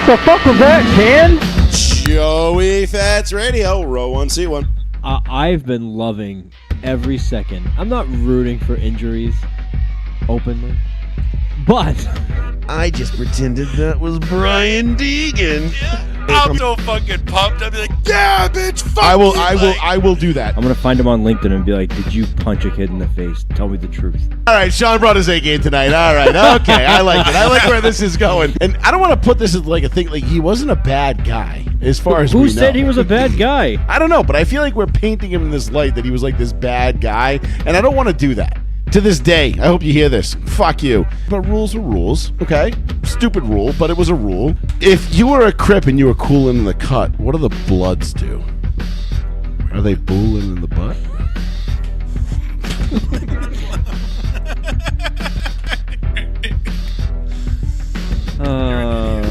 The fuck was that, Ken? Joey Fats Radio, row one, seat one. I've been loving every second. I'm not rooting for injuries openly, but I just pretended that was Brian Deegan. I'm so fucking pumped. I'll be like, yeah, bitch, fuck I will do that. I'm gonna find him on LinkedIn and be like, "Did you punch a kid in the face? Tell me the truth." All right, Sean brought his A game tonight. All right, okay, I like it. I like where this is going. And I don't want to put this as like a thing. Like, he wasn't a bad guy as far as Who we said know. he was a bad guy? I don't know, but I feel like we're painting him in this light that he was like this bad guy, and I don't want to do that. To this day, I hope you hear this. Fuck you. But rules are rules, okay? Stupid rule, but it was a rule. If you were a Crip and you were cooling in the cut, what do the Bloods do? Are they booling in the butt?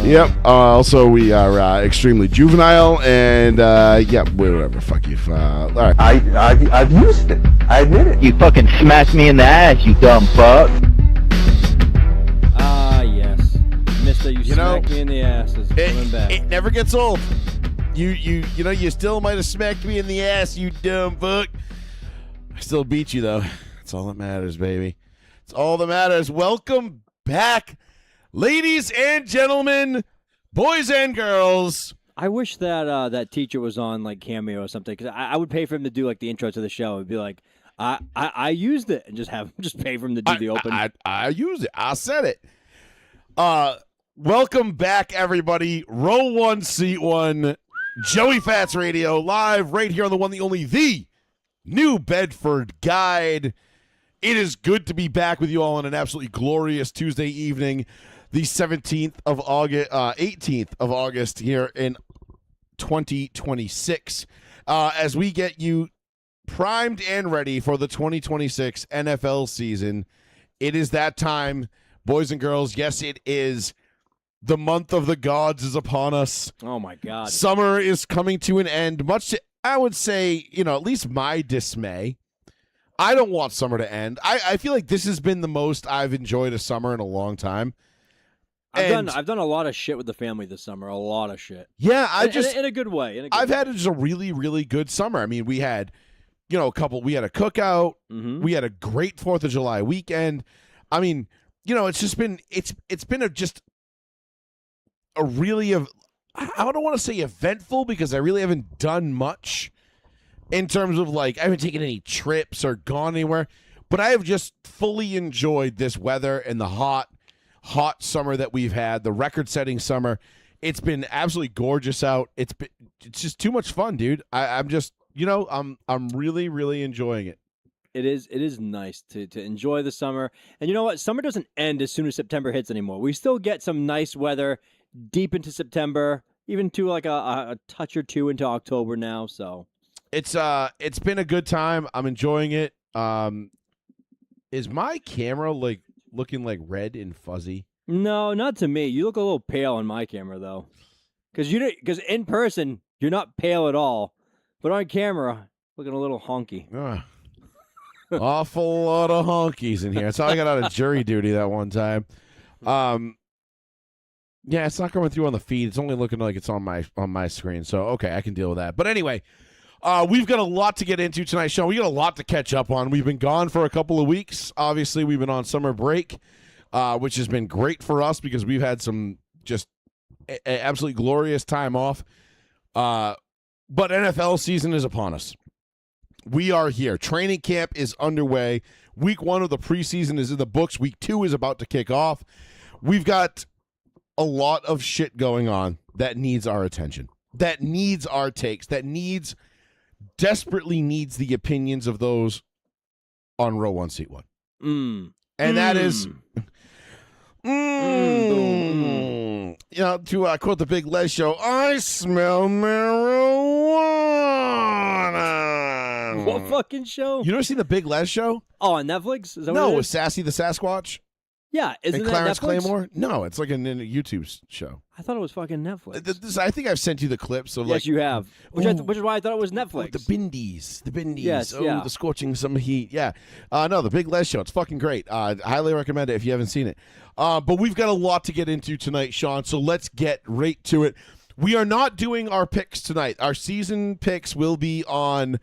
Yep. Also, we are extremely juvenile, and yeah, whatever. Fuck you. All right. I've used it. I admit it. You fucking smacked me in the ass, you dumb fuck. Yes. Mister, you smacked me in the ass is coming back. It never gets old. You know, you still might have smacked me in the ass, you dumb fuck. I still beat you, though. That's all that matters, baby. It's all that matters. Welcome back, ladies and gentlemen, boys and girls. I wish that that teacher was on like Cameo or something, because I would pay for him to do like the intro to the show. It'd be like, I used it, and just pay for him to do the open. I used it. I said it. Welcome back, everybody. Row one, seat one. Joey Fats Radio, live right here on the one, the only, the New Bedford Guide. It is good to be back with you all on an absolutely glorious Tuesday evening, the 17th of August, 18th of August here in 2026, as we get you primed and ready for the 2026 NFL season. It is that time, boys and girls. Yes, it is. The month of the gods is upon us. Oh, my God. Summer is coming to an end, much to, I would say, at least my dismay. I don't want summer to end. I feel like this has been the most I've enjoyed a summer in a long time. I've done a lot of shit with the family this summer. A lot of shit. Yeah, in a good way. I've had just a really, really good summer. I mean, we had, we had a cookout. Mm-hmm. We had a great 4th of July weekend. I mean, it's just been, it's been a really, I don't want to say eventful, because I really haven't done much in terms of I haven't taken any trips or gone anywhere, but I have just fully enjoyed this weather and the hot summer that we've had, the record-setting summer. It's been absolutely gorgeous out. It's just too much fun, dude. I'm just, I'm really, really enjoying it. It is nice to enjoy the summer. And you know what? Summer doesn't end as soon as September hits anymore. We still get some nice weather deep into September, even to like a touch or two into October now. So it's been a good time. I'm enjoying it. Is my camera looking like red and fuzzy? No, not to me. You look a little pale on my camera though, because in person you're not pale at all, but on camera looking a little honky. Awful lot of honkies in here. That's how I got out of jury duty that one time. Yeah, it's not coming through on the feed. It's only looking like it's on my screen. So okay, I can deal with that. But anyway, we've got a lot to get into tonight, Sean. We got a lot to catch up on. We've been gone for a couple of weeks. Obviously, we've been on summer break, which has been great for us because we've had some just absolutely glorious time off. But NFL season is upon us. We are here. Training camp is underway. Week 1 of the preseason is in the books. Week 2 is about to kick off. We've got a lot of shit going on that needs our attention, that needs our takes, that desperately needs the opinions of those on row one, seat one. And that is, to quote the Big Les show, I smell marijuana. What fucking show? You never seen the Big Les show? Oh, on Netflix? Is that No, what it with is? Sassy the Sasquatch. Yeah, isn't And that Clarence Netflix? Claymore? No, it's like a YouTube show. I thought it was fucking Netflix. I think I've sent you the clips of Yes, you have. Which is why I thought it was Netflix. The Bindies. Yes, The scorching summer heat. Yeah. No, the Big Les show. It's fucking great. Highly recommend it if you haven't seen it. But we've got a lot to get into tonight, Sean, so let's get right to it. We are not doing our picks tonight. Our season picks will be on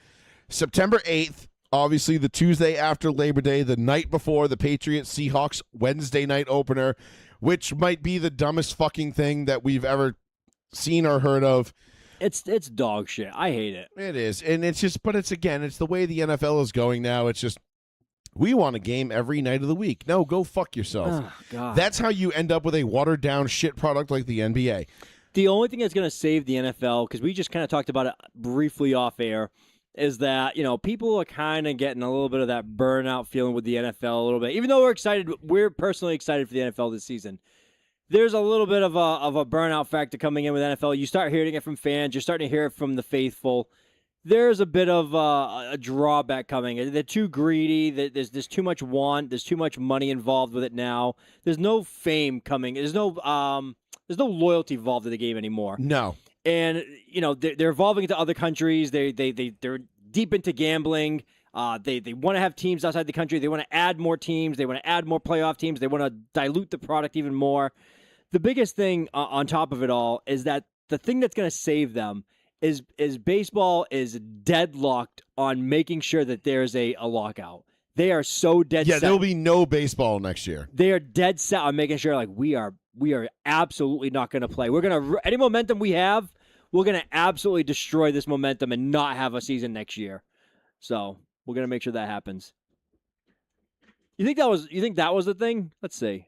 September 8th. Obviously, the Tuesday after Labor Day, the night before the Patriots-Seahawks Wednesday night opener, which might be the dumbest fucking thing that we've ever seen or heard of. It's dog shit. I hate it. It is, and it's just, but it's the way the NFL is going now. It's just, we want a game every night of the week. No, go fuck yourself. Oh, God. That's how you end up with a watered-down shit product like the NBA. The only thing that's going to save the NFL, because we just kind of talked about it briefly off air, is that, people are kind of getting a little bit of that burnout feeling with the NFL a little bit. Even though we're personally excited for the NFL this season. There's a little bit of a burnout factor coming in with NFL. You start hearing it from fans. You're starting to hear it from the faithful. There's a bit of a drawback coming. They're too greedy. There's too much want. There's too much money involved with it now. There's no fame coming. There's no loyalty involved in the game anymore. No. And, they're evolving into other countries. They're deep into gambling. They want to have teams outside the country. They want to add more teams. They want to add more playoff teams. They want to dilute the product even more. The biggest thing on top of it all is that the thing that's going to save them is baseball is deadlocked on making sure that there's a lockout. They are so dead set. Yeah, there will be no baseball next year. They are dead set on making sure, we are absolutely not going to play. We're going to any momentum we have, we're going to absolutely destroy this momentum and not have a season next year. So we're going to make sure that happens. You think that was the thing? Let's see.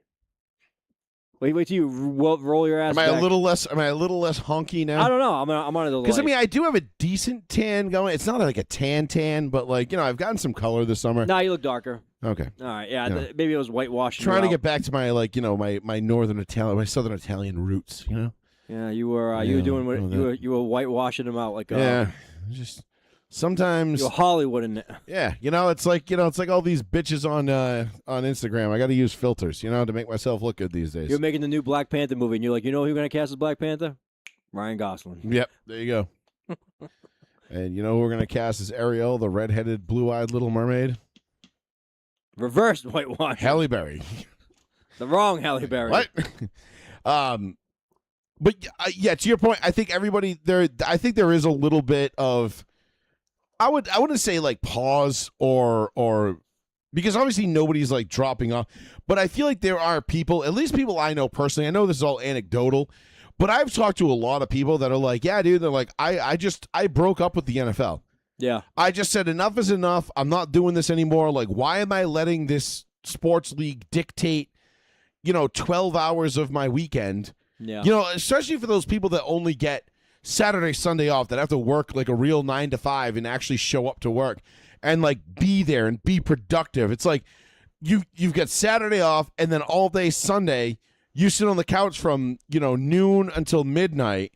Wait till you roll your ass. Am I a little less honky now? I don't know. I'm on the because I do have a decent tan going. It's not like a tan, but I've gotten some color this summer. Nah, you look darker. Okay. All right. Yeah. Maybe it was whitewashing. Trying to get back to my my northern Italian, my southern Italian roots. Yeah, you were doing what you were whitewashing them out just sometimes you're Hollywood in it. Yeah, it's like all these bitches on Instagram. I got to use filters, to make myself look good these days. You're making the new Black Panther movie, and you're like, who you're going to cast as Black Panther? Ryan Gosling. Yep, there you go. And who we're going to cast as Ariel, the redheaded, blue-eyed Little Mermaid? Reverse whitewash. Halle Berry. The wrong Halle Berry. What? But to your point, I think everybody there. I think there is a little bit of. I wouldn't say pause or because obviously nobody's dropping off, but I feel like there are people, at least people I know personally. I know this is all anecdotal, but I've talked to a lot of people that are like, yeah, dude. They're like, I broke up with the NFL. Yeah. I just said enough is enough. I'm not doing this anymore. Why am I letting this sports league dictate, 12 hours of my weekend? Yeah. Especially for those people that only get Saturday, Sunday off, that have to work a real 9 to 5 and actually show up to work and be there and be productive. It's like you've got Saturday off and then all day Sunday you sit on the couch from, noon until midnight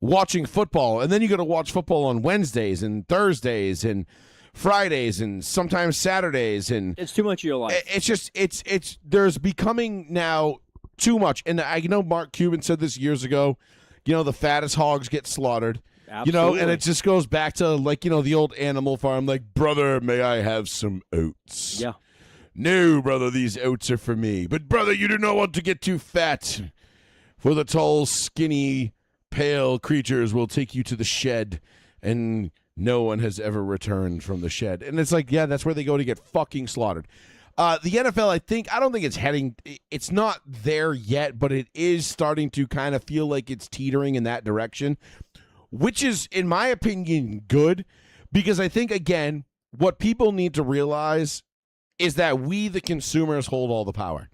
watching football, and then you got to watch football on Wednesdays and Thursdays and Fridays and sometimes Saturdays, and it's too much of your life. It's just it's there's becoming now too much. And I know Mark Cuban said this years ago, the fattest hogs get slaughtered. Absolutely. And it just goes back to the old Animal Farm, brother, may I have some oats? Yeah. No, brother, these oats are for me. But brother, you do not want to get too fat, for the tall, skinny, pale creatures will take you to the shed, and no one has ever returned from the shed. And it's that's where they go to get fucking slaughtered. The NFL, I don't think it's not there yet, but it is starting to kind of feel like it's teetering in that direction, which is, in my opinion, good, because I think, again, what people need to realize is that we, the consumers, hold all the power.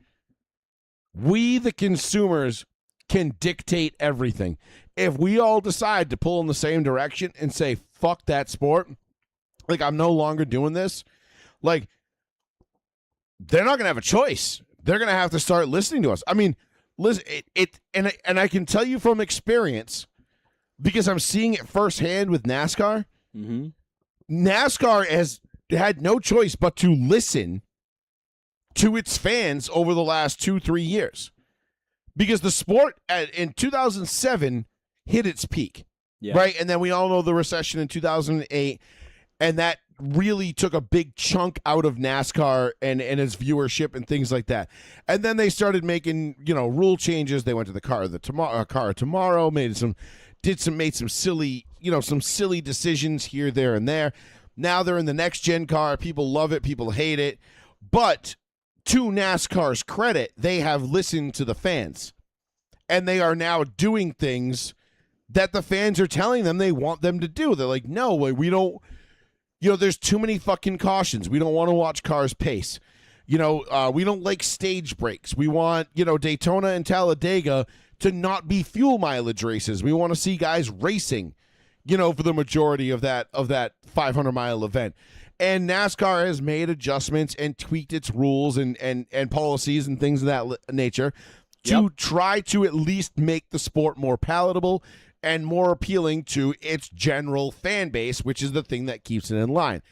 We, the consumers, can dictate everything. If we all decide to pull in the same direction and say, fuck that sport, I'm no longer doing this, they're not going to have a choice. They're going to have to start listening to us. I mean, listen, and I can tell you from experience, because I'm seeing it firsthand with NASCAR. Mm-hmm. NASCAR has had no choice but to listen to its fans over the last 2-3 years. Because the sport in 2007 hit its peak, right? And then we all know the recession in 2008, and that really took a big chunk out of NASCAR and its viewership and things like that. And then they started making, rule changes. They went to the car tomorrow, made some silly, some silly decisions here, there, and there. Now they're in the next gen car. People love it. People hate it. But to NASCAR's credit, they have listened to the fans, and they are now doing things that the fans are telling them they want them to do. They're like, no, we don't. There's too many fucking cautions. We don't want to watch cars pace. We don't like stage breaks. We want, Daytona and Talladega to not be fuel mileage races. We want to see guys racing, for the majority of that 500-mile event. And NASCAR has made adjustments and tweaked its rules and policies and things of that nature to try to at least make the sport more palatable and more appealing to its general fan base, which is the thing that keeps it in line.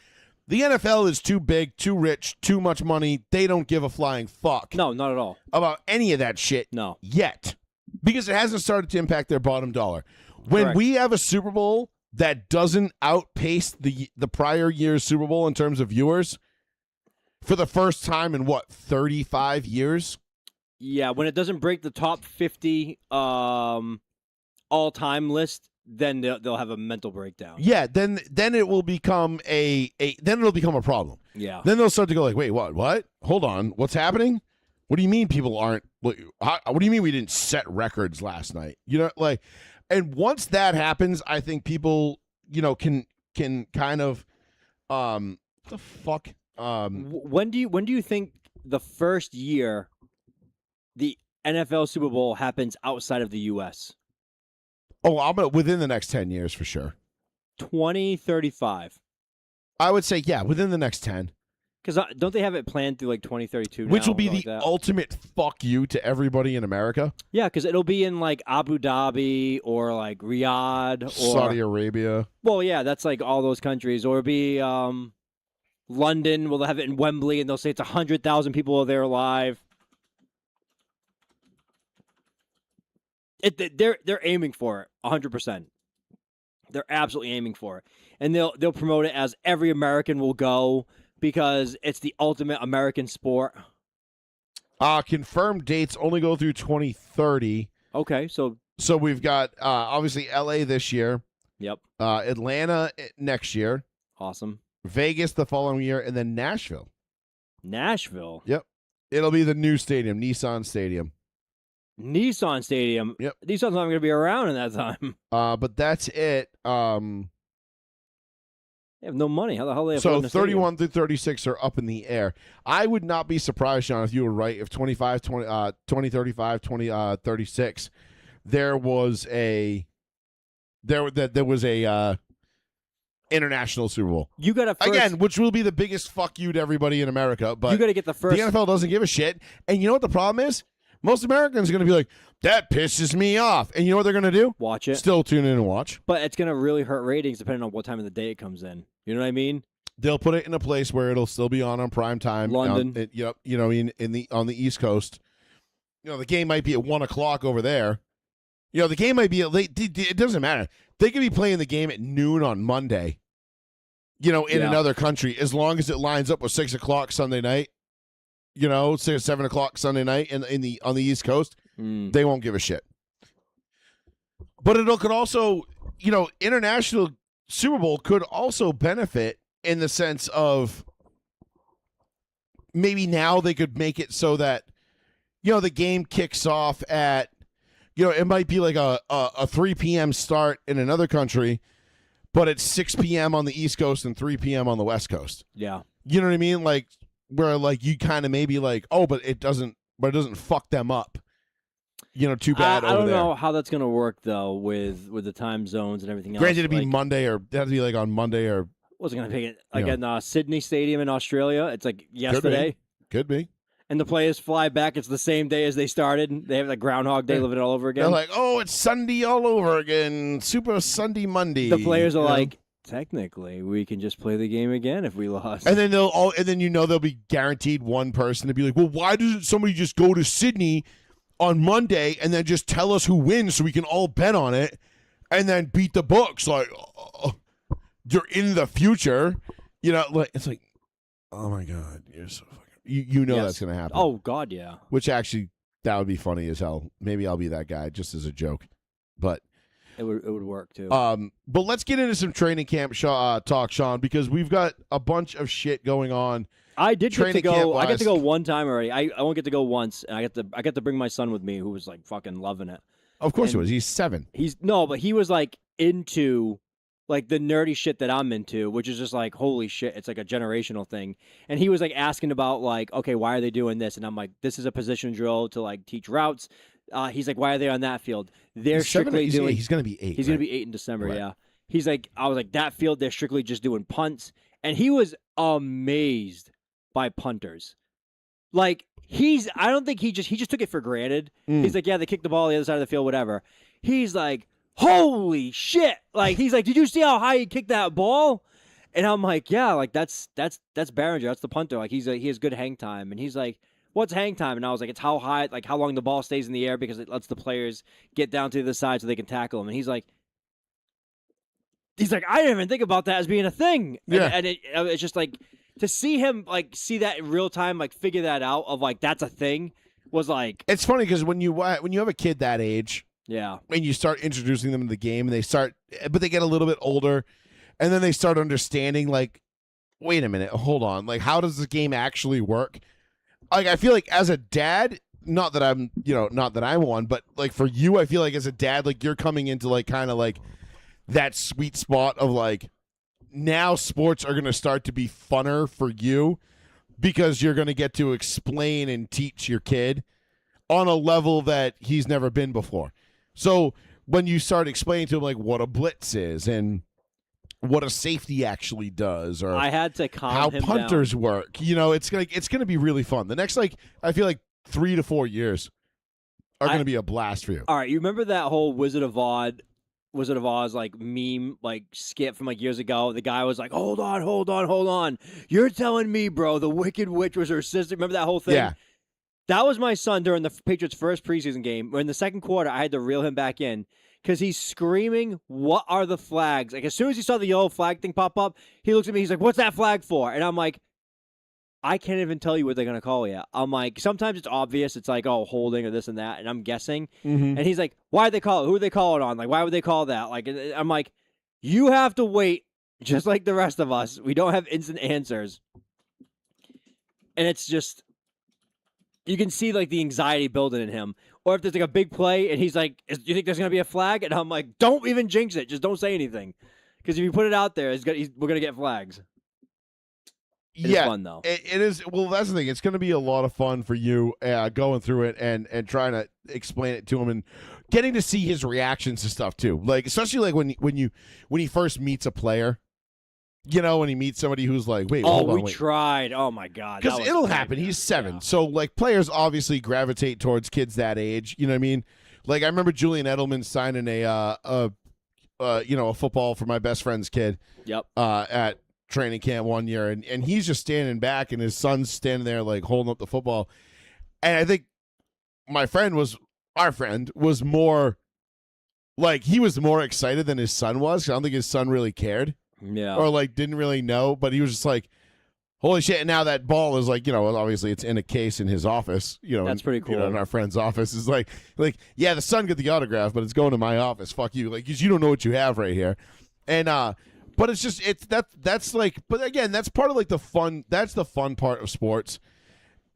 The NFL is too big, too rich, too much money. They don't give a flying fuck. No, not at all. About any of that shit yet. Because it hasn't started to impact their bottom dollar. When we have a Super Bowl that doesn't outpace the prior year's Super Bowl in terms of viewers for the first time in, 35 years? Yeah, when it doesn't break the top 50 all-time list, then they'll have a mental breakdown. Yeah, then it will become then it'll become a problem. Yeah. Then they'll start to go like, wait, what? Hold on, what's happening? What do you mean people aren't? What do you mean we didn't set records last night? And once that happens, I think people, can kind of, the fuck. When do you think the first year the NFL Super Bowl happens outside of the U.S.? Oh, within the next 10 years for sure. 2035. I would say, yeah, within the next 10. Because don't they have it planned through 2032 now? Which will be the ultimate fuck you to everybody in America. Yeah, because it'll be in Abu Dhabi or Riyadh or Saudi Arabia. Well, yeah, that's all those countries. Or it'll be London. We'll have it in Wembley, and they'll say it's 100,000 people there live. They're aiming for it 100%. They're absolutely aiming for it, and they'll promote it as every American will go because it's the ultimate American sport. Confirmed dates only go through 2030. Okay, so we've got obviously LA this year. Yep. Atlanta next year. Awesome. Vegas the following year, and then Nashville. Nashville. Yep. It'll be the new stadium, Nissan Stadium. Nissan Stadium. Yep. Nissan's not going to be around in that time. But that's it. They have no money. How the hell they So 31 through 36 are up in the air. I would not be surprised, Sean, if you were right. If 2035, 2036, there was a international Super Bowl. You got to again, which will be the biggest fuck you to everybody in America. But you got to get the first. The NFL doesn't give a shit. And you know what the problem is? Most Americans are going to be like, that pisses me off. And you know what they're going to do? Watch it. Still tune in and watch. But it's going to really hurt ratings depending on what time of the day it comes in. You know what I mean? They'll put it in a place where it'll still be on prime time. London. Yep. On the East Coast. The game might be at 1 o'clock over there. The game might be at late. It doesn't matter. They could be playing the game at noon on Monday. In another country, as long as it lines up with 6 o'clock Sunday night. 6 or 7 o'clock Sunday night on the East Coast, they won't give a shit. But it could also, international Super Bowl could also benefit in the sense of maybe now they could make it so that, the game kicks off at, it might be like a 3 p.m. start in another country, but it's 6 p.m. on the East Coast and 3 p.m. on the West Coast. Yeah. You know what I mean? Where you kind of maybe but it doesn't fuck them up. Too bad over there. I don't know how that's going to work though with the time zones and everything else. Granted, it'd be Monday or that'd be on Monday or. What's it going to be in Sydney Stadium in Australia? It's yesterday. Could be. And the players fly back. It's the same day as they started. They have Groundhog Day, living it all over again. They're it's Sunday all over again. Super Sunday Monday. The players are technically, we can just play the game again if we lost. And then they'll be guaranteed one person to be like, well, why doesn't somebody just go to Sydney on Monday and then just tell us who wins so we can all bet on it and then beat the books? Like, you're in the future, like it's like, oh my God, you're so fucking. You know that's gonna happen. Oh God, yeah. Which actually, that would be funny as hell. Maybe I'll be that guy just as a joke, but. It would work too. But let's get into some training camp talk, Sean, because we've got a bunch of shit going on. I did get to go. I got to go camp-wise. one time already. I won't get to go once, and I got to bring my son with me, who was like fucking loving it. Of course And he was. He's 7. But he was like into like the nerdy shit that I'm into, which is just like holy shit. It's like a generational thing. And he was like asking about like, okay, why are they doing this? And I'm like, this is a position drill to like teach routes. He's like, why are they on that field? They're He's 7, strictly doing. He's going to be 8. He's going to be 8 in December, Right. yeah. He's like, I was like, that field, they're strictly just doing punts. And he was amazed by punters. Like, I don't think he just took it for granted. He's like, yeah, they kicked the ball the other side of the field, whatever. He's like, holy shit. Like, he's like, did you see how high he kicked that ball? And I'm like, yeah, like, that's Behringer. That's the punter. Like, he has good hang time. And he's like, what's hang time? And I was like, it's how high, like how long the ball stays in the air because it lets the players get down to the side so they can tackle him. And he's like, I didn't even think about that as being a thing. Yeah. And it's just like to see him like see that in real time, like figure that out of like that's a thing was like. It's funny because when you have a kid that age, yeah, and you start introducing them to the game, and but they get a little bit older, and then they start understanding like, wait a minute, hold on, like how does the game actually work? Like, I feel like as a dad, not that I'm one, but like for you, I feel like as a dad, like you're coming into like kind of like that sweet spot of like now sports are going to start to be funner for you because you're going to get to explain and teach your kid on a level that he's never been before. So when you start explaining to him like what a blitz is and what a safety actually does, or I had to calm how him punters down. work. It's gonna be really fun. The next I feel like 3 to 4 years are gonna be a blast for you. All right, you remember that whole Wizard of Oz like meme like skit from like years ago? The guy was like, hold on. You're telling me, bro, the Wicked Witch was her sister. Remember that whole thing? Yeah. That was my son during the Patriots' first preseason game. In the second quarter, I had to reel him back in because he's screaming, what are the flags? Like, as soon as he saw the yellow flag thing pop up, he looks at me, he's like, what's that flag for? And I'm like, I can't even tell you what they're going to call yet. I'm like, sometimes it's obvious. It's like, oh, holding or this and that, and I'm guessing. Mm-hmm. And he's like, why did they call it? Who would they call it on? Like, why would they call that? Like, I'm like, you have to wait just like the rest of us. We don't have instant answers. And it's just... You can see like the anxiety building in him. Or if there's like a big play and he's like, do you think there's going to be a flag? And I'm like, don't even jinx it. Just don't say anything. Because if you put it out there, we're going to get flags. It's fun though. It is. Well, that's the thing. It's going to be a lot of fun for you going through it and trying to explain it to him and getting to see his reactions to stuff too. Like, especially like when he first meets a player. When he meets somebody who's like, wait, hold on, we tried. Oh, my God. Because it'll happen. He's 7. Yeah. So, like, players obviously gravitate towards kids that age. You know what I mean? Like, I remember Julian Edelman signing a football for my best friend's kid. Yep. At training camp one year. And he's just standing back, and his son's standing there, like, holding up the football. And I think our friend was more, like, he was more excited than his son was. I don't think his son really cared. Yeah. Or like didn't really know, but he was just like, holy shit. And now that ball is like, obviously it's in a case in his office, That's pretty cool. In our friend's office is like, yeah, the son got the autograph, but it's going to my office. Fuck you. Like, 'cause you don't know what you have right here. And, but it's just, that's like, but again, that's part of like the fun. That's the fun part of sports.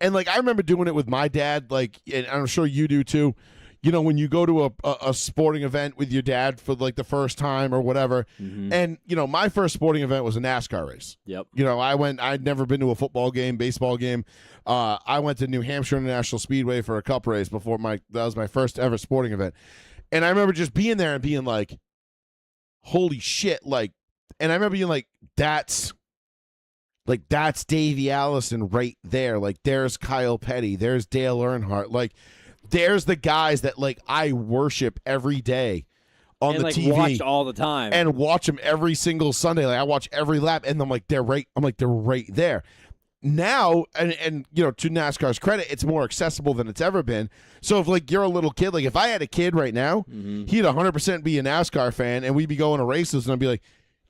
And like, I remember doing it with my dad, like, and I'm sure you do too. When you go to a sporting event with your dad for like the first time or whatever, and my first sporting event was a NASCAR race. Yep. I'd never been to a football game, baseball game. I went to New Hampshire International Speedway for a cup race that was my first ever sporting event. And I remember just being there and being like, holy shit. Like, and I remember being like, that's Davey Allison right there. Like, there's Kyle Petty. There's Dale Earnhardt. Like, there's the guys that like I worship every day on and the like TV watched all the time. and watch them every single Sunday. Like I watch every lap, and I'm like they're right there. Now, and you know, to NASCAR's credit, it's more accessible than it's ever been. So if like you're a little kid, like if I had a kid right now, he'd 100% be a NASCAR fan, and we'd be going to races, and I'd be like,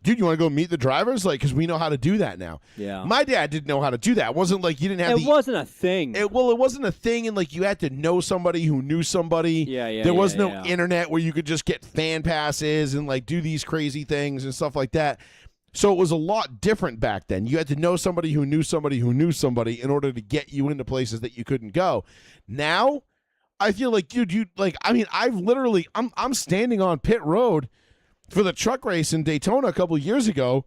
dude, you want to go meet the drivers? Like, because we know how to do that now. Yeah. My dad didn't know how to do that. It wasn't like you didn't have It wasn't a thing. it wasn't a thing, and like you had to know somebody who knew somebody. There was no internet where you could just get fan passes and like do these crazy things and stuff like that. So it was a lot different back then. You had to know somebody who knew somebody who knew somebody in order to get you into places that you couldn't go. Now, I feel like, dude, I'm standing on pit road for the truck race in Daytona a couple years ago,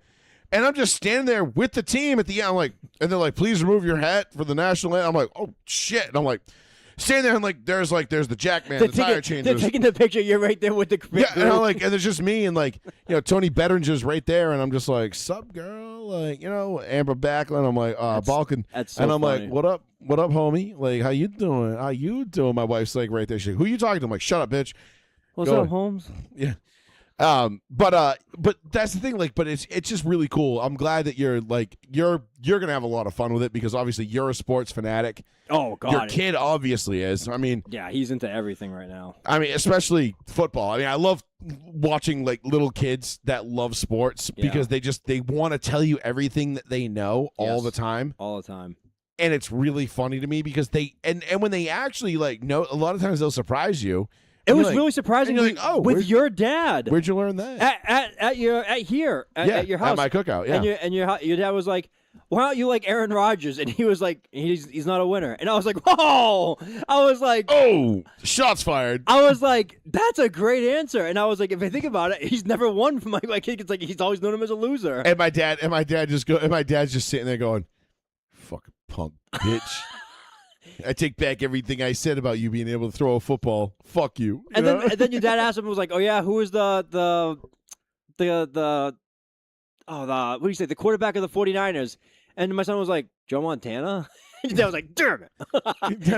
and I'm just standing there with the team at the end. I'm like, and they're like, please remove your hat for the national anthem. I'm like, oh shit. And I'm like, standing there and like there's the jackman, the tire changers. They're taking the picture. You're right there with the yeah, and I'm like, and it's just me and like, you know, Tony Betteringer's right there, and I'm just like, sup girl, like, you know, Amber Backlund. I'm like, Balkan, that's so and I'm funny. like, what up, homie? Like, how you doing? My wife's like right there. She's like, who you talking to? I'm like, shut up, bitch. What's Go up, Holmes? Yeah. But that's the thing, like, but it's just really cool. I'm glad that you're gonna have a lot of fun with it because obviously you're a sports fanatic. Oh God, Your kid obviously is. I mean, yeah, he's into everything right now. I mean, especially football. I mean, I love watching like little kids that love sports because they want to tell you everything that they know all the time. All the time. And it's really funny to me because they and when they actually like know, a lot of times they'll surprise you. It was like, really surprising like, oh, with your dad. Where'd you learn that? At your house at my cookout. Yeah, and your dad was like, "Why don't you like Aaron Rodgers?" And he was like, "He's not a winner." And I was like, "Whoa!" I was like, "Oh, shots fired." I was like, "That's a great answer." And I was like, if I think about it, he's never won for my kid. It's like he's always known him as a loser. And my dad's just sitting there going, "Fucking punk bitch." I take back everything I said about you being able to throw a football. Fuck you. And then your dad asked him, was like, "Oh yeah, who is the what do you say, the quarterback of the 49ers?" And my son was like, "Joe Montana." And your dad was like, "Damn it!"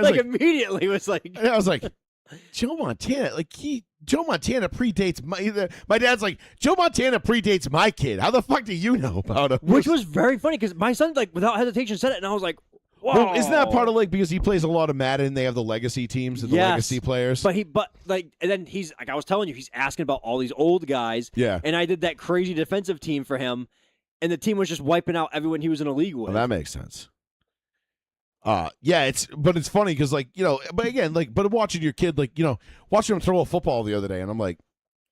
like immediately was like, and I was like, Joe Montana, Joe Montana predates my dad's like, Joe Montana predates my kid. How the fuck do you know about him? Which was very funny because my son like without hesitation said it, and I was like, whoa. Well, isn't that part of like because he plays a lot of Madden? They have the legacy teams and the legacy players. But and then he's like I was telling you, he's asking about all these old guys. Yeah. And I did that crazy defensive team for him, and the team was just wiping out everyone he was in a league with. Well, that makes sense. Yeah, it's funny because like you know, but again, like but watching your kid like you know watching him throw a football the other day, and I'm like,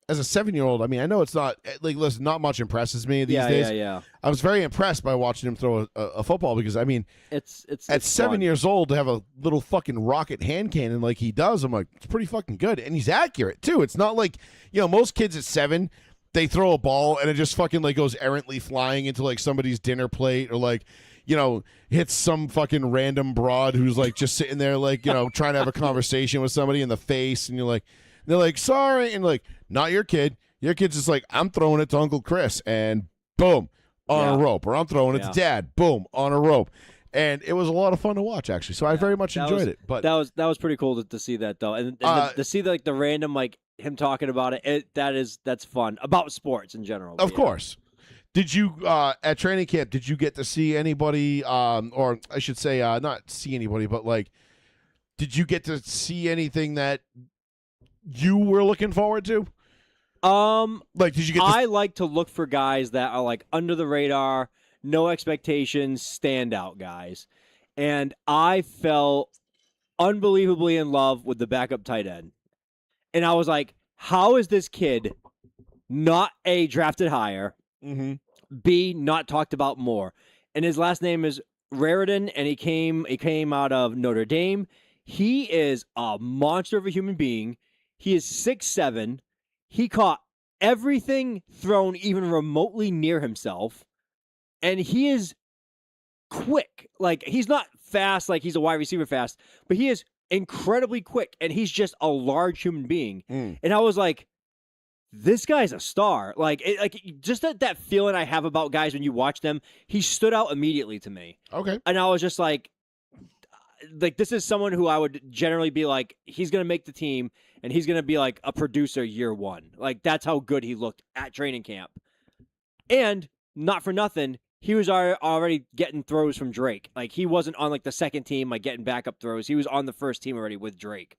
as a 7-year-old, I mean, I know it's not like listen, not much impresses me these days. Yeah. I was very impressed by watching him throw a football because I mean, it's at 7 fun. years old to have a little fucking rocket hand cannon like he does, I'm like, it's pretty fucking good, and he's accurate too. It's not like you know most kids at 7 they throw a ball and it just fucking like goes errantly flying into like somebody's dinner plate or like. You know, hits some fucking random broad who's like just sitting there, like, you know, trying to have a conversation with somebody in the face. And they're like, sorry. And like, not your kid. Your kid's just like, I'm throwing it to Uncle Chris and boom, on a rope. Or I'm throwing it to Dad, boom, on a rope. And it was a lot of fun to watch, actually. So I very much enjoyed it. But that was pretty cool to see that, though. And to see the random, like, him talking about that's fun. About sports in general. Of course. Did you, at training camp, did you get to see anybody, or I should say, not see anybody, but like, did you get to see anything that you were looking forward to? Like, did you get? I like to look for guys that are like under the radar, no expectations, standout guys, and I fell unbelievably in love with the backup tight end, and I was like, how is this kid not A, drafted higher? Mm-hmm. B, not talked about more. And his last name is Raridan, and he came out of Notre Dame. He is a monster of a human being. He is 6'7". He caught everything thrown even remotely near himself. And he is quick. Like, he's not fast like he's a wide receiver fast, but he is incredibly quick, and he's just a large human being. And I was like, this guy's a star. Like just that feeling I have about guys when you watch them, he stood out immediately to me. Okay. And I was just like, like this is someone who I would generally be like, he's going to make the team and he's going to be like a producer year one. Like that's how good he looked at training camp. And not for nothing, he was already getting throws from Drake. Like he wasn't on like the second team, like getting backup throws. He was on the first team already with Drake.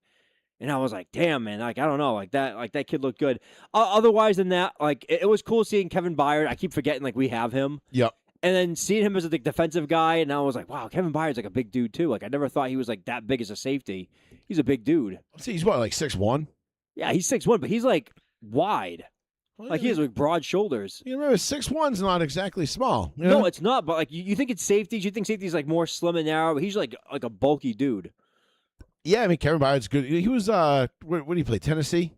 And I was like, damn, man, like, I don't know, like that kid looked good. Otherwise than that, like it was cool seeing Kevin Byard. I keep forgetting like we have him. Yep. And then seeing him as a defensive guy, and I was like, wow, Kevin Byard's like a big dude too. Like I never thought he was like that big as a safety. He's a big dude. See, he's what, like 6'1"? Yeah, he's 6'1", but he's like wide. Like he has like broad shoulders. You remember 6'1"'s not exactly small. You No, know? it's not. But like you think it's safeties. You think safety's like more slim and narrow. But he's like a bulky dude. Yeah, I mean Kevin Byard's good. He was where did he play? Tennessee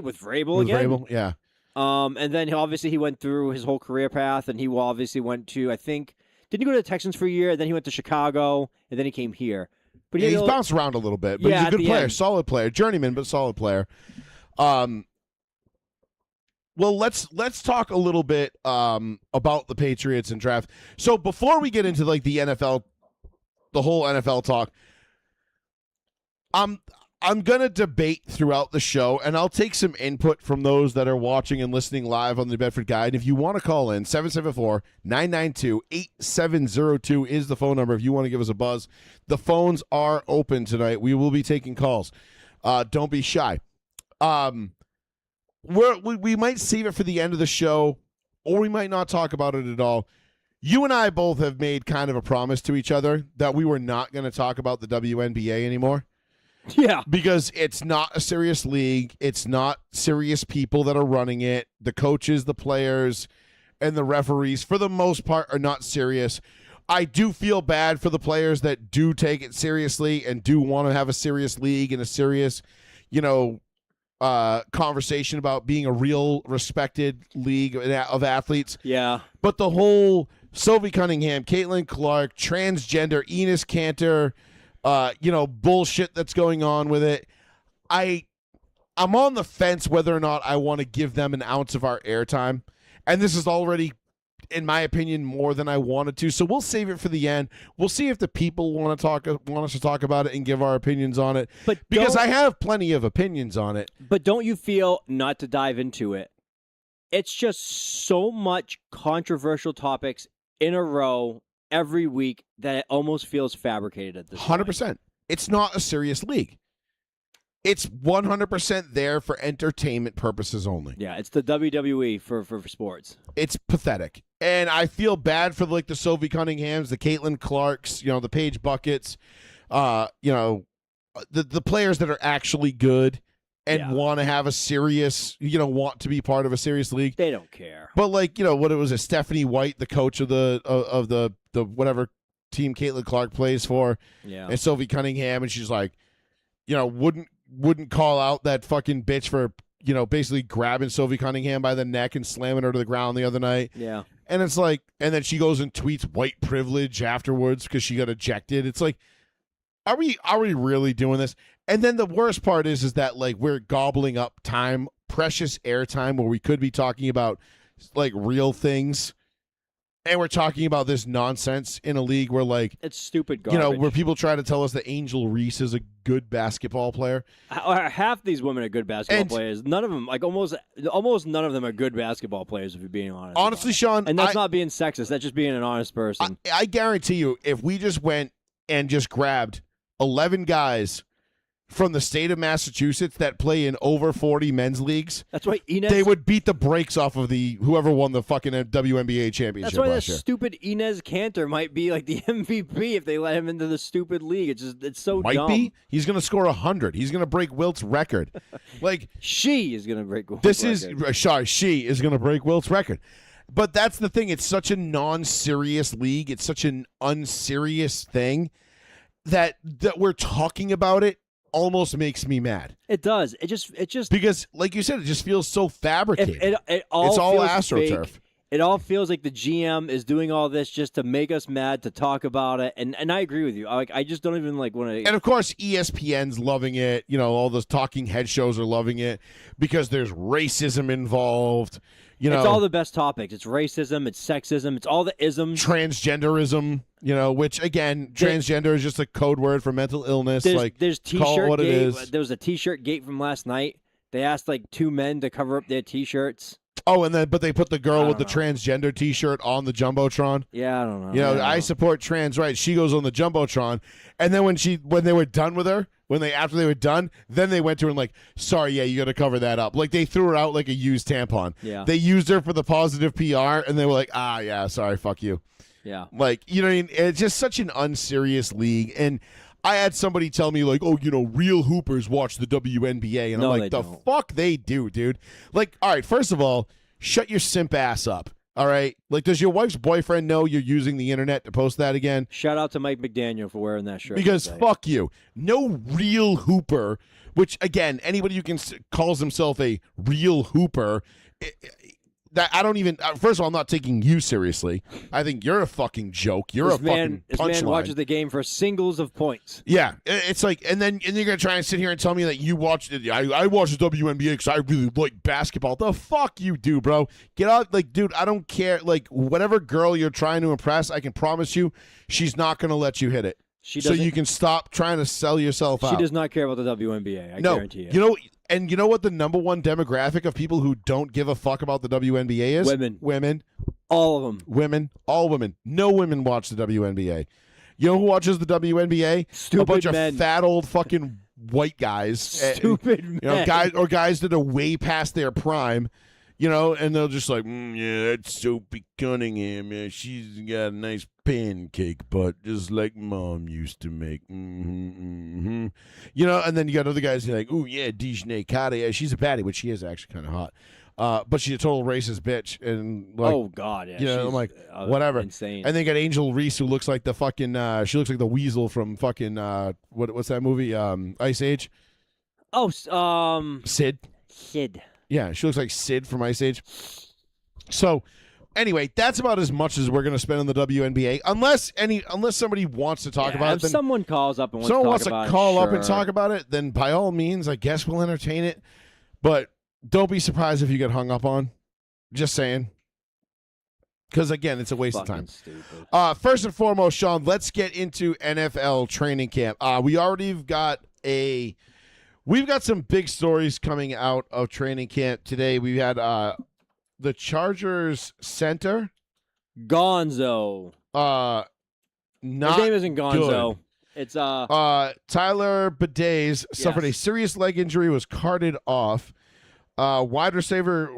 with Vrabel with again. Vrabel, yeah. And then obviously he went through his whole career path, and he obviously went to, I think, didn't he go to the Texans for a year? Then he went to Chicago, and then he came here. But He's bounced around a little bit, but he's a good player, solid player, journeyman, but solid player. Well, let's talk a little bit about the Patriots and draft. So before we get into like the NFL, the whole NFL talk, I'm gonna debate throughout the show, and I'll take some input from those that are watching and listening live on the Bedford Guide. If you want to call in, 774-992-8702 is the phone number. If you want to give us a buzz, the phones are open tonight. We will be taking calls. Don't be shy. We might save it for the end of the show, or we might not talk about it at all. You and I both have made kind of a promise to each other that we were not going to talk about the WNBA anymore. Yeah. Because it's not a serious league. It's not serious people that are running it. The coaches, the players, and the referees, for the most part, are not serious. I do feel bad for the players that do take it seriously and do want to have a serious league and a serious, conversation about being a real respected league of athletes. Yeah. But the whole Sophie Cunningham, Caitlin Clark, transgender, Enes Kanter, bullshit that's going on with it. I'm on the fence whether or not I want to give them an ounce of our airtime. And this is already, in my opinion, more than I wanted to. So we'll save it for the end. We'll see if the people want us to talk about it and give our opinions on it. But because I have plenty of opinions on it. But don't you feel, not to dive into it, it's just so much controversial topics in a row every week that it almost feels fabricated at this 100%. point. It's not a serious league. It's 100% there for entertainment purposes only. Yeah, it's the WWE for sports. It's pathetic. And I feel bad for like the Sophie Cunninghams, the Caitlin Clarks, the Paige Buckets, the players that are actually good and want to have a serious, want to be part of a serious league. They don't care. But what it was, Stephanie White, the coach of the whatever team Caitlin Clark plays for, and Sophie Cunningham, and she's like, wouldn't call out that fucking bitch for, basically grabbing Sophie Cunningham by the neck and slamming her to the ground the other night. Yeah. And it's like, and then she goes and tweets white privilege afterwards because she got ejected. It's like, are we really doing this? And then the worst part is that like we're gobbling up time, precious airtime where we could be talking about like real things. And we're talking about this nonsense in a league where, like, it's stupid garbage. Where people try to tell us that Angel Reese is a good basketball player. Half these women are good basketball players. None of them, like almost none of them are good basketball players, if you're being honest. Honestly, Sean. And that's not being sexist. That's just being an honest person. I guarantee you, if we just went and just grabbed 11 guys from the state of Massachusetts that play in over 40 men's leagues, that's why they would beat the brakes off of whoever won the fucking WNBA championship. That's why that last year. Stupid Enes Kanter might be like the MVP if they let him into the stupid league. It's so might dumb. Be. He's going to score 100. He's going to break Wilt's record. Like she is going to break Wilt's record. She is going to break Wilt's record. But that's the thing. It's such a non-serious league. It's such an unserious thing that we're talking about it. Almost makes me mad. It does. It just because, like you said, it just feels so fabricated. It's all AstroTurf. Fake. It all feels like the GM is doing all this just to make us mad to talk about it. And I agree with you. I just don't even want to. And of course, ESPN's loving it. All those talking head shows are loving it because there's racism involved. It's all the best topics. It's racism, it's sexism, it's all the isms. Transgenderism, which again, transgender is just a code word for mental illness. There's call it t-shirt what it gate. is. There was a t-shirt gate from last night. They asked like 2 men to cover up their t-shirts. Oh, but they put the girl with the transgender T-shirt on the jumbotron. Yeah, I don't know. I support trans rights. She goes on the jumbotron, and then when they were done with her, after they were done, then they went to her and like, sorry, yeah, you got to cover that up. Like they threw her out like a used tampon. Yeah. They used her for the positive PR, and they were like, yeah, sorry, fuck you. Yeah. Like it's just such an unserious league, and I had somebody tell me like, oh, real hoopers watch the WNBA, and I'm like, the fuck they do, dude. Like, all right, first of all, shut your simp ass up. All right, like, does your wife's boyfriend know you're using the internet to post that again? Shout out to Mike McDaniel for wearing that shirt. Because fuck you, no real hooper. Which again, anybody who calls himself a real hooper. That I don't even. First of all, I'm not taking you seriously. I think you're a fucking joke. You're fucking punchline. This man watches the game for singles of points. Yeah, it's like, and you're gonna try and sit here and tell me that you watched it. I watched the WNBA because I really like basketball. The fuck you do, bro? Get out, like, dude. I don't care. Like, whatever girl you're trying to impress, I can promise you, she's not gonna let you hit it. So you can stop trying to sell yourself out. She does not care about the WNBA. I guarantee you. And you know what the number one demographic of people who don't give a fuck about the WNBA is? Women. All of them. Women. All women. No women watch the WNBA. You know who watches the WNBA? Stupid a bunch men. of fat old fucking white guys. Stupid men. Guys that are way past their prime. And they'll just like, yeah, that's Sophie Cunningham. Yeah, she's got a nice pancake butt, just like Mom used to make. And then you got other guys who are like, oh, yeah, Dijane Kata. Yeah, she's a baddie, which she is actually kind of hot. But she's a total racist bitch. And like, oh, God, yeah. I'm like, whatever. Insane. And then you got Angel Reese, who looks like the fucking, she looks like the weasel from fucking, what's that movie? Ice Age? Oh, Sid. Yeah, she looks like Sid from Ice Age. So, anyway, that's about as much as we're going to spend on the WNBA, unless somebody wants to talk about it. If someone calls up and wants someone to wants talk about to call it, up and talk about it, then by all means, I guess we'll entertain it. But don't be surprised if you get hung up on. Just saying. Because, again, it's a waste of time. Stupid. First and foremost, Sean, let's get into NFL training camp. We've got some big stories coming out of training camp today. We had the Chargers center. Gonzo. Not His name isn't Gonzo. Good. It's Tyler Bidays suffered a serious leg injury, was carted off. Wide receiver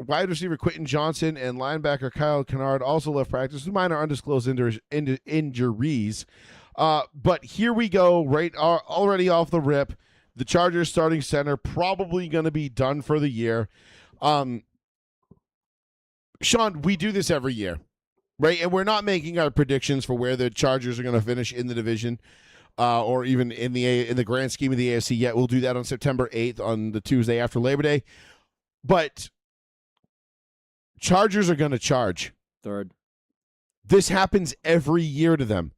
Quentin Johnson and linebacker Kyle Kennard also left practice with minor undisclosed injuries. But here we go, right already off the rip. The Chargers starting center probably going to be done for the year. Sean, we do this every year, right? And we're not making our predictions for where the Chargers are going to finish in the division or even in the grand scheme of the AFC yet. We'll do that on September 8th on the Tuesday after Labor Day. But Chargers are going to charge. Third. This happens every year to them.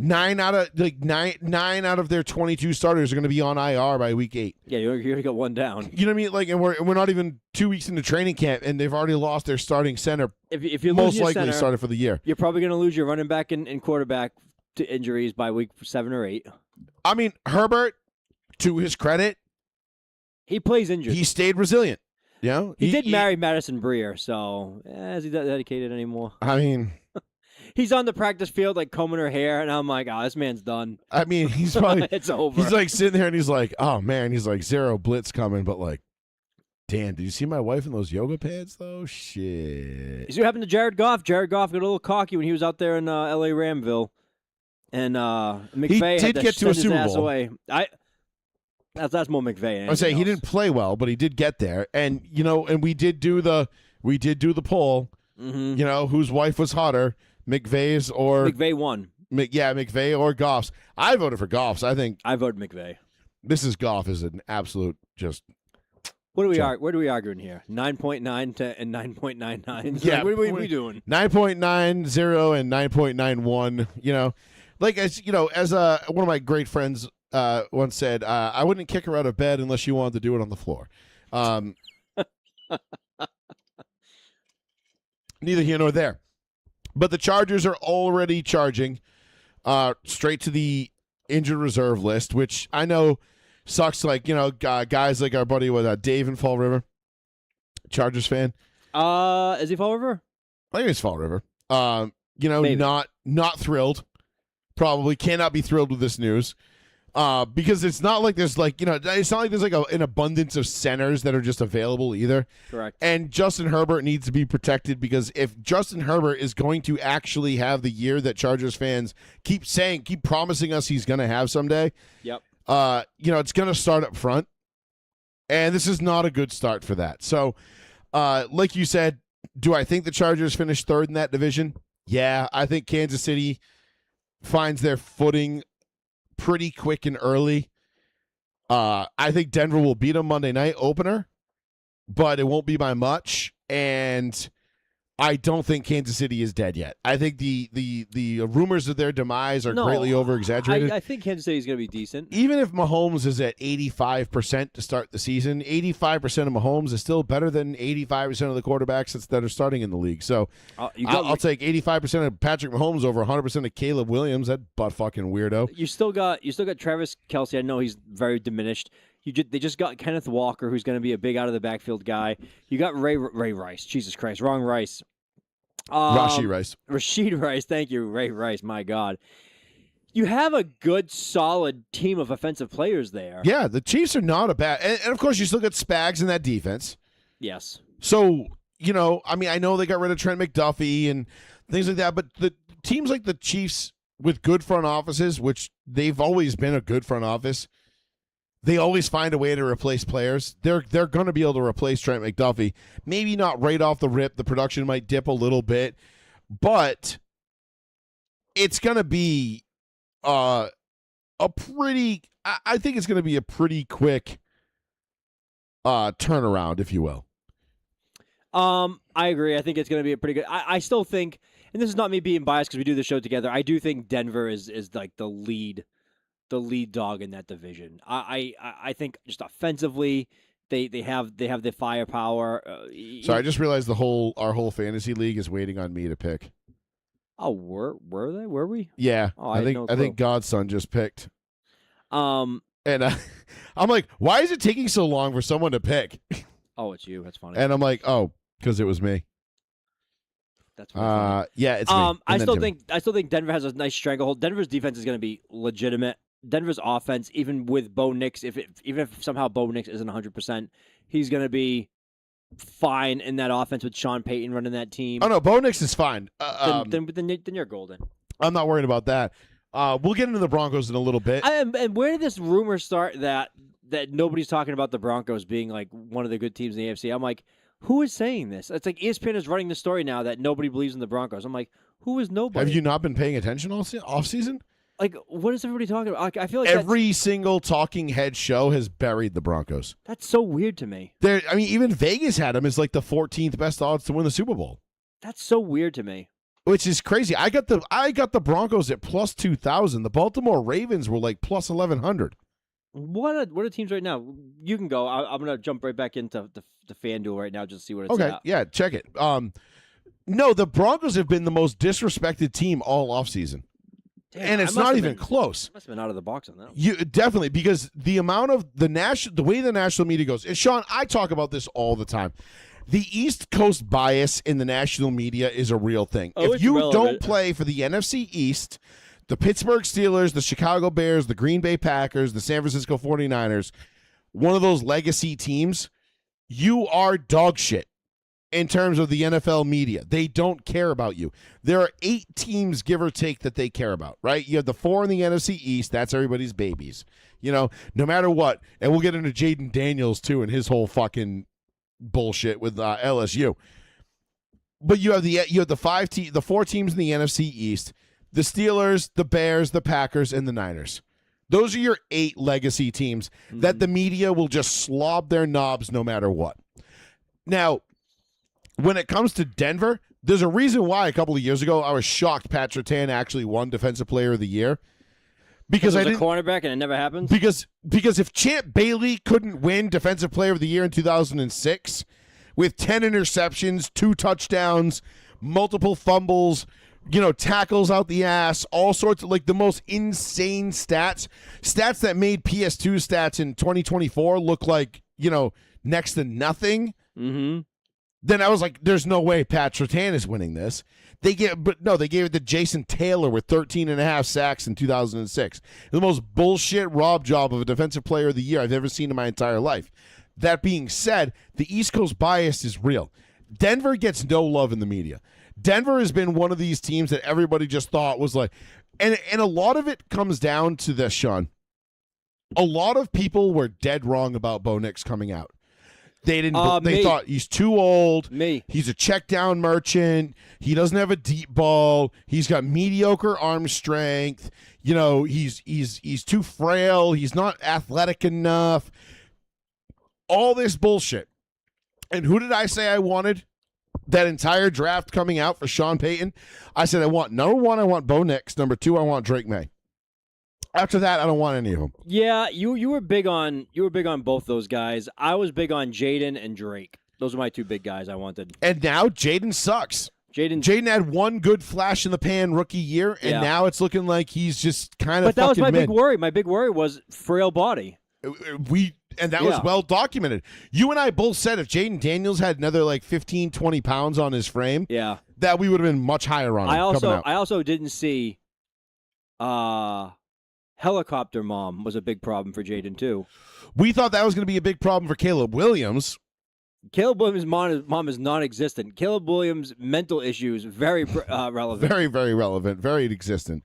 Nine out of their 22 starters are going to be on IR by week 8. Yeah, you're going to get one down. You know what I mean? Like, and we're not even 2 weeks into training camp, and they've already lost their starting center. If you most lose your likely center, started for the year. You're probably going to lose your running back and quarterback to injuries by week 7 or 8. I mean, Herbert, to his credit, he plays injured. He stayed resilient. He did marry Madison Breer, so is he that dedicated anymore? I mean, he's on the practice field like combing her hair, and I'm like, oh, this man's done. I mean, he's probably it's over. He's like sitting there and he's like, oh man, he's like, zero blitz coming, but like, damn, did you see my wife in those yoga pants though? Shit. You see what happened to Jared Goff? Jared Goff got a little cocky when he was out there in L.A. Ramville, and McVay had to send his ass away. That's more McVay. I say he didn't play well, but he did get there, and and we did do the poll. Mm-hmm. Whose wife was hotter, McVay's or McVay won. McVay or Goff's. I voted for Goff's. I think I voted McVay. Mrs. Goff is an absolute just. What are we arguing here? 9.9 and 9.99. Yeah, what are we doing? 9.90 and 9.91. As one of my great friends once said, I wouldn't kick her out of bed unless she wanted to do it on the floor. neither here nor there. But the Chargers are already charging straight to the injured reserve list, which I know sucks. Like, guys like our buddy with Dave in Fall River, Chargers fan. Is he Fall River? I think it's Fall River. Maybe. Not thrilled. Probably cannot be thrilled with this news. Because it's not like there's it's not like there's an abundance of centers that are just available either. Correct. And Justin Herbert needs to be protected, because if Justin Herbert is going to actually have the year that Chargers fans keep promising us he's going to have someday, yep. It's going to start up front. And this is not a good start for that. So, like you said, do I think the Chargers finish third in that division? Yeah, I think Kansas City finds their footing pretty quick and early. I think Denver will beat them Monday night opener, but it won't be by much. And I don't think Kansas City is dead yet. I think the rumors of their demise are greatly over-exaggerated. I think Kansas City is going to be decent. Even if Mahomes is at 85% to start the season, 85% of Mahomes is still better than 85% of the quarterbacks that are starting in the league. So I'll take 85% of Patrick Mahomes over 100% of Caleb Williams. That butt-fucking weirdo. You still got Travis Kelce. I know he's very diminished. They just got Kenneth Walker, who's going to be a big out-of-the-backfield guy. You got Ray Rice. Jesus Christ, wrong Rice. Rashee Rice. Rashid Rice, thank you. Ray Rice, my God. You have a good, solid team of offensive players there. Yeah, the Chiefs are not a bad... And of course, you still got Spags in that defense. Yes. So, I know they got rid of Trent McDuffie and things like that, but the teams like the Chiefs with good front offices, which they've always been a good front office, they always find a way to replace players. They're going to be able to replace Trent McDuffie. Maybe not right off the rip. The production might dip a little bit, but it's going to be I think it's going to be a pretty quick turnaround, if you will. I agree. I think it's going to be a pretty good. I still think, and this is not me being biased because we do the show together, I do think Denver is like the lead dog in that division. I think just offensively, they have the firepower. So I just realized our whole fantasy league is waiting on me to pick. Oh, were they? Were we? Yeah, oh, I think Godson just picked. And I'm like, why is it taking so long for someone to pick? Oh, it's you. That's funny. And I'm like, oh, because it was me. That's funny. Yeah, it's me. I still think Denver has a nice stranglehold. Denver's defense is going to be legitimate. Denver's offense, even with Bo Nix, even if somehow Bo Nix isn't 100%, he's going to be fine in that offense with Sean Payton running that team. Oh no, Bo Nix is fine. Then you're golden. I'm not worried about that. We'll get into the Broncos in a little bit. And where did this rumor start that nobody's talking about the Broncos being like one of the good teams in the AFC? I'm like, who is saying this? It's like ESPN is running the story now that nobody believes in the Broncos. I'm like, who is nobody? Have you not been paying attention off season? Like, what is everybody talking about? I feel like every single talking head show has buried the Broncos. That's so weird to me. Even Vegas had them as like the 14th best odds to win the Super Bowl. That's so weird to me. Which is crazy. I got the Broncos at plus 2,000. The Baltimore Ravens were like plus 1,100. What are teams right now? You can go. I'm gonna jump right back into the FanDuel right now just to see what it's at. Yeah, check it. No, the Broncos have been the most disrespected team all offseason. And it's not even close. Must have been out of the box on that. You definitely, because the amount of the way the national media goes. And Sean, I talk about this all the time. The East Coast bias in the national media is a real thing. If you don't play for the NFC East, the Pittsburgh Steelers, the Chicago Bears, the Green Bay Packers, the San Francisco 49ers, one of those legacy teams, you are dog shit in terms of the NFL media. They don't care about you. There are 8 teams, give or take, that they care about, right? You have the 4 in the NFC East. That's everybody's babies. No matter what. And we'll get into Jaden Daniels, too, and his whole fucking bullshit with LSU. But you have the 4 teams in the NFC East: the Steelers, the Bears, the Packers, and the Niners. Those are your 8 legacy teams that the media will just slob their knobs no matter what. Now, when it comes to Denver, there's a reason why a couple of years ago I was shocked Pat Surtain actually won Defensive Player of the Year. Because I was a cornerback and it never happened? Because if Champ Bailey couldn't win Defensive Player of the Year in 2006 with 10 interceptions, 2 touchdowns, multiple fumbles, tackles out the ass, all sorts of like the most insane stats that made PS2 stats in 2024 look like, next to nothing. Mm-hmm. Then I was like, there's no way Pat Surtain is winning this. They gave it to Jason Taylor with 13 and a half sacks in 2006. The most bullshit rob job of a defensive player of the year I've ever seen in my entire life. That being said, the East Coast bias is real. Denver gets no love in the media. Denver has been one of these teams that everybody just thought was like, and a lot of it comes down to this, Sean. A lot of people were dead wrong about Bo Nix coming out. They didn't. They thought he's too old. He's a check down merchant. He doesn't have a deep ball. He's got mediocre arm strength. He's too frail. He's not athletic enough. All this bullshit. And who did I say I wanted that entire draft coming out for Sean Payton? I said I want number 1, I want Bo Nix. Number 2, I want Drake May. After that, I don't want any of them. Yeah, you were big on both those guys. I was big on Jaden and Drake. Those are my 2 big guys I wanted. And now Jaden sucks. Jaden had one good flash in the pan rookie year, and now it's looking like he's just kind of. But that was my mid. big worry. My big worry was frail body. And that was well documented. You and I both said if Jaden Daniels had another like 15, 20 pounds on his frame, that we would have been much higher on him. I also didn't see. Helicopter mom was a big problem for Jaden, too. We thought that was going to be a big problem for Caleb Williams. Caleb Williams' mom is non-existent. Caleb Williams' mental issues, very relevant. Very, very relevant. Very existent.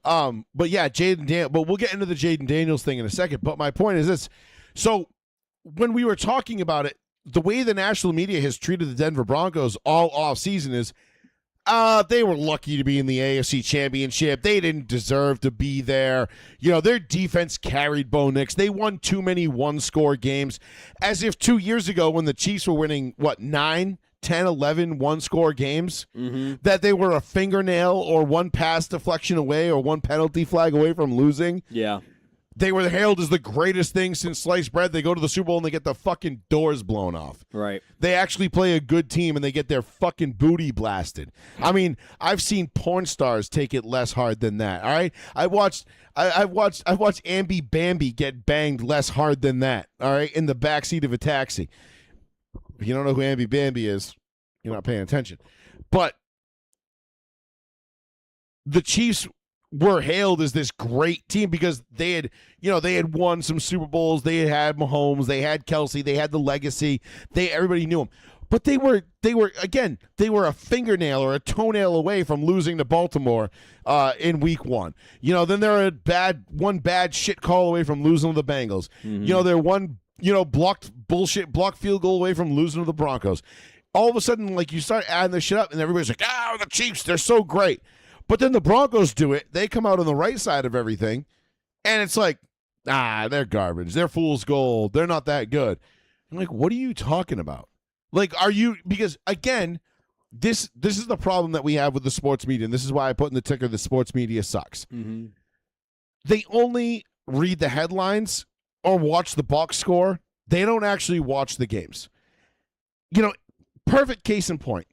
But yeah, but we'll get into the Jaden Daniels thing in a second. But my point is this. So when we were talking about it, the way the national media has treated the Denver Broncos all offseason is, they were lucky to be in the AFC Championship. They didn't deserve to be there. Their defense carried Bo Nix. They won too many one-score games. As if 2 years ago when the Chiefs were winning, 9, 10, 11 one-score games, that they were a fingernail or one pass deflection away or one penalty flag away from losing. Yeah. They were hailed as the greatest thing since sliced bread. They go to the Super Bowl and they get the fucking doors blown off. Right. They actually play a good team and they get their fucking booty blasted. I mean, I've seen porn stars take it less hard than that. All right. I've watched Ambi Bambi get banged less hard than that. All right. In the backseat of a taxi. If you don't know who Ambi Bambi is, you're not paying attention. But the Chiefs were hailed as this great team because they had won some Super Bowls. They had Mahomes. They had Kelsey. They had the legacy. Everybody knew them. But they were a fingernail or a toenail away from losing to Baltimore in week 1. Then they're one bad shit call away from losing to the Bengals. They're one blocked field goal away from losing to the Broncos. All of a sudden, like, you start adding this shit up and everybody's like, the Chiefs, they're so great. But then the Broncos do it. They come out on the right side of everything, and it's like, they're garbage. They're fool's gold. They're not that good. I'm like, what are you talking about? Like, because, again, this is the problem that we have with the sports media, and this is why I put in the ticker the sports media sucks. Mm-hmm. They only read the headlines or watch the box score. They don't actually watch the games. Perfect case in point.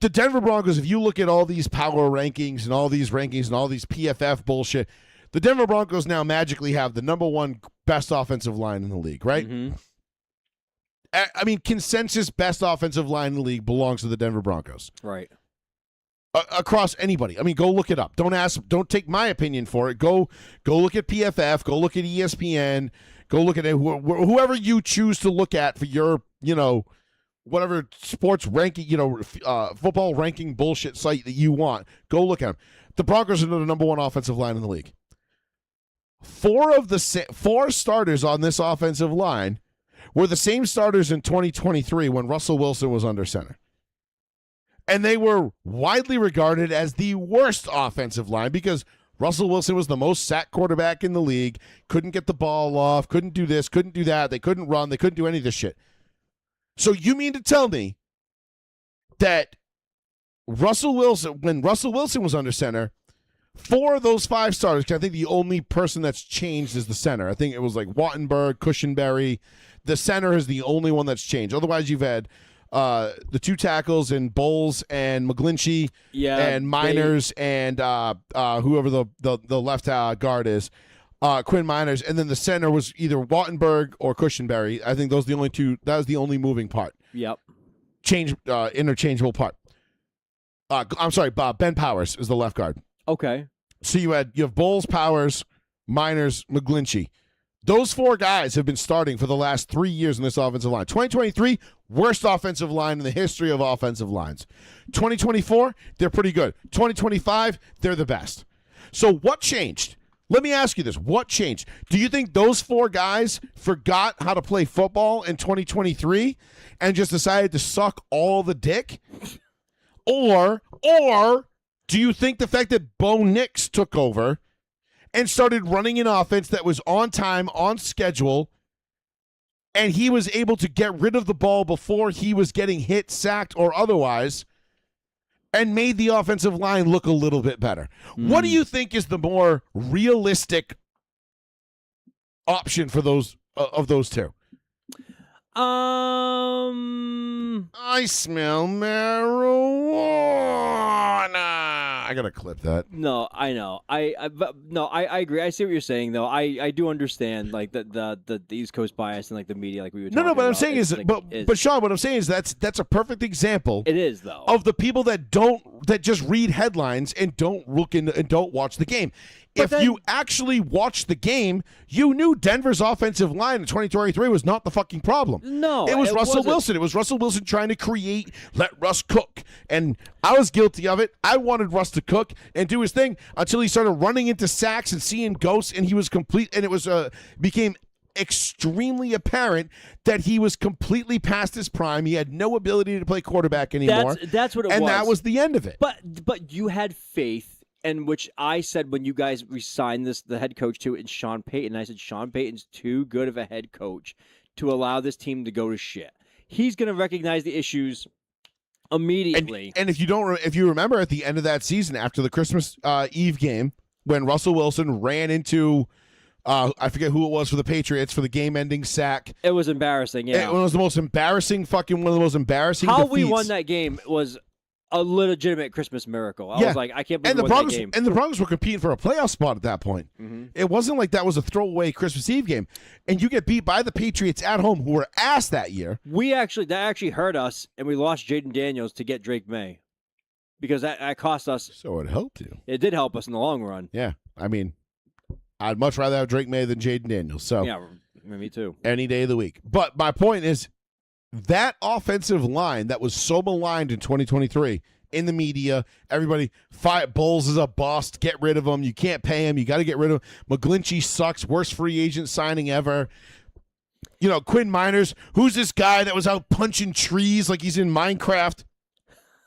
The Denver Broncos, if you look at all these power rankings and all these PFF bullshit, the Denver Broncos now magically have the number 1 best offensive line in the league, right? Mm-hmm. I mean, consensus best offensive line in the league belongs to the Denver Broncos. Right. Across anybody. I mean, go look it up. Don't take my opinion for it. Go look at PFF. Go look at ESPN. Go look at whoever you choose to look at for your, whatever sports ranking, football ranking bullshit site that you want. Go look at them. The Broncos are the number 1 offensive line in the league. 4 starters on this offensive line were the same starters in 2023 when Russell Wilson was under center. And they were widely regarded as the worst offensive line because Russell Wilson was the most sacked quarterback in the league, couldn't get the ball off, couldn't do this, couldn't do that, they couldn't run, they couldn't do any of this shit. So you mean to tell me that when Russell Wilson was under center, 4 of those 5 starters, because I think the only person that's changed is the center. I think it was like Wattenberg, Cushenberry. The center is the only one that's changed. Otherwise, you've had the two tackles and Bowles and McGlinchey and Miners and whoever the left guard is, Quinn Miners, and then the center was either Wattenberg or Cushenberry. I think those are the only two. That was the only moving part. Yep. Interchangeable part. I'm sorry, Ben Powers is the left guard. Okay. So you have Bowles, Powers, Miners, McGlinchey. Those four guys have been starting for the last 3 years in this offensive line. 2023, worst offensive line in the history of offensive lines. 2024, they're pretty good. 2025, they're the best. So what changed? Let me ask you this. What changed? Do you think those four guys forgot how to play football in 2023 and just decided to suck all the dick? Or do you think the fact that Bo Nix took over and started running an offense that was on time, on schedule, and he was able to get rid of the ball before he was getting hit, sacked, or otherwise, and made the offensive line look a little bit better? What do you think is the more realistic option for those of those two? I smell marijuana. I gotta clip that. No, I know. I agree. I see what you're saying, though. I do understand like the East Coast bias and like the media, like we were talking about. But I'm saying but Sean, what I'm saying is that's a perfect example. It is though of the people that just read headlines and don't look in and don't watch the game. If you actually watched the game, you knew Denver's offensive line in 2023 was not the fucking problem. No, it was Russell Wilson. It was Russell Wilson trying to let Russ cook. And I was guilty of it. I wanted Russ to cook and do his thing until he started running into sacks and seeing ghosts, and he was complete. And it was became extremely apparent that he was completely past his prime. He had no ability to play quarterback anymore. That's what it was. And that was the end of it. But you had faith. And which I said when you guys resigned the head coach to it, and Sean Payton. I said Sean Payton's too good of a head coach to allow this team to go to shit. He's going to recognize the issues immediately. And if you remember at the end of that season, after the Christmas Eve game, when Russell Wilson ran into I forget who it was for the Patriots for the game-ending sack. It was embarrassing. Yeah, it was the most embarrassing one of the most embarrassing. How defeats. We won that game was a legitimate Christmas miracle. I was like, I can't believe we won that game. And the Broncos were competing for a playoff spot at that point. Mm-hmm. It wasn't like that was a throwaway Christmas Eve game. And you get beat by the Patriots at home, who were ass that year. That actually hurt us, and we lost Jaden Daniels to get Drake May. Because that cost us. So it helped you. It did help us in the long run. Yeah. I mean, I'd much rather have Drake May than Jaden Daniels. So yeah, me too. Any day of the week. But my point is, that offensive line that was so maligned in 2023 in the media, everybody, Bowles is a bust, get rid of him, you can't pay him, you got to get rid of him. McGlinchey sucks, worst free agent signing ever. Quinn Miners, who's this guy that was out punching trees like he's in Minecraft,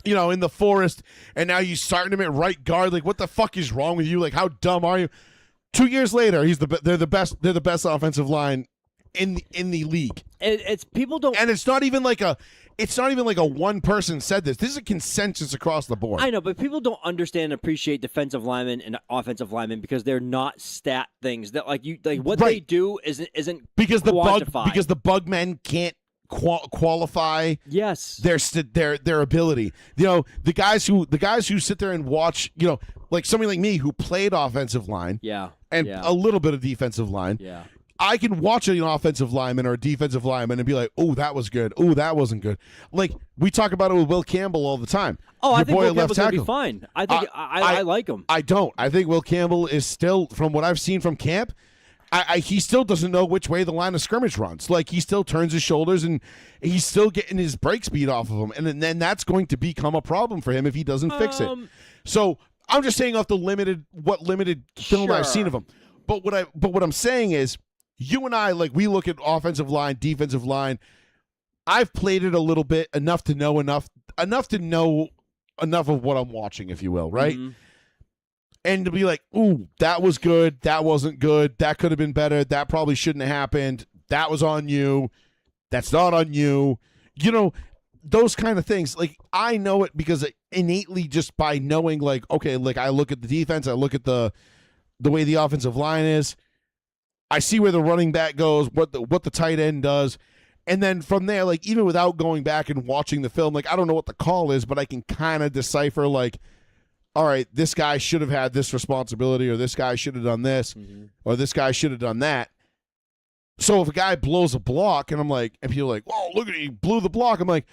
in the forest, and now you starting him at right guard. Like, what the fuck is wrong with you? Like, how dumb are you? 2 years later, they're the best offensive line in the league. It's people don't, and it's not even like a one person said this. This is a consensus across the board. I know, but people don't understand and appreciate defensive linemen and offensive linemen because they're not stat things. That what they do isn't because quantified. the bug men can't qualify. Yes, their ability. The guys who sit there and watch. Like somebody like me who played offensive line. Yeah, and a little bit of defensive line. Yeah. I can watch an offensive lineman or a defensive lineman and be like, oh, that was good. Oh, that wasn't good. Like, we talk about it with Will Campbell all the time. Oh, I think Will Campbell's going to be fine. I think I like him. I don't. I think Will Campbell is still, from what I've seen from camp, he still doesn't know which way the line of scrimmage runs. Like, he still turns his shoulders, and he's still getting his break speed off of him. And then that's going to become a problem for him if he doesn't fix it. So I'm just saying off the limited film I've seen of him. But what I'm saying is, you and I, like, we look at offensive line, defensive line. I've played it a little bit, enough to know enough of what I'm watching, if you will, right? Mm-hmm. And to be like, ooh, that was good, that wasn't good, that could have been better, that probably shouldn't have happened, that was on you, that's not on you. Those kind of things. Like, I know it because innately, just by knowing, like, okay, like, I look at the defense, I look at the way the offensive line is, I see where the running back goes, what the tight end does, And then from there, like, even without going back and watching the film, like, I don't know what the call is, but I can kind of decipher, like, all right, this guy should have had this responsibility, or this guy should have done this, or this guy should have done that. So if a guy blows a block, and I'm like, and people are like, "Whoa, look at he blew the block," I'm like,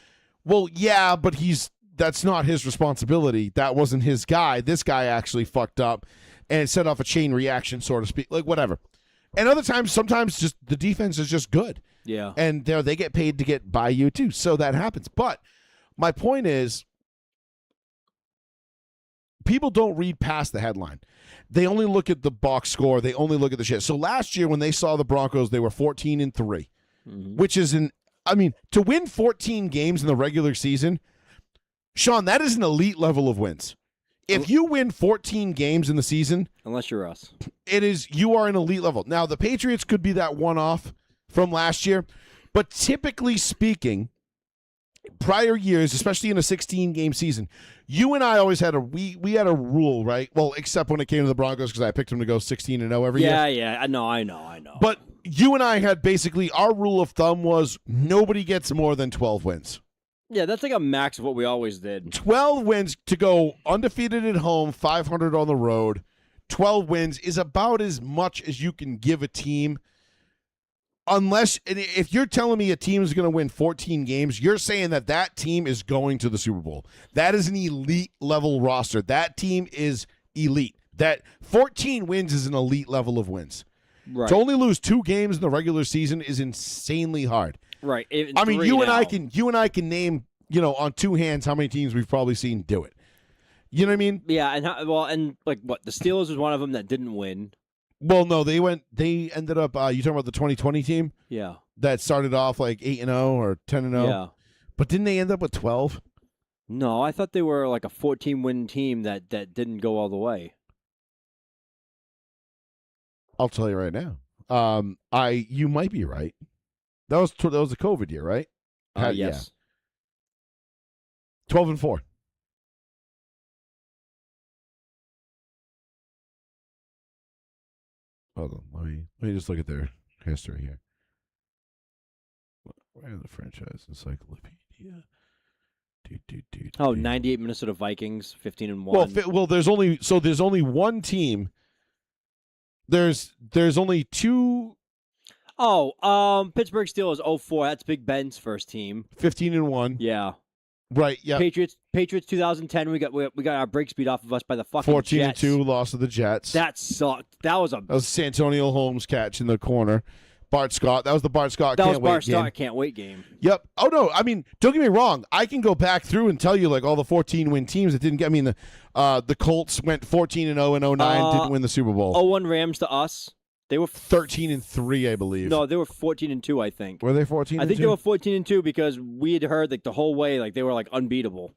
well, yeah, but that's not his responsibility. That wasn't his guy. This guy actually fucked up and set off a chain reaction, so to speak. Like, whatever. And other times, sometimes just the defense is just good. Yeah. And they get paid to get by you too. So that happens. But my point is, people don't read past the headline. They only look at the box score. They only look at the shit. So last year when they saw the Broncos, they were 14-3, which is to win 14 games in the regular season, Sean, that is an elite level of wins. If you win 14 games in the season, unless you're us, you are an elite level. Now, the Patriots could be that one-off from last year, but typically speaking, prior years, especially in a 16-game season, you and I always had we had a rule, right? Well, except when it came to the Broncos, because I picked them to go 16-0 every year. Yeah, I know. But you and I had basically, our rule of thumb was nobody gets more than 12 wins. Yeah, that's like a max of what we always did. 12 wins to go undefeated at home, 500 on the road. 12 wins is about as much as you can give a team. Unless, if you're telling me a team is going to win 14 games, you're saying that team is going to the Super Bowl. That is an elite level roster. That team is elite. That 14 wins is an elite level of wins. Right. To only lose 2 games in the regular season is insanely hard. Right. I mean, you and I can name, on 2 hands how many teams we've probably seen do it. You know what I mean? Yeah, and like what, the Steelers was one of them that didn't win. Well, no, they ended up, you talking about the 2020 team? Yeah. That started off like 8-0 or 10-0? Yeah. But didn't they end up with 12? No, I thought they were like a 14-win team that didn't go all the way. I'll tell you right now. You might be right. That was the COVID year, right? Yes. 12-4. Hold on, let me just look at their history here. Where are the franchise encyclopedia? 98 Minnesota Vikings, 15-1. Well, there's only one team. There's only 2. Pittsburgh Steelers 04. That's Big Ben's first team. 15-1. Yeah. Right. Yeah. Patriots 2010. We got our break speed off of us by the fucking Jets. 14-2 loss to the Jets. That sucked. That was Santonio Holmes catch in the corner. Bart Scott. That was the Bart Scott. Can't wait game. Yep. Oh no. I mean, don't get me wrong. I can go back through and tell you like all the 14-win teams that didn't get. I mean, the Colts went 14-0 in 09, didn't win the Super Bowl. 0-1 Rams to us. They were 13-3, I believe. No, they were 14-2. I think. Were they 14-2? I think they were 14-2 because we had heard like the whole way like they were like unbeatable.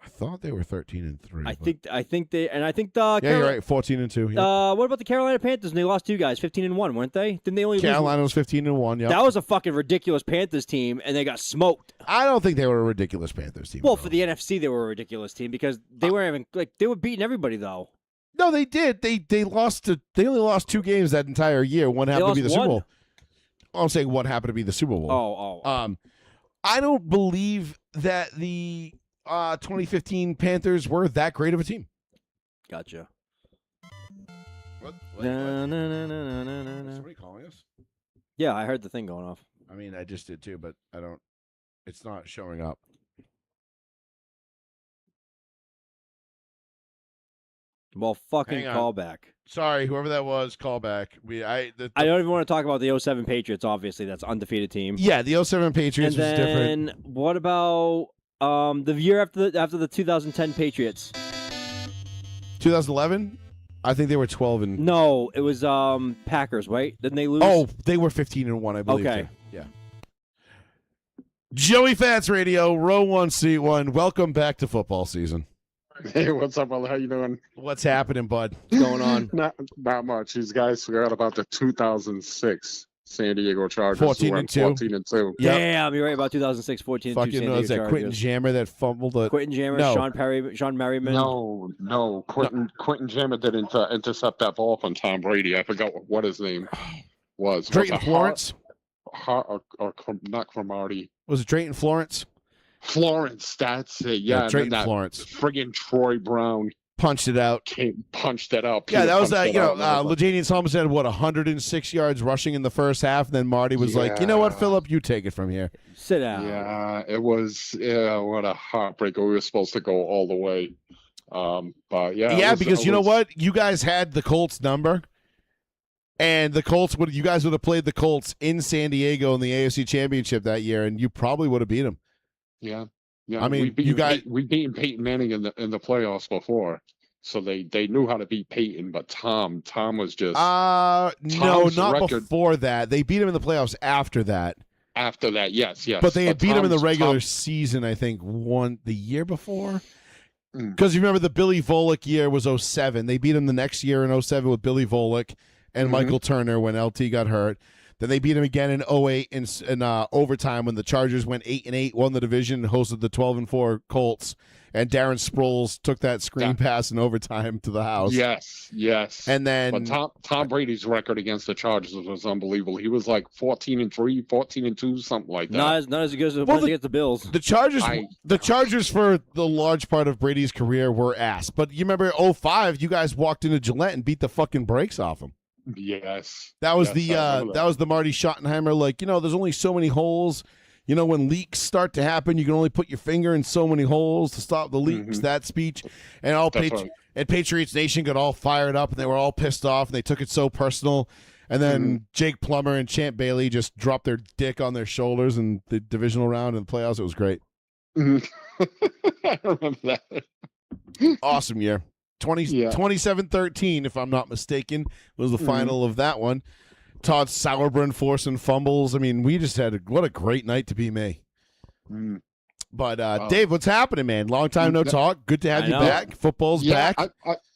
I thought they were 13-3. I think they, and I think the you're right, 14-2. Yeah. What about the Carolina Panthers? And they lost 2 guys, 15-1, weren't they? Didn't they only? Carolina was 15-1. Yeah, that was a fucking ridiculous Panthers team, and they got smoked. I don't think they were a ridiculous Panthers team. Well, for the NFC, they were a ridiculous team because they weren't even like they were beating everybody though. No, they did. They only lost 2 games that entire year. One happened to be the Super Bowl. I'm saying one happened to be the Super Bowl. I don't believe that the 2015 Panthers were that great of a team. Gotcha. What? Somebody calling us? Yeah, I heard the thing going off. I mean, I just did too, but I don't. It's not showing up. Well, fucking call back. Sorry, whoever that was, call back. I don't even want to talk about the 07 Patriots, obviously. That's an undefeated team. Yeah, the 07 Patriots was different. And what about the year after the 2010 Patriots? 2011? I think they were 12 and... No, it was Packers, right? Didn't they lose? Oh, they were 15-1, I believe. Okay. Too. Yeah. Joey Fats Radio, row 1, seat 1. Welcome back to football season. Hey, what's up, brother? How you doing? What's happening, bud? What's going on? Not much. These guys forgot about the 2006 San Diego Chargers. 14-2. 14-2. Damn, you're right about 2006, 14-2 Fucking San Diego was that Chargers. Quentin Jammer that fumbled it? Quentin Jammer, No. Sean Merriman. No. Quentin Jammer didn't intercept that ball from Tom Brady. I forgot what his name was. Drayton Florence? Not Cromartie. Was it Drayton Florence? Florence, that's it. Yeah, and then Drayton that Florence friggin' Troy Brown punched it out. punched it out. Yeah, Peter that was punched it out. LaDainian Thomas had 106 yards rushing in the first half, and then Marty was like, you know what, Philip, you take it from here. Sit down. Yeah, it was. Yeah, what a heartbreaker. We were supposed to go all the way. But yeah. Yeah, because you know what? You guys had the Colts number, and the Colts you guys would have played the Colts in San Diego in the AFC Championship that year, and you probably would have beat them. Yeah. Yeah. I mean, we beat Peyton Manning in the playoffs before. So they knew how to beat Peyton, but Tom was just no, not record, before that. They beat him in the playoffs after that. After that, yes. But they had beat him in the regular season, I think, the year before. Because you remember the Billy Volek year was 07. They beat him the next year in 07 with Billy Volek and Michael Turner when LT got hurt. Then they beat him again in 08 in overtime when the Chargers went 8-8, won the division, and hosted the 12-4 Colts. And Darren Sproles took that screen pass in overtime to the house. Yes. And then, but Tom Brady's record against the Chargers was unbelievable. He was like 14-3, 14-2, something like that. Not as good as against the Bills. The Chargers for the large part of Brady's career were ass. But you remember 05, you guys walked into Gillette and beat the fucking brakes off them. Yes. That was that was the Marty Schottenheimer, like, there's only so many holes. When leaks start to happen, you can only put your finger in so many holes to stop the leaks. That speech, and Patriots Nation got all fired up, and they were all pissed off, and they took it so personal. And then Jake Plummer and Champ Bailey just dropped their dick on their shoulders in the divisional round and the playoffs. It was great. I remember that. Awesome year. 27-13, if I'm not mistaken, was the final of that one. Todd Sauerbrunn forcing fumbles. I mean, we just had what a great night to be me. But Dave, what's happening, man? Long time no talk. Good to have you back. Football's back.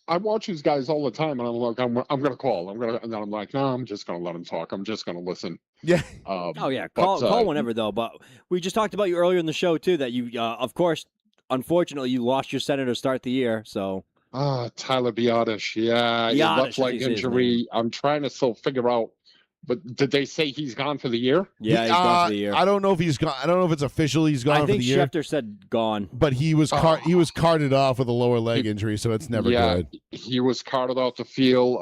I watch these guys all the time, and I'm like, I'm gonna call. And then I'm like, no, I'm just gonna let him talk. I'm just gonna listen. Yeah. Call whenever though. But we just talked about you earlier in the show too. That you, of course, unfortunately, you lost your center to start the year. So. Tyler Biadasz. Yeah, left leg injury. I'm trying to still figure out. But did they say he's gone for the year? Yeah, he's gone for the year. I don't know if he's gone. I don't know if it's official he's gone for the year. I think Schefter said gone. But he was carted off with a lower leg injury, so it's never good. He was carted off the field.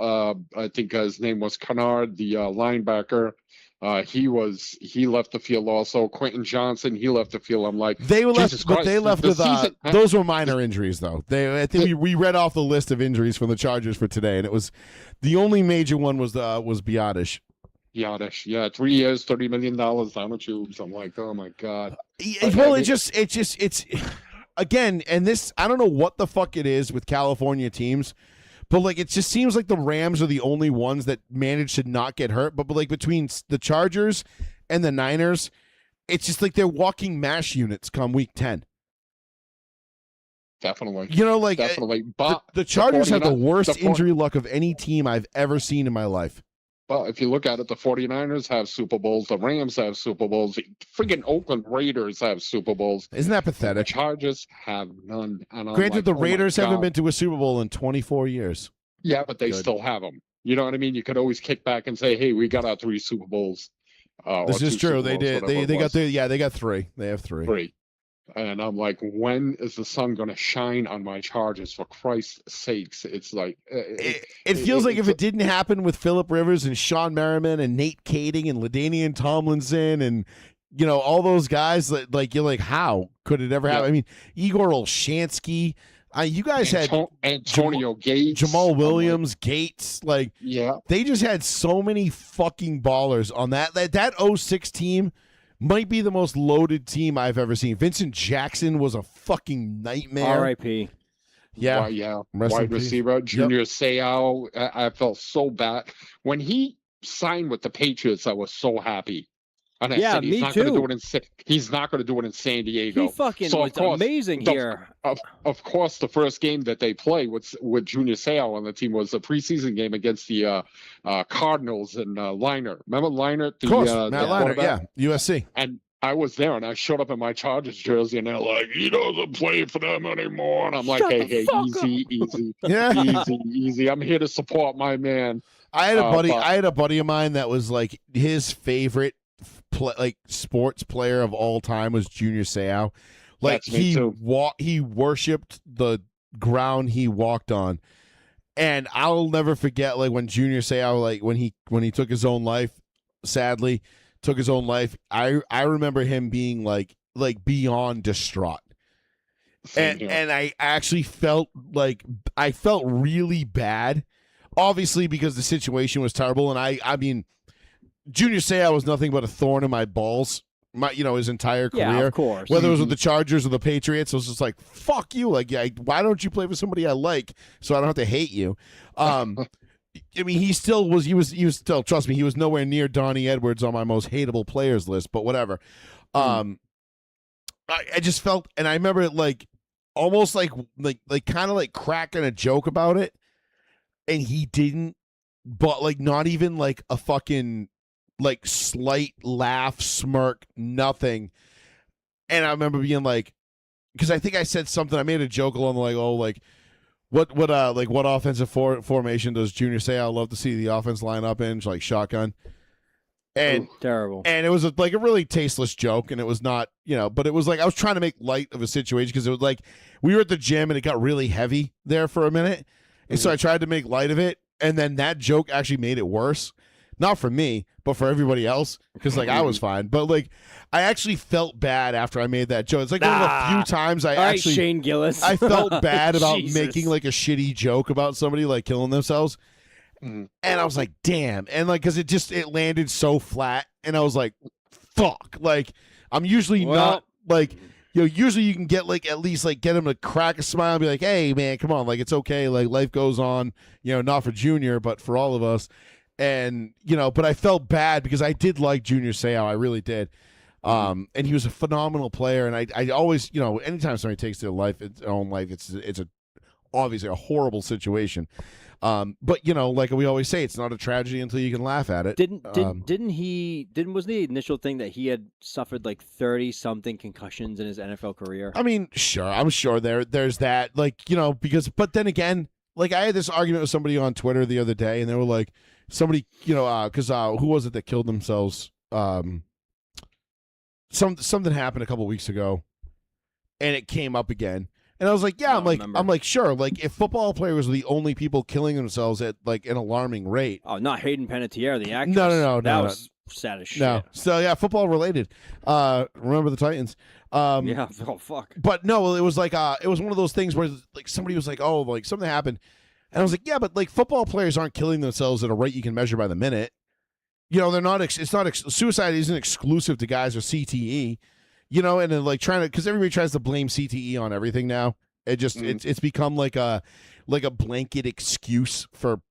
I think his name was Kennard, the linebacker. He left the field also. Quentin Johnson, he left the field. I'm like, they left, but they left with those were minor injuries though. I think we read off the list of injuries from the Chargers for today, and it was the only major one was Biadasz. Yeah, 3 years, $30 million down the tubes. I'm like, oh my god. Well, it's again, and this I don't know what the fuck it is with California teams. But, like, it just seems like the Rams are the only ones that manage to not get hurt. But like, between the Chargers and the Niners, it's just like they're walking MASH units come week 10. Definitely. Definitely. But the Chargers have the worst injury luck of any team I've ever seen in my life. Well, if you look at it, the 49ers have Super Bowls. The Rams have Super Bowls. The freaking Oakland Raiders have Super Bowls. Isn't that pathetic? The Chargers have none. And granted, the Raiders haven't been to a Super Bowl in 24 years. Yeah, but they still have them. You know what I mean? You could always kick back and say, hey, we got our 3 Super Bowls. This is true. They did. They got they got 3. They have 3. 3. And I'm like, when is the sun going to shine on my Chargers? For Christ's sakes, it's like it feels like if it didn't happen with Phillip Rivers and Sean Merriman and Nate Kading and LaDainian Tomlinson and all those guys, like you're like, how could it ever happen? I mean, Igor Olshansky. You guys had Antonio Gates, Jamal Williams, Gates. Like, they just had so many fucking ballers on that 06 team. Might be the most loaded team I've ever seen. Vincent Jackson was a fucking nightmare. R.I.P. Yeah. Wide receiver, Junior Seau. I felt so bad. When he signed with the Patriots, I was so happy. And I said he's not going to do it he's not going to do it in San Diego. He fucking was amazing here. Of course, the first game that they played with Junior Seau on the team was a preseason game against the Cardinals and Liner. Remember Liner? Of course, Matt Liner, USC. And I was there, and I showed up in my Chargers jersey, and they're like, he doesn't play for them anymore. And I'm like, hey, easy. Yeah. Easy. I'm here to support my man. I had a buddy of mine that was like his favorite sports player of all time was Junior Seau. Like he worshipped the ground he walked on. And I'll never forget, like, when Junior Seau, like, when he took his own life, sadly took his own life. I remember him being like beyond distraught, and I actually felt really bad, obviously because the situation was terrible. And I mean, Junior Seau was nothing but a thorn in my balls. His entire career. Yeah, of course. Whether it was with the Chargers or the Patriots, it was just like, fuck you. Like, yeah, why don't you play for somebody I like so I don't have to hate you? I mean, he was still, trust me, he was nowhere near Donnie Edwards on my most hateable players list, but whatever. I just felt, and I remember it like almost like kind of like cracking a joke about it, and he didn't, but like not even like a fucking like slight laugh, smirk, nothing. And I remember being like, because I think I said something, I made a joke along like, oh, like what offensive formation does Junior say? I'd love to see the offense line up in, like shotgun. And terrible. And it was like a really tasteless joke, and it was not, but it was like I was trying to make light of a situation because it was like we were at the gym and it got really heavy there for a minute, and so I tried to make light of it, and then that joke actually made it worse. Not for me, but for everybody else, because like I was fine. But like I actually felt bad after I made that joke. It's like one of the few times Shane Gillis. I felt bad about making like a shitty joke about somebody like killing themselves. And I was like, damn. And like, because it landed so flat, and I was like, fuck. Like, I'm usually not like, usually you can get like at least like get him to crack a smile and be like, hey man, come on, like it's okay, like life goes on, not for Junior, but for all of us. And, but I felt bad because I did like Junior Seau. I really did. And he was a phenomenal player. And I always, anytime somebody takes their own life, it's obviously a horrible situation. But, like we always say, it's not a tragedy until you can laugh at it. I mean, sure. I'm sure there's that. Like, but then again, like I had this argument with somebody on Twitter the other day, and they were like, somebody, because who was it that killed themselves? Something happened a couple weeks ago, and it came up again. And I was like, yeah, I'm like, sure. Like, if football players were the only people killing themselves at like an alarming rate. Oh, not Hayden Panettiere, the actress. No. That was sad as shit. No. So yeah, football related. Remember the Titans? Yeah. Oh fuck. But no, it was like it was one of those things where like somebody was like, oh, like something happened. And I was like, yeah, but like football players aren't killing themselves at a rate you can measure by the minute. They're not. Suicide isn't exclusive to guys with CTE. And then like trying to, because everybody tries to blame CTE on everything now. It just it's become like a blanket excuse for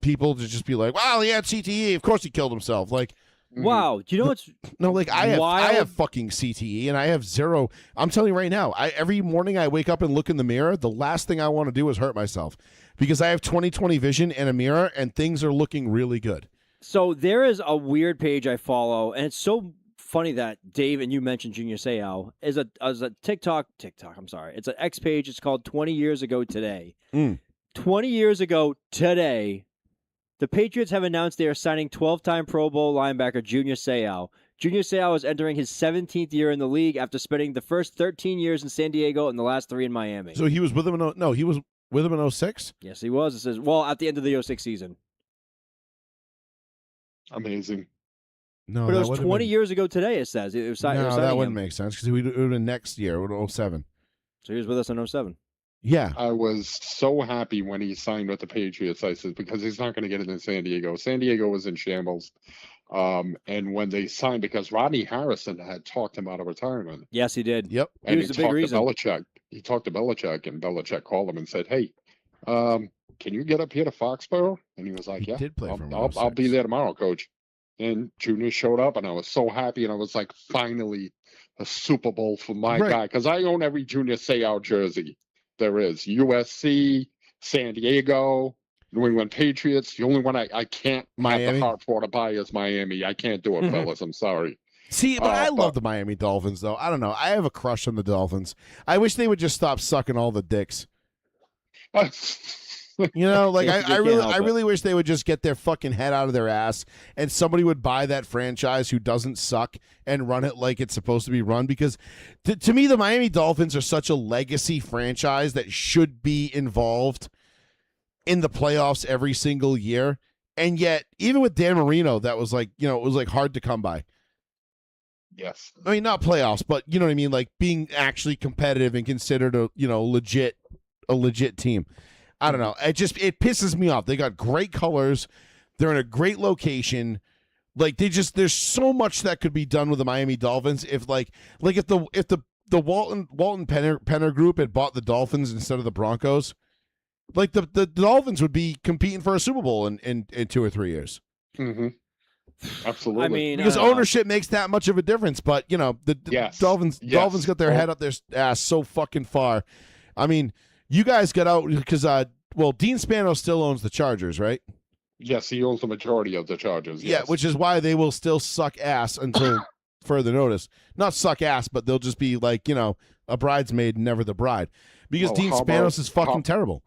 people to just be like, wow, he had CTE, of course he killed himself. Like, wow, do you know what's no? Like I have fucking CTE, and I have zero. I'm telling you right now, every morning I wake up and look in the mirror. The last thing I want to do is hurt myself. Because I have 20/20 vision and a mirror, and things are looking really good. So there is a weird page I follow, and it's so funny that Dave and you mentioned Junior Seau is a TikTok. I'm sorry, it's an X page. It's called 20 Years Ago Today. 20 years ago today, the Patriots have announced they are signing 12-time Pro Bowl linebacker Junior Seau. Junior Seau is entering his 17th year in the league after spending the first 13 years in San Diego and the last 3 in Miami. So he was with them he was with him in 06? Yes, he was. It says, at the end of the 06 season. Amazing. No, but it was 20 years ago today, it says. It was that wouldn't make sense because it would have been next year, it would 07. So he was with us in 07. Yeah. I was so happy when he signed with the Patriots, I said, because he's not going to get it in San Diego. San Diego was in shambles. And when they signed, because Rodney Harrison had talked him out of retirement. Yes, he did. Yep. And he was the big reason. He talked to Belichick, and Belichick called him and said, hey, can you get up here to Foxborough? And he was like, yeah, I'll be there tomorrow, coach. And Junior showed up, and I was so happy, and I was like, finally, a Super Bowl for my guy. Because I own every Junior Seau jersey there is. USC, San Diego, New England Patriots. The only one I can't have the heart for to buy is Miami. I can't do it, fellas. I'm sorry. See, but I love the Miami Dolphins, though. I don't know. I have a crush on the Dolphins. I wish they would just stop sucking all the dicks. You know, like I it. really wish they would just get their fucking head out of their ass and somebody would buy that franchise who doesn't suck and run it like it's supposed to be run. Because to me, the Miami Dolphins are such a legacy franchise that should be involved in the playoffs every single year. And yet, even with Dan Marino, that was like, you know, it was like hard to come by. Yes. I mean, not playoffs, but you know what I mean? Like being actually competitive and considered a legit team. I don't know. It pisses me off. They got great colors. They're in a great location. Like there's so much that could be done with the Miami Dolphins if the Walton Penner group had bought the Dolphins instead of the Broncos. Like the Dolphins would be competing for a Super Bowl in 2 or 3 years. Mm-hmm. Absolutely. I mean, because ownership makes that much of a difference. But you know, the Dolphins got their head up their ass so fucking far. I mean, you guys got out because Dean Spano still owns the Chargers, right? Yes, he owns the majority of the Chargers. Yeah, yes. which is why they will still suck ass until further notice. Not suck ass, but they'll just be like, you know, a bridesmaid, never the bride. Because Dean Spanos is fucking terrible.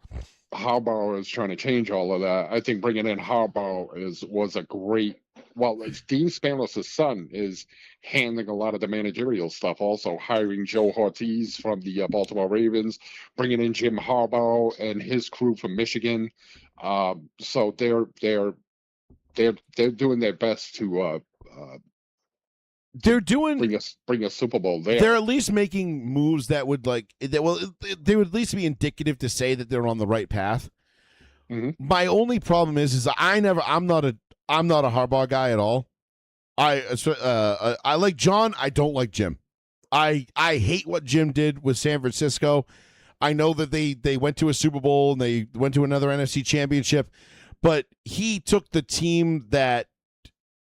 Harbaugh is trying to change all of that. I think bringing in Harbaugh was a great. Well, it's Dean Spanos' son is handling a lot of the managerial stuff. Also hiring Joe Ortiz from the Baltimore Ravens, bringing in Jim Harbaugh and his crew from Michigan. So they're doing their best to. They're doing bring a Super Bowl there. They're at least making moves that would they would at least be indicative to say that they're on the right path. Mm-hmm. My only problem is I'm not a Harbaugh guy at all. I like John. I don't like Jim. I hate what Jim did with San Francisco. I know that they went to a Super Bowl and they went to another NFC championship, but he took the team that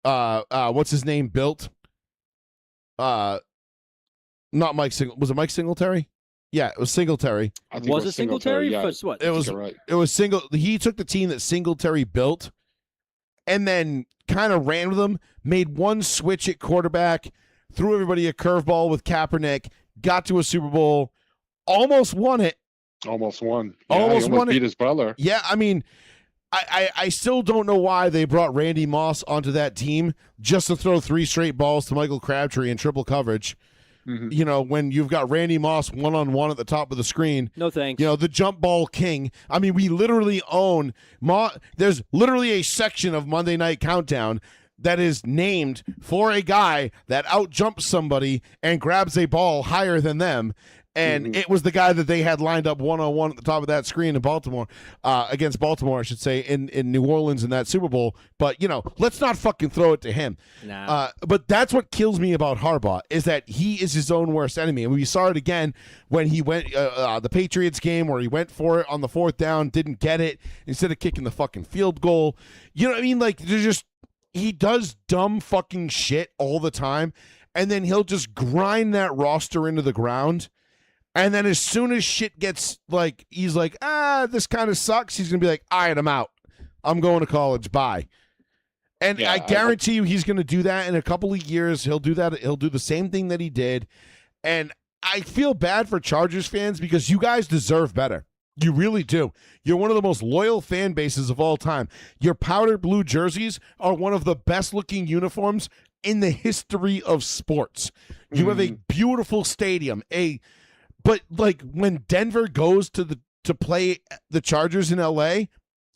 what's his name built. Not Mike was it Mike Singletary? Yeah, it was Singletary. Was it Singletary? Yeah. What? It was right. It was he took the team that Singletary built and then kind of ran with them, made one switch at quarterback, threw everybody a curveball with Kaepernick, got to a Super Bowl, almost won it. Almost won. Yeah, almost won beat it. His brother. Yeah, I mean, I still don't know why they brought Randy Moss onto that team just to throw 3 straight balls to Michael Crabtree in triple coverage. Mm-hmm. You know, when you've got Randy Moss one-on-one at the top of the screen. No thanks. You know, the jump ball king. I mean, we literally own there's literally a section of Monday Night Countdown that is named for a guy that outjumps somebody and grabs a ball higher than them. And it was the guy that they had lined up one-on-one at the top of that screen in Baltimore, against Baltimore, I should say, in New Orleans in that Super Bowl. But, you know, let's not fucking throw it to him. Nah. But that's what kills me about Harbaugh, is that he is his own worst enemy. And we saw it again when he went, the Patriots game where he went for it on the 4th down, didn't get it, instead of kicking the fucking field goal. You know what I mean? Like, he does dumb fucking shit all the time, and then he'll just grind that roster into the ground. And then as soon as shit gets like, he's like, this kind of sucks, he's going to be like, all right, I'm out. I'm going to college. Bye. And I guarantee you he's going to do that in a couple of years. He'll do that. He'll do the same thing that he did. And I feel bad for Chargers fans because you guys deserve better. You really do. You're one of the most loyal fan bases of all time. Your powder blue jerseys are one of the best looking uniforms in the history of sports. You have a beautiful stadium, but like when Denver goes to play the Chargers in LA,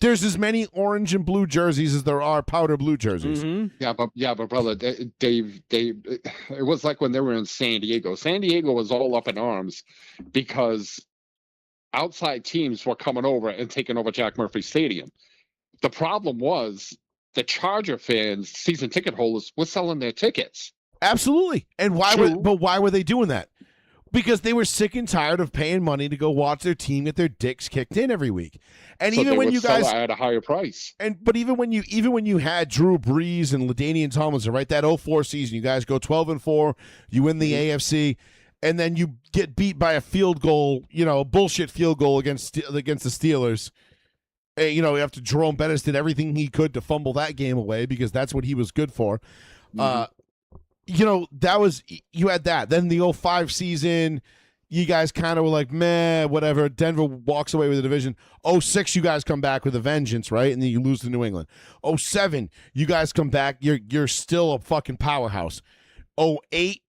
there's as many orange and blue jerseys as there are powder blue jerseys. Mm-hmm. Yeah, but brother, Dave, it was like when they were in San Diego. San Diego was all up in arms because outside teams were coming over and taking over Jack Murphy Stadium. The problem was the Charger fans, season ticket holders, were selling their tickets. Absolutely. And why were they doing that? Because they were sick and tired of paying money to go watch their team get their dicks kicked in every week. And so even when you guys at a higher price. But even when you had Drew Brees and LaDainian Tomlinson, right? That 2004 season, you guys go 12-4, you win the AFC, and then you get beat by a field goal, a bullshit field goal against the Steelers. And, after Jerome Bettis did everything he could to fumble that game away because that's what he was good for. You had that. Then the 2005 season, you guys kind of were like, meh, whatever. Denver walks away with the division. 06, you guys come back with a vengeance, right? And then you lose to New England. 07, you guys come back. You're still a fucking powerhouse. 08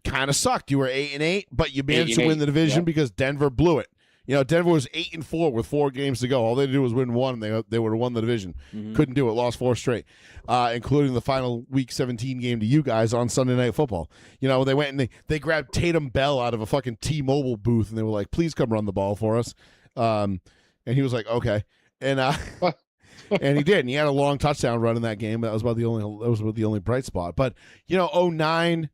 kind of sucked. You were 8-8, but you managed to win the division because Denver blew it. You know, Denver was 8-4 with 4 games to go. All they had to do was win one, and they would have won the division. Couldn't do it. Lost 4 straight, including the final Week 17 game to you guys on Sunday Night Football. You know, they went and they grabbed Tatum Bell out of a fucking T-Mobile booth, and they were like, "Please come run the ball for us." And he was like, "Okay," and and he did. And he had a long touchdown run in that game. That was about the only bright spot. But you know, 09.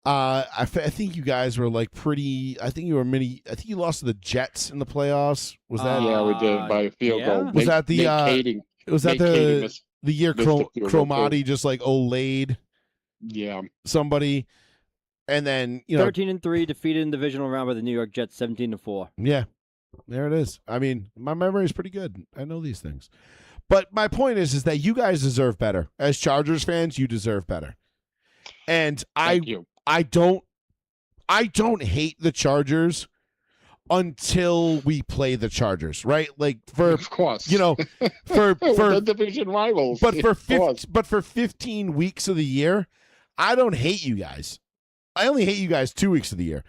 I think you guys were like pretty. I think you lost to the Jets in the playoffs. Was that? Yeah, we did by a field goal. Was that the year Cromartie just like laid somebody, and then 13-3 defeated in the divisional round by the New York Jets 17-4. Yeah, there it is. I mean, my memory is pretty good. I know these things, but my point is that you guys deserve better. As Chargers fans, you deserve better, and I don't hate the Chargers until we play the Chargers, right? Like of course, for the division rivals. But for 15 weeks of the year, I don't hate you guys. I only hate you guys 2 weeks of the year,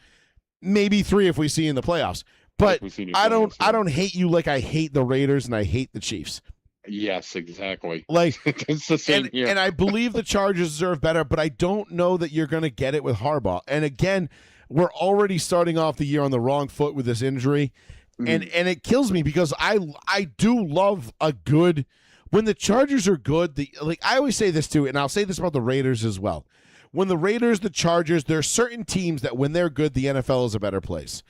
maybe 3 if we see in the playoffs. But I don't hate you like I hate the Raiders and I hate the Chiefs. Yes, exactly. Like it's the same here. And I believe the Chargers deserve better, but I don't know that you're going to get it with Harbaugh. And again, we're already starting off the year on the wrong foot with this injury, and it kills me because I do love a good when the Chargers are good. I always say this too, and I'll say this about the Raiders as well. When the Raiders, the Chargers, there are certain teams that when they're good, the NFL is a better place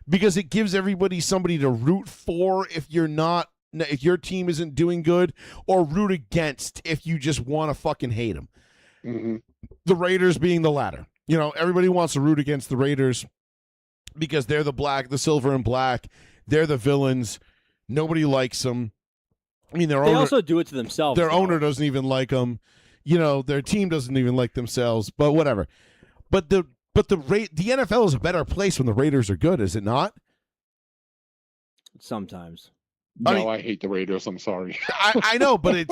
because it gives everybody somebody to root for if your team isn't doing good, or root against if you just want to fucking hate them. The Raiders being the latter. You know, everybody wants to root against the Raiders because they're the silver and black. They're the villains. Nobody likes them. I mean, they also do it to themselves. Their owner doesn't even like them. You know, their team doesn't even like themselves. But whatever. But the NFL is a better place when the Raiders are good, is it not? Sometimes. I hate the Raiders. I'm sorry. I know, but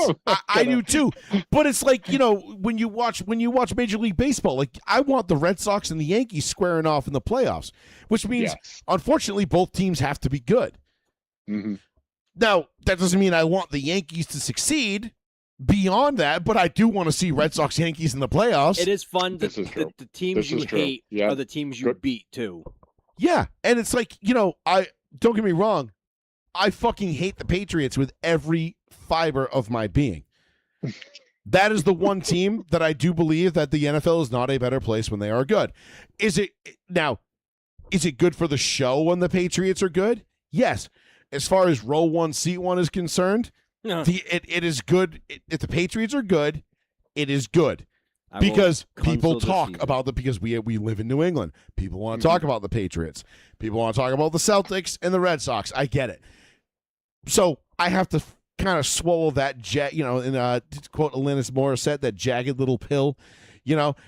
I do too. But it's like, when you watch Major League Baseball, like I want the Red Sox and the Yankees squaring off in the playoffs, which means unfortunately both teams have to be good. Now that doesn't mean I want the Yankees to succeed. Beyond that, but I do want to see Red Sox Yankees in the playoffs. It is fun. The teams you hate are the teams you beat too. Yeah, and it's like I don't get me wrong. I fucking hate the Patriots with every fiber of my being. That is the one team that I do believe that the NFL is not a better place when they are good. Is it good for the show when the Patriots are good? Yes. As far as row one, seat one is concerned, it is good. If the Patriots are good, it is good. Because people talk about because we live in New England. People want to talk about the Patriots. People want to talk about the Celtics and the Red Sox. I get it. So I have to kind of swallow that to quote Alanis Morissette, that jagged little pill,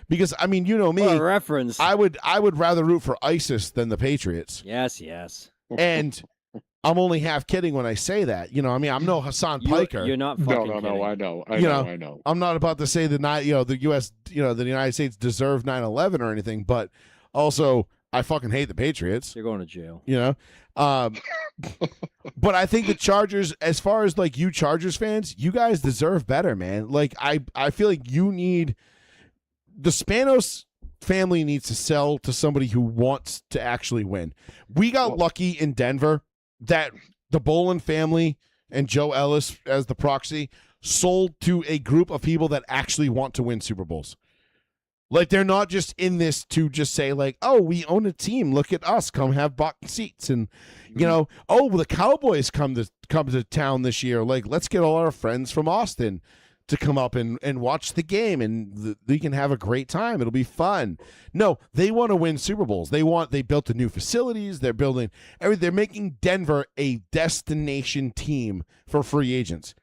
because I mean, me. What a reference. I would rather root for ISIS than the Patriots. Yes. And I'm only half kidding when I say that. I'm no Hassan Piker. You're not fucking kidding. No, I know. I'm not about to say the U.S., the United States deserved 9/11 or anything, but also I fucking hate the Patriots. You're going to jail. But I think the Chargers, as far as like you Chargers fans, you guys deserve better, man. Like I feel like the Spanos family needs to sell to somebody who wants to actually win. We got lucky in Denver that the Bolin family and Joe Ellis as the proxy sold to a group of people that actually want to win Super Bowls. Like, they're not just in this to just say, like, oh, we own a team. Look at us. Come have box seats. And, the Cowboys come to town this year. Like, let's get all our friends from Austin to come up and watch the game, and they can have a great time. It'll be fun. No, they want to win Super Bowls. They built the new facilities. They're building everything. They're making Denver a destination team for free agents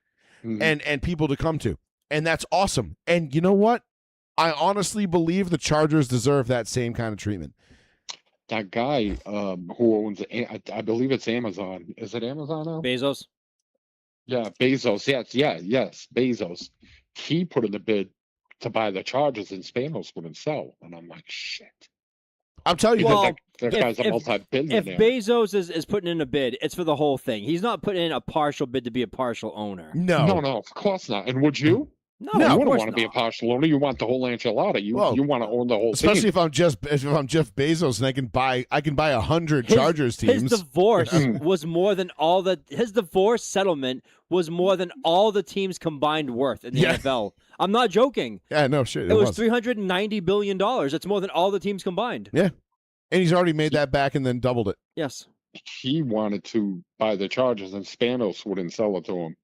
and people to come to. And that's awesome. And you know what? I honestly believe the Chargers deserve that same kind of treatment. that guy who owns, I believe it's Amazon. Is it Amazon now? Bezos. Yeah, Bezos. Yes, Bezos. He put in the bid to buy the Chargers, and Spanos wouldn't sell. And I'm like, shit. I'm telling you, Well, that guy's a multi-billionaire. If Bezos is putting in a bid, it's for the whole thing. He's not putting in a partial bid to be a partial owner. No, of course not. And would you? No, you of wouldn't course want to be a not. partial owner. You want the whole enchilada. You want to own the whole especially team. if I'm Jeff Bezos and I can buy 100 Chargers teams. His divorce was more than all the his divorce settlement was more than all the teams combined worth in the NFL. I'm not joking. Yeah, no shit. It was $390 billion. It's more than all the teams combined. Yeah, and he's already made that back and then doubled it. Yes. He wanted to buy the Chargers, and Spanos wouldn't sell it to him.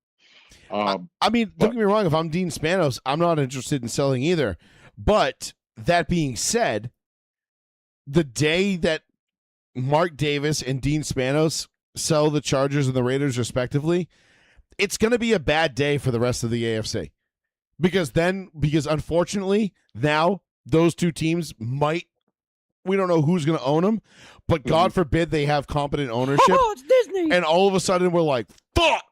I mean, don't get me wrong. If I'm Dean Spanos, I'm not interested in selling either. But that being said, the day that Mark Davis and Dean Spanos sell the Chargers and the Raiders respectively, it's going to be a bad day for the rest of the AFC. Because unfortunately, now those two teams we don't know who's going to own them, but God forbid they have competent ownership. Oh, it's Disney. And all of a sudden we're like, fuck.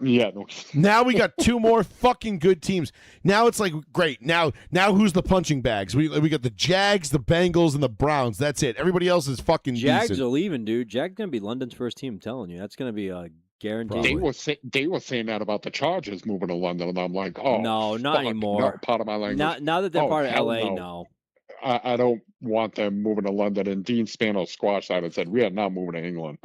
Yeah. No. Now we got two more fucking good teams. Now it's like, great. Now who's the punching bags? We got the Jags, the Bengals, and the Browns. That's it. Everybody else is fucking Jags decent. are leaving, dude. Jags going to be London's first team, I'm telling you. That's going to be a guarantee. They were saying that about the Chargers moving to London, and I'm like, oh. No, not anymore. Not part of my language. Now that they're part of LA, no. I don't want them moving to London. And Dean Spanos squashed that and said, we are not moving to England.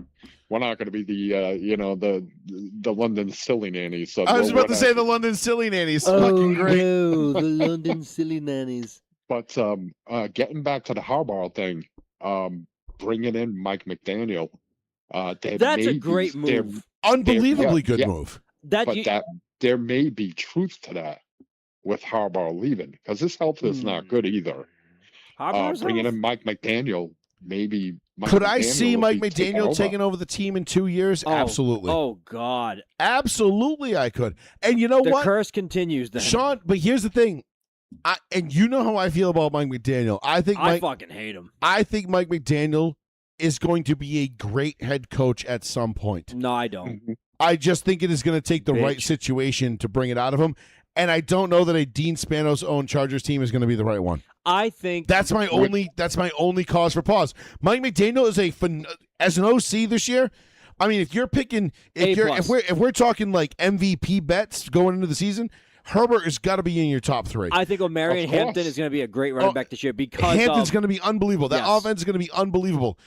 We're not going to be the London silly nannies. So I was about to say the London silly nannies. Fucking great. No, the London silly nannies. But getting back to the Harbaugh thing, bringing in Mike McDaniel. That's a great move. Unbelievably good move. There may be truth to that with Harbaugh leaving, because his health is not good either. Bringing in Mike McDaniel, maybe. Could I see Mike McDaniel taking over the team in 2 years? Absolutely. Oh, God. Absolutely, I could. And you know what? The curse continues then. Sean, but here's the thing. And you know how I feel about Mike McDaniel. I fucking hate him. I think Mike McDaniel is going to be a great head coach at some point. No, I don't. I just think it is going to take the right situation to bring it out of him. And I don't know that a Dean Spanos-owned Chargers team is going to be the right one. I think that's my only cause for pause. Mike McDaniel is as an OC this year. I mean, if we're talking like MVP bets going into the season, Herbert has got to be in your top three. I think O'Marion Hampton is going to be a great running back this year because Hampton's going to be unbelievable. That offense is going to be unbelievable,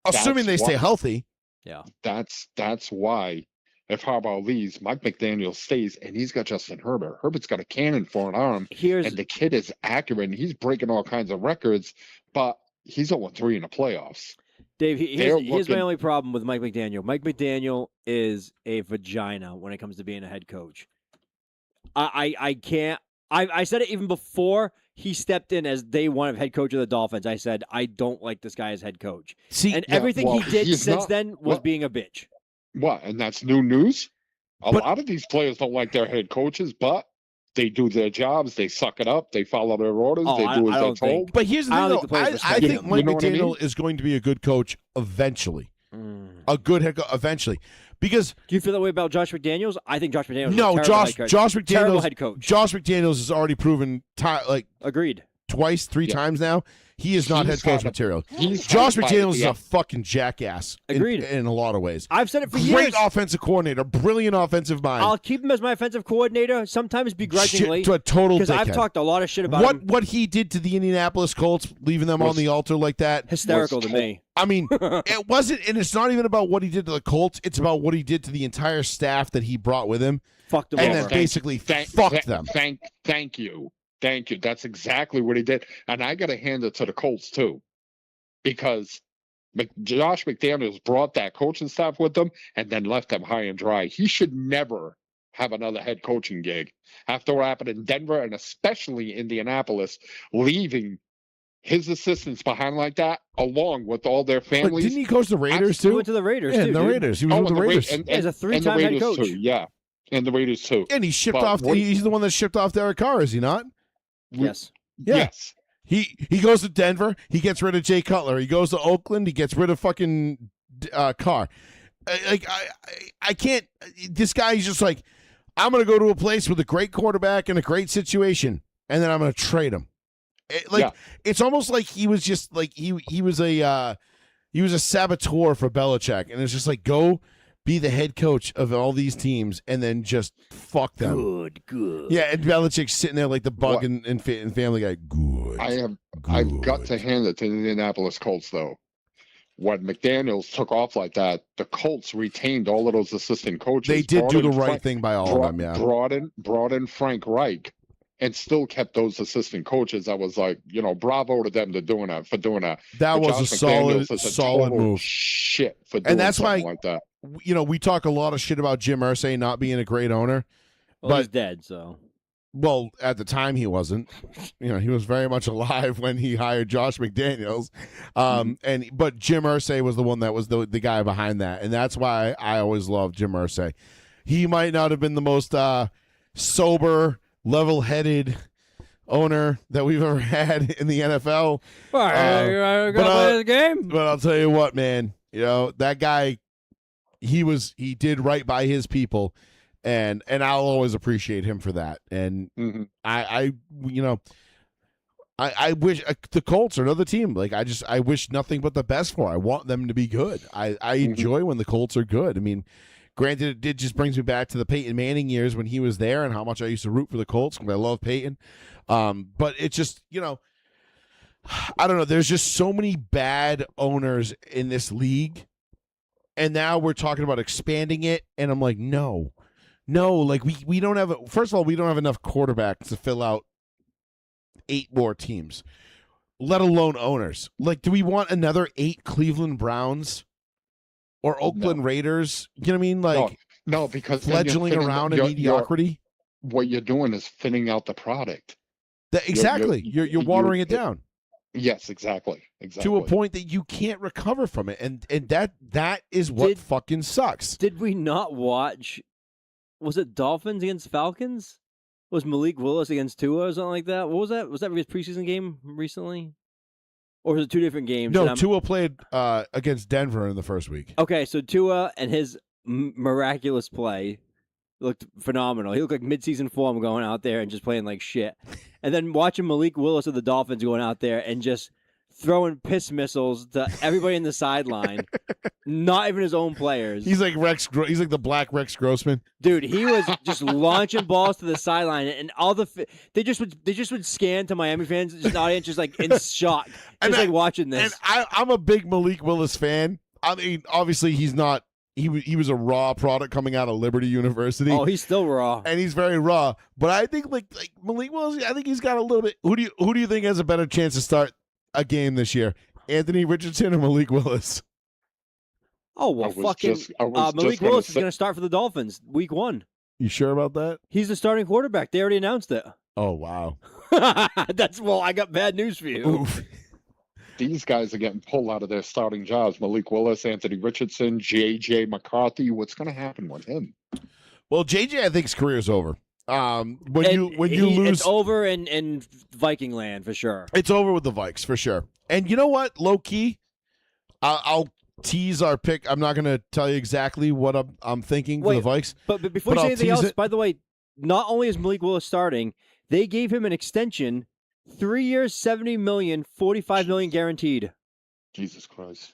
assuming they stay healthy. Yeah, that's why. If Harbaugh leaves, Mike McDaniel stays, and he's got Justin Herbert. Herbert's got a cannon for an arm, and the kid is accurate, and he's breaking all kinds of records, but he's 0-3 in the playoffs. Dave, here's my only problem with Mike McDaniel. Mike McDaniel is a vagina when it comes to being a head coach. I can't. I said it even before he stepped in as day one of head coach of the Dolphins. I said, I don't like this guy as head coach. Everything he did since then was being a bitch. What? And that's new news? A lot of these players don't like their head coaches, but they do their jobs. They suck it up. They follow their orders. They do as they're told. But here's the thing, though. I think Mike McDaniel is going to be a good coach eventually. A good head coach eventually. Because do you feel that way about Josh McDaniels? I think Josh McDaniels Josh McDaniels, terrible head coach. Josh McDaniels has already proven agreed. Twice, three times now. He is not head coach material. Josh McDaniels is a fucking jackass. Agreed. In a lot of ways. I've said it for years. Great offensive coordinator, brilliant offensive mind. I'll keep him as my offensive coordinator, sometimes begrudgingly. To a total because I've talked a lot of shit about him. What he did to the Indianapolis Colts, leaving them on the altar like that. Hysterical to me. I mean, it wasn't, and it's not even about what he did to the Colts. It's about what he did to the entire staff that he brought with him. Fucked them and over. then basically fucked them. Thank you. Thank you. That's exactly what he did. And I got to hand it to the Colts, too. Because Josh McDaniels brought that coaching staff with him and then left them high and dry. He should never have another head coaching gig. After what happened in Denver and especially Indianapolis, leaving his assistants behind like that, along with all their families. But didn't he coach the Raiders, too? He went to the Raiders, too. The Raiders. He was with the Raiders. He's a three-time head coach. Too, yeah, and the Raiders, too. And he shipped off. He's the one that shipped off Derek Carr, is he not? Yes. Yeah. Yes. He goes to Denver. He gets rid of Jay Cutler. He goes to Oakland. He gets rid of fucking Carr. I can't. This guy's just like, I'm going to go to a place with a great quarterback and a great situation, and then I'm going to trade him. It's almost like he was just like he was a saboteur for Belichick, and it's just like, go be the head coach of all these teams and then just fuck them. Good. Yeah, and Belichick's sitting there like the bug in Family Guy. Good. I've got to hand it to the Indianapolis Colts though. When McDaniels took off like that, the Colts retained all of those assistant coaches. They did do the right thing by all of them, yeah. Brought in Frank Reich and still kept those assistant coaches. I was like, bravo to them for doing that. That was a solid move. Shit for doing something like that. We talk a lot of shit about Jim Irsay not being a great owner. Well, he's dead, so. Well, at the time he wasn't. He was very much alive when he hired Josh McDaniels. But Jim Irsay was the one that was the guy behind that, and that's why I always loved Jim Irsay. He might not have been the most sober, level-headed owner that we've ever had in the NFL. Gonna play the game. But I'll tell you what, man. That guy, he did right by his people. And I'll always appreciate him for that. And I wish the Colts are another team. Like I wish nothing but the best for. I want them to be good. I enjoy when the Colts are good. I mean, granted, it just brings me back to the Peyton Manning years when he was there and how much I used to root for the Colts because I love Peyton. But it's just I don't know. There's just so many bad owners in this league, and now we're talking about expanding it, and I'm like, no. No, like we don't have first of all, we don't have enough quarterbacks to fill out 8 more teams, let alone owners. Like, do we want another 8 Cleveland Browns or Oakland Raiders? You know what I mean? Like, no, because fledgling around in mediocrity. What you're doing is thinning out the product. Exactly. You're watering it down. Yes, exactly. To a point that you can't recover from it, and that is what fucking sucks. Did we not watch? Was it Dolphins against Falcons? Was Malik Willis against Tua or something like that? What was that? Was that his preseason game recently? Or was it 2 different games? No, Tua played against Denver in the first week. Okay, so Tua and his miraculous play looked phenomenal. He looked like midseason form going out there and just playing like shit. And then watching Malik Willis of the Dolphins going out there and just throwing piss missiles to everybody in the sideline, not even his own players. He's like he's like the black Rex Grossman. Dude, he was just launching balls to the sideline, and all they just would scan to Miami fans, just the audience, just like in shock, just watching this. And I'm a big Malik Willis fan. I mean, obviously he's not. He was a raw product coming out of Liberty University. Oh, he's still raw, and he's very raw. But I think like Malik Willis, I think he's got a little bit. Who do you think has a better chance to start a game this year, Anthony Richardson or Malik Willis? Oh, well, Malik Willis is going to start for the Dolphins week 1. You sure about that? He's the starting quarterback. They already announced it. Oh, wow. I got bad news for you. Oof. These guys are getting pulled out of their starting jobs. Malik Willis, Anthony Richardson, J.J. McCarthy. What's going to happen with him? Well, J.J., I think his career's over. When you lose, it's over in Viking land for sure. It's over with the Vikes for sure. And you know what? Low key, I'll tease our pick. I'm not going to tell you exactly what I'm thinking for the Vikes. But before you say anything else, by the way, not only is Malik Willis starting, they gave him an extension, 3 years, $70 million, $45 million guaranteed. Jesus Christ!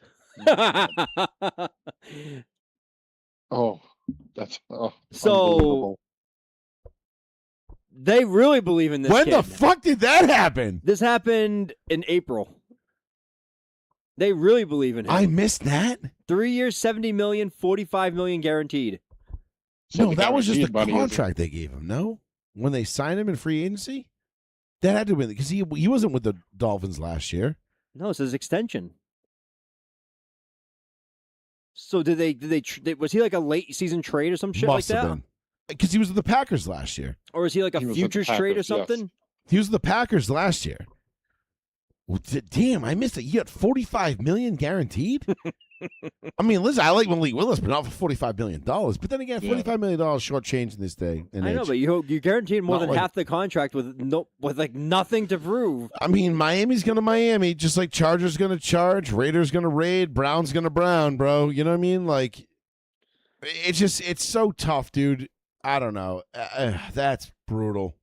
So. They really believe in this When kid. the fuck did that happen? This happened in April. They really believe in him. I missed that. 3 years, $70 million, $45 million guaranteed. So no, that was just the contract they gave him, no? When they signed him in free agency? That had to be because he wasn't with the Dolphins last year. No, it's his extension. So was he like a late season trade or some shit Must like that? Have been. Because he was with the Packers last year. Or is he like a futures trade or something? Yes. He was with the Packers last year. Well, damn, I missed it. You got $45 million guaranteed? I mean, listen, I like Malik Willis, but not for $45 million. But then again, $45 million short change in this day. I know, but you guaranteed more than half the contract with like nothing to prove. I mean, Miami's going to Miami, just like Chargers going to charge, Raiders going to raid, Browns going to Brown, bro. You know what I mean? Like, it's so tough, dude. I don't know. That's brutal.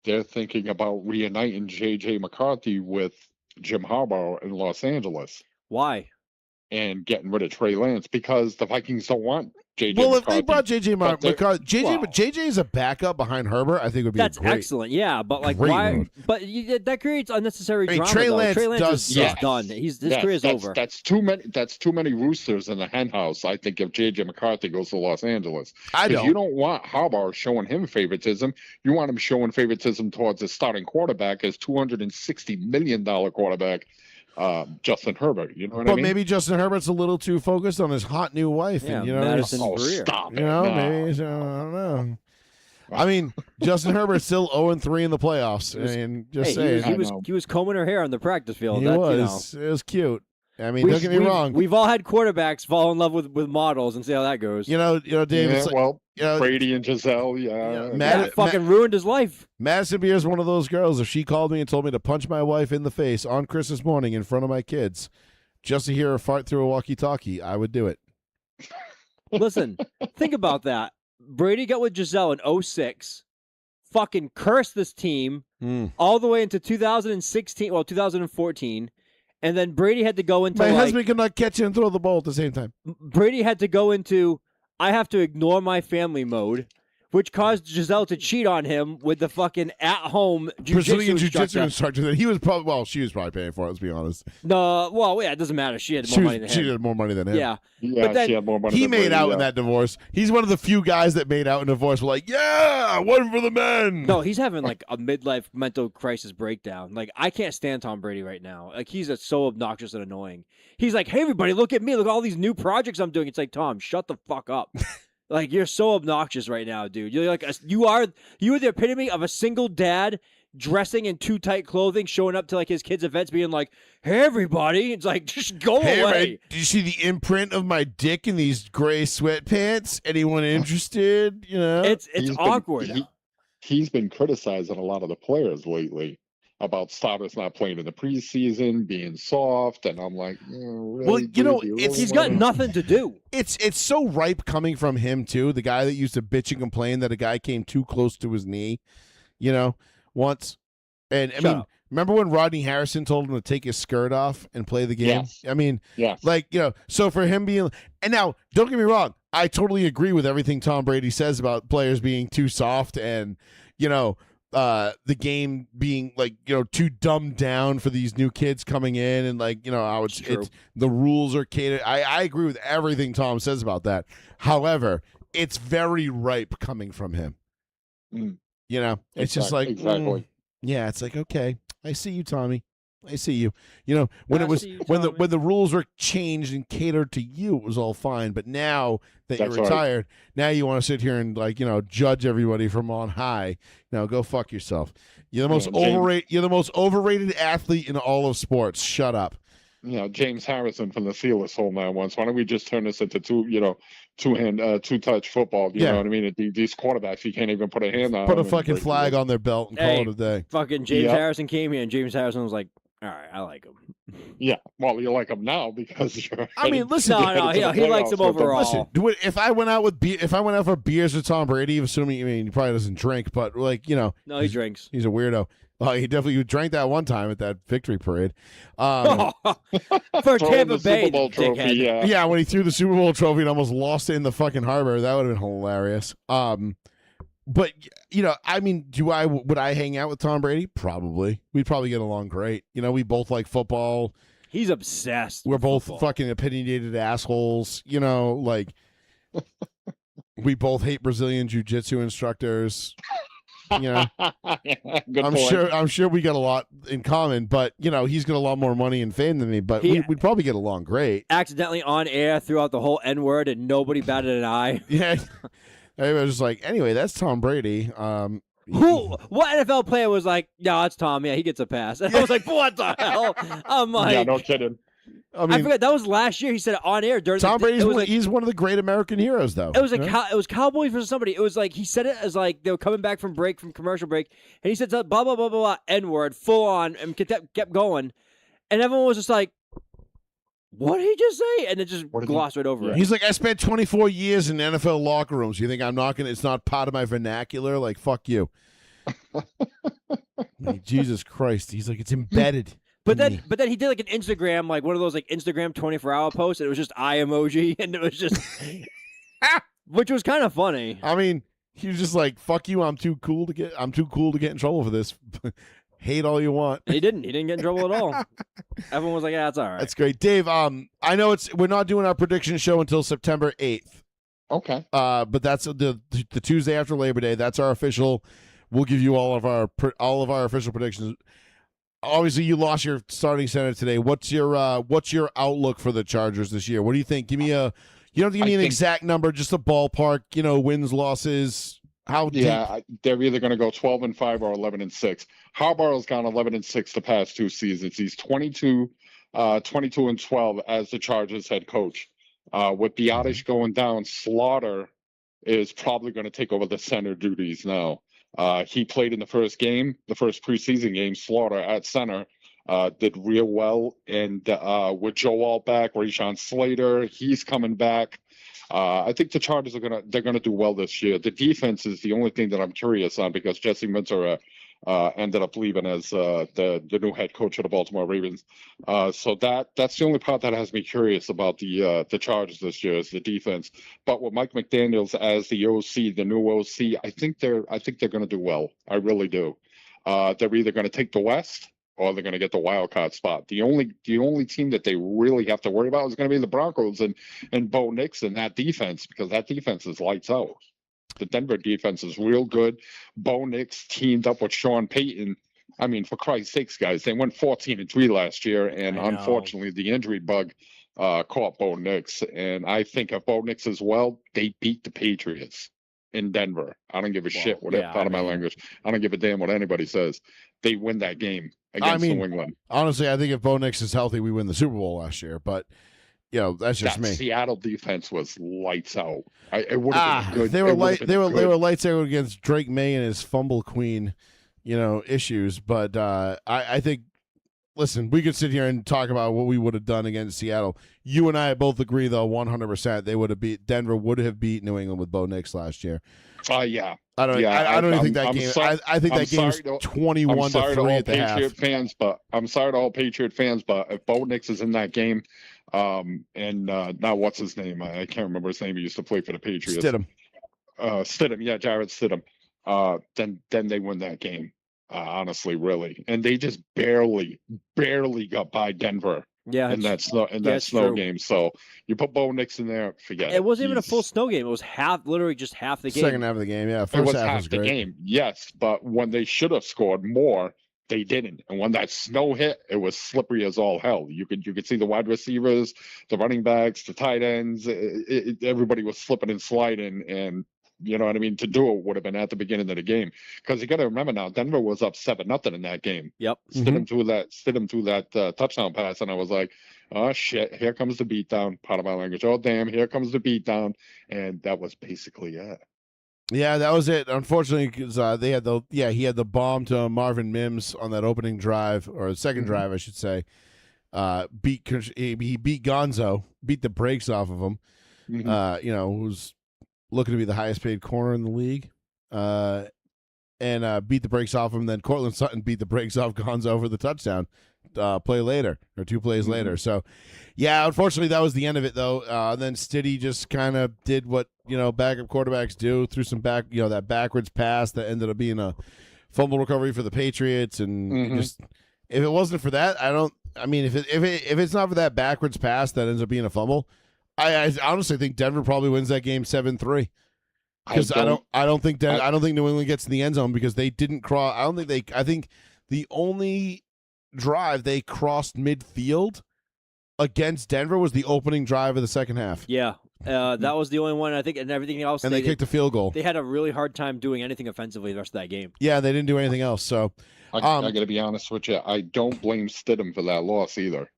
They're thinking about reuniting J.J. McCarthy with Jim Harbaugh in Los Angeles. Why? And getting rid of Trey Lance because the Vikings don't want J.J. Well, McCarthy. if they brought J.J. McCarthy, J.J. is a backup behind Herbert, I think would be That's excellent. Yeah, but like why? Move. But that creates unnecessary drama. Trey Lance is done. His career's over. That's too many roosters in the hen house. I think if J.J. McCarthy goes to Los Angeles, you don't want Harbaugh showing him favoritism. You want him showing favoritism towards his starting quarterback, his $260 million quarterback. Justin Herbert, you know what I mean? Maybe Justin Herbert's a little too focused on his hot new wife. Yeah, and, you know, Madison's career. Stop it. You know, no. maybe, I don't know. I mean, Justin Herbert's still 0-3 in the playoffs. He was combing her hair on the practice field. It was cute. I mean, don't get me wrong. We've all had quarterbacks fall in love with models and see how that goes. You know, Dave. Brady and Giselle. Fucking ruined his life. Madison Beer is one of those girls. If she called me and told me to punch my wife in the face on Christmas morning in front of my kids, just to hear her fart through a walkie-talkie, I would do it. Listen, think about that. Brady got with Giselle in 2006. Fucking cursed this team all the way into 2014. And then Brady had to go into my husband could not catch and throw the ball at the same time. Brady had to go into I have to ignore my family mode, which caused Giselle to cheat on him with the fucking at-home Brazilian jiu-jitsu instructor that she was probably paying for it, let's be honest. No, well, yeah, it doesn't matter. She had more money than him. She had more money than him. Yeah. But then, she had more money he than made Brady, out in that divorce. He's one of the few guys that made out in divorce. We're like, yeah, one for the men. No, he's having like a midlife mental crisis breakdown. Like, I can't stand Tom Brady right now. Like, he's so obnoxious and annoying. He's like, hey, everybody, look at me. Look at all these new projects I'm doing. It's like, Tom, shut the fuck up. Like, you're so obnoxious right now, dude. You're like you are the epitome of a single dad dressing in too tight clothing, showing up to like his kids' events, being like, "Hey, everybody!" It's like, just go away. Man, did you see the imprint of my dick in these gray sweatpants? Anyone interested? You know, it's awkward. He's been criticizing a lot of the players lately about starters not playing in the preseason, being soft, and I'm like, really, well, you know, he's got nothing to do. It's so ripe coming from him too. The guy that used to bitch and complain that a guy came too close to his knee, you know, once. And I mean, remember when Rodney Harrison told him to take his skirt off and play the game? Yes. I mean, like, you know, so for him being, and now don't get me wrong, I totally agree with everything Tom Brady says about players being too soft and, you know, the game being like, you know, too dumbed down for these new kids coming in, and like, you know, how it's the rules are catered. I agree with everything Tom says about that. However, it's very ripe coming from him. You know, it's just like yeah, it's like, okay, I see you, Tommy. I see you. You know, when when the rules were changed and catered to you, it was all fine. But now that you're retired, now you want to sit here and, like, you know, judge everybody from on high. Now go fuck yourself. You're the most overrated. You're the most overrated athlete in all of sports. Shut up. You know, James Harrison from the Steelers told that once. Why don't we just turn this into two-touch football? You know what I mean? These quarterbacks, you can't even put a hand on. Put a fucking flag on their belt and call it a day. Fucking James Harrison came here, and James Harrison was like, all right, I like him. Yeah, well, you like him now because you're. I mean, listen. He likes him overall. Listen, if I went out for beers with Tom Brady, assuming, I mean, he probably doesn't drink, but, like, you know, no, he drinks. He's a weirdo. Oh, he definitely drank that one time at that victory parade. For Tampa Bay, Super Bowl trophy, yeah, when he threw the Super Bowl trophy and almost lost it in the fucking harbor, that would have been hilarious. But, you know, I mean, would I hang out with Tom Brady? Probably. We'd probably get along great. You know, we both like football. He's obsessed. We're both football. Fucking opinionated assholes. You know, like, we both hate Brazilian jiu-jitsu instructors. You know, I'm sure we got a lot in common, but, you know, he's got a lot more money and fame than me, but we'd probably get along great. Accidentally on air throughout the whole N-word and nobody batted an eye. Yeah. Everybody was just like, anyway, that's Tom Brady. What NFL player was like, no, it's Tom. Yeah, he gets a pass. And I was like, what the hell? I'm like, yeah, no kidding. I forgot that was last year. He said it on air during. Tom Brady's he's one of the great American heroes, though. It was like it was Cowboys versus somebody. It was like he said it as like they were coming back from commercial break, and he said blah blah blah blah blah N-word full on and kept going, and everyone was just like, "What did he just say?" And it just glossed right over it. He's like, "I spent 24 years in NFL locker rooms. You think I'm not gonna? It's not part of my vernacular. Like fuck you." Jesus Christ! He's like, it's embedded. But then he did like an Instagram, like one of those like Instagram 24-hour posts, and it was just eye emoji, and it was just, which was kind of funny. I mean, he was just like, "Fuck you! I'm too cool to get in trouble for this." Hate all you want. And he didn't get in trouble at all. Everyone was like, "Yeah, it's all right." That's great, Dave. I know we're not doing our prediction show until September 8th. Okay. But that's the Tuesday after Labor Day. That's our official. We'll give you all of our official predictions. Obviously, you lost your starting center today. What's your outlook for the Chargers this year? What do you think? Give me you don't have to give me an exact number, just a ballpark. Wins, losses. How deep? Yeah, they're either going to go 12-5 or 11-6. Harbaugh's gone 11-6 the past 2 seasons. He's 22-12 as the Chargers head coach. With Biotish going down, Slaughter is probably going to take over the center duties now. He played in the first preseason game, Slaughter at center, did real well. And with Joe Alt back, Rashawn Slater, he's coming back. I think the Chargers they're gonna do well this year. The defense is the only thing that I'm curious on because Jesse Minter ended up leaving as the new head coach of the Baltimore Ravens. So that's the only part that has me curious about the Chargers this year is the defense. But with Mike McDaniels as the OC, the new OC, I think they're going to do well. I really do. They're either going to take the West or they're going to get the wild card spot. The only team that they really have to worry about is going to be the Broncos and Bo Nix and that defense because that defense is lights out. The Denver defense is real good. Bo Nix teamed up with Sean Payton. I mean, for Christ's sakes, guys, they went 14-3 last year, and unfortunately, the injury bug caught Bo Nix. And I think if Bo Nix is well, they beat the Patriots in Denver. I don't give a shit what part of my language. I don't give a damn what anybody says. They win that game against New England. Honestly, I think if Bo Nix is healthy, we win the Super Bowl last year. But that's just me. Seattle defense was lights out. It would have been good. They were lights out against Drake May and his fumble queen, issues. But I think, listen, we could sit here and talk about what we would have done against Seattle. You and I both agree, though, 100%. Denver would have beat New England with Bo Nix last year. Yeah. I don't even think that game. I think that game was 21-3 at the half. I'm sorry to all Patriot fans, but if Bo Nix is in that game, now what's his name? I can't remember his name. He used to play for the Patriots. Stidham. Yeah, Jarrett Stidham. Then they win that game. Honestly, really, and they just barely got by Denver. Yeah, in that snow game. So you put Bo Nix in there, forget it. It wasn't even a full snow game. It was literally just half the game. Second half of the game, yeah. First half was the great. Game, yes. But when they should have scored more, they didn't. And when that snow hit, it was slippery as all hell. You could see the wide receivers, the running backs, the tight ends. Everybody was slipping and sliding, and you know what I mean? To do it would have been at the beginning of the game. Because you got to remember now, Denver was up 7-0 in that game. Yep. Stidham threw that touchdown pass, and I was like, oh, shit, here comes the beatdown. Part of my language. Oh, damn, here comes the beatdown. And that was basically it. Yeah, that was it. Unfortunately, because he had the bomb to Marvin Mims on that opening drive, or the second drive, I should say. He beat Gonzo, beat the brakes off of him. Who's looking to be the highest paid corner in the league, and beat the brakes off him. Then Cortland Sutton beat the brakes off Gonzo for the touchdown play later, or 2 plays later. So, yeah, unfortunately, that was the end of it, though. Then Stiddy just kind of did what backup quarterbacks do, threw some that backwards pass that ended up being a fumble recovery for the Patriots, and just if it wasn't for that, if it's not for that backwards pass that ends up being a fumble. I honestly think Denver probably wins that game 7-3 because I don't think New England gets in the end zone because they didn't cross. I think the only drive they crossed midfield against Denver was the opening drive of the second half. Yeah, that was the only one I think, and everything else. And they kicked a field goal. They had a really hard time doing anything offensively the rest of that game. Yeah, they didn't do anything else. So I got to be honest with you, I don't blame Stidham for that loss either.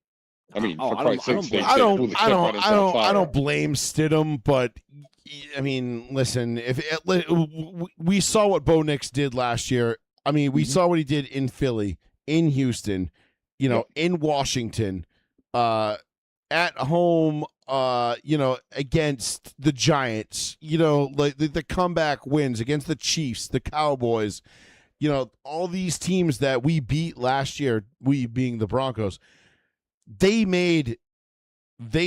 I mean, Oh, for I Christ's don't sake, I they blew the shit right into the fire. don't blame Stidham, but I mean, listen, we saw what Bo Nix did last year. I mean, we saw what he did in Philly, in Houston, in Washington, at home, against the Giants, like the comeback wins against the Chiefs, the Cowboys, all these teams that we beat last year, we being the Broncos, they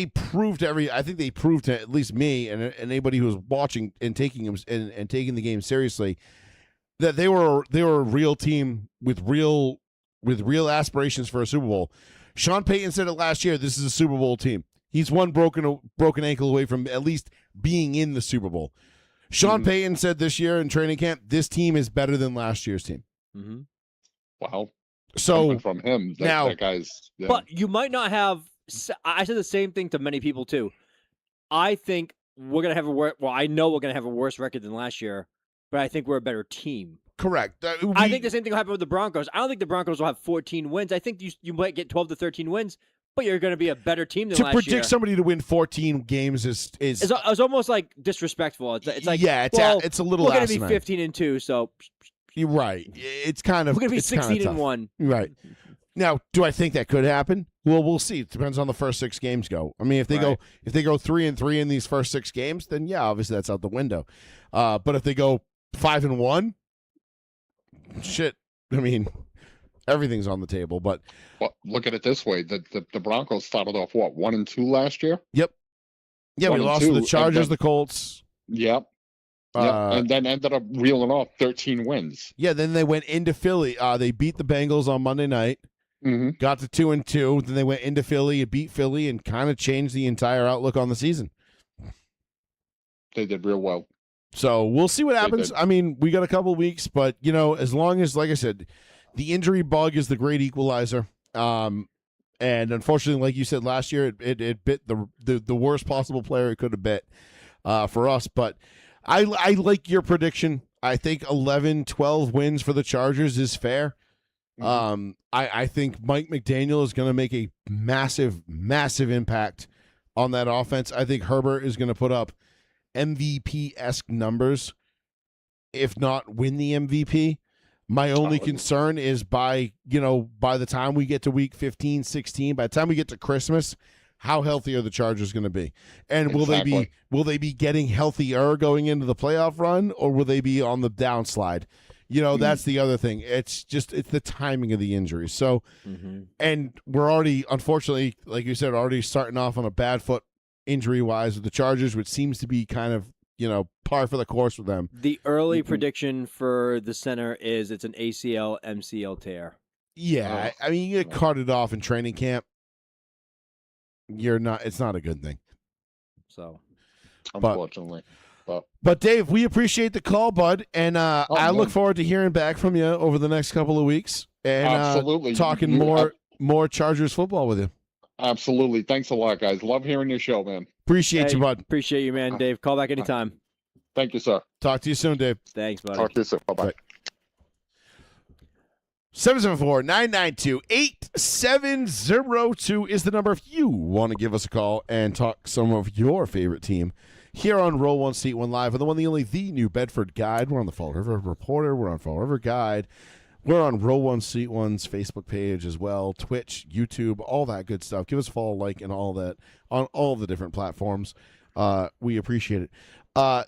proved I think they proved to at least me and anybody who was watching and taking them and taking the game seriously that they were a real team with real aspirations for a Super Bowl. Sean Payton said it last year. This is a Super Bowl team. He's one broken ankle away from at least being in the Super Bowl. Sean Payton said this year in training camp, this team is better than last year's team. Wow. So coming from him, that guy's. Yeah. But you might not have. I said the same thing to many people too. I think we're gonna have I know we're gonna have a worse record than last year, but I think we're a better team. Correct. I think the same thing will happen with the Broncos. I don't think the Broncos will have 14 wins. I think you might get 12 to 13 wins, but you're going to be a better team than last year. To predict somebody to win 14 games is it's almost like disrespectful. It's like it's a little. We're going to be 15-2, so you're right. It's kind of we're going to be 16-1. Right. Now, do I think that could happen? Well, we'll see. It depends on the first 6 games go. I mean, if they go 3-3 in these first 6 games, then yeah, obviously that's out the window. But if they go 5-1, shit. I mean, everything's on the table. But look at it this way: the Broncos started off 1-2 last year. Yep. Yeah, we lost to the Chargers, the Colts. Yep. And then ended up reeling off 13 wins. Yeah, then they went into Philly. They beat the Bengals on Monday night. Got to 2-2. Then they went into Philly and beat Philly and kind of changed the entire outlook on the season. They did real well. So we'll see what happens. I mean, we got a couple weeks, but as long as, like I said, the injury bug is the great equalizer. And unfortunately, like you said last year, it bit the worst possible player it could have bit for us. But I like your prediction. I think 11-12 wins for the Chargers is fair. I think Mike McDaniel is going to make a massive, massive impact on that offense. I think Herbert is going to put up MVP-esque numbers, if not win the MVP. My only concern is by the time we get to week 15, 16, by the time we get to Christmas, how healthy are the Chargers going to be? And will they be getting healthier going into the playoff run, or will they be on the downslide? That's the other thing. It's the timing of the injury. So, and we're already, unfortunately, like you said, already starting off on a bad foot injury-wise with the Chargers, which seems to be kind of, par for the course with them. The early prediction for the center is it's an ACL, MCL tear. Yeah, I mean, you get carted off in training camp. It's not a good thing. So, unfortunately. But Dave, we appreciate the call, bud, and I look forward to hearing back from you over the next couple of weeks and absolutely talking more Chargers football with you. Absolutely. Thanks a lot, guys. Love hearing your show, man. Appreciate you, bud. Appreciate you, man. Dave, call back anytime. Thank you, sir. Talk to you soon, Dave. Thanks, buddy. Talk to you soon. Bye-bye. 774-992-8702 is the number if you want to give us a call and talk some of your favorite team here on Row 1 Seat 1 Live, and the one, the only, the New Bedford Guide. We're on the Fall River Reporter. We're on Fall River Guide. We're on Row 1 Seat 1's Facebook page as well, Twitch, YouTube, all that good stuff. Give us a follow, like, and all that on all the different platforms. We appreciate it.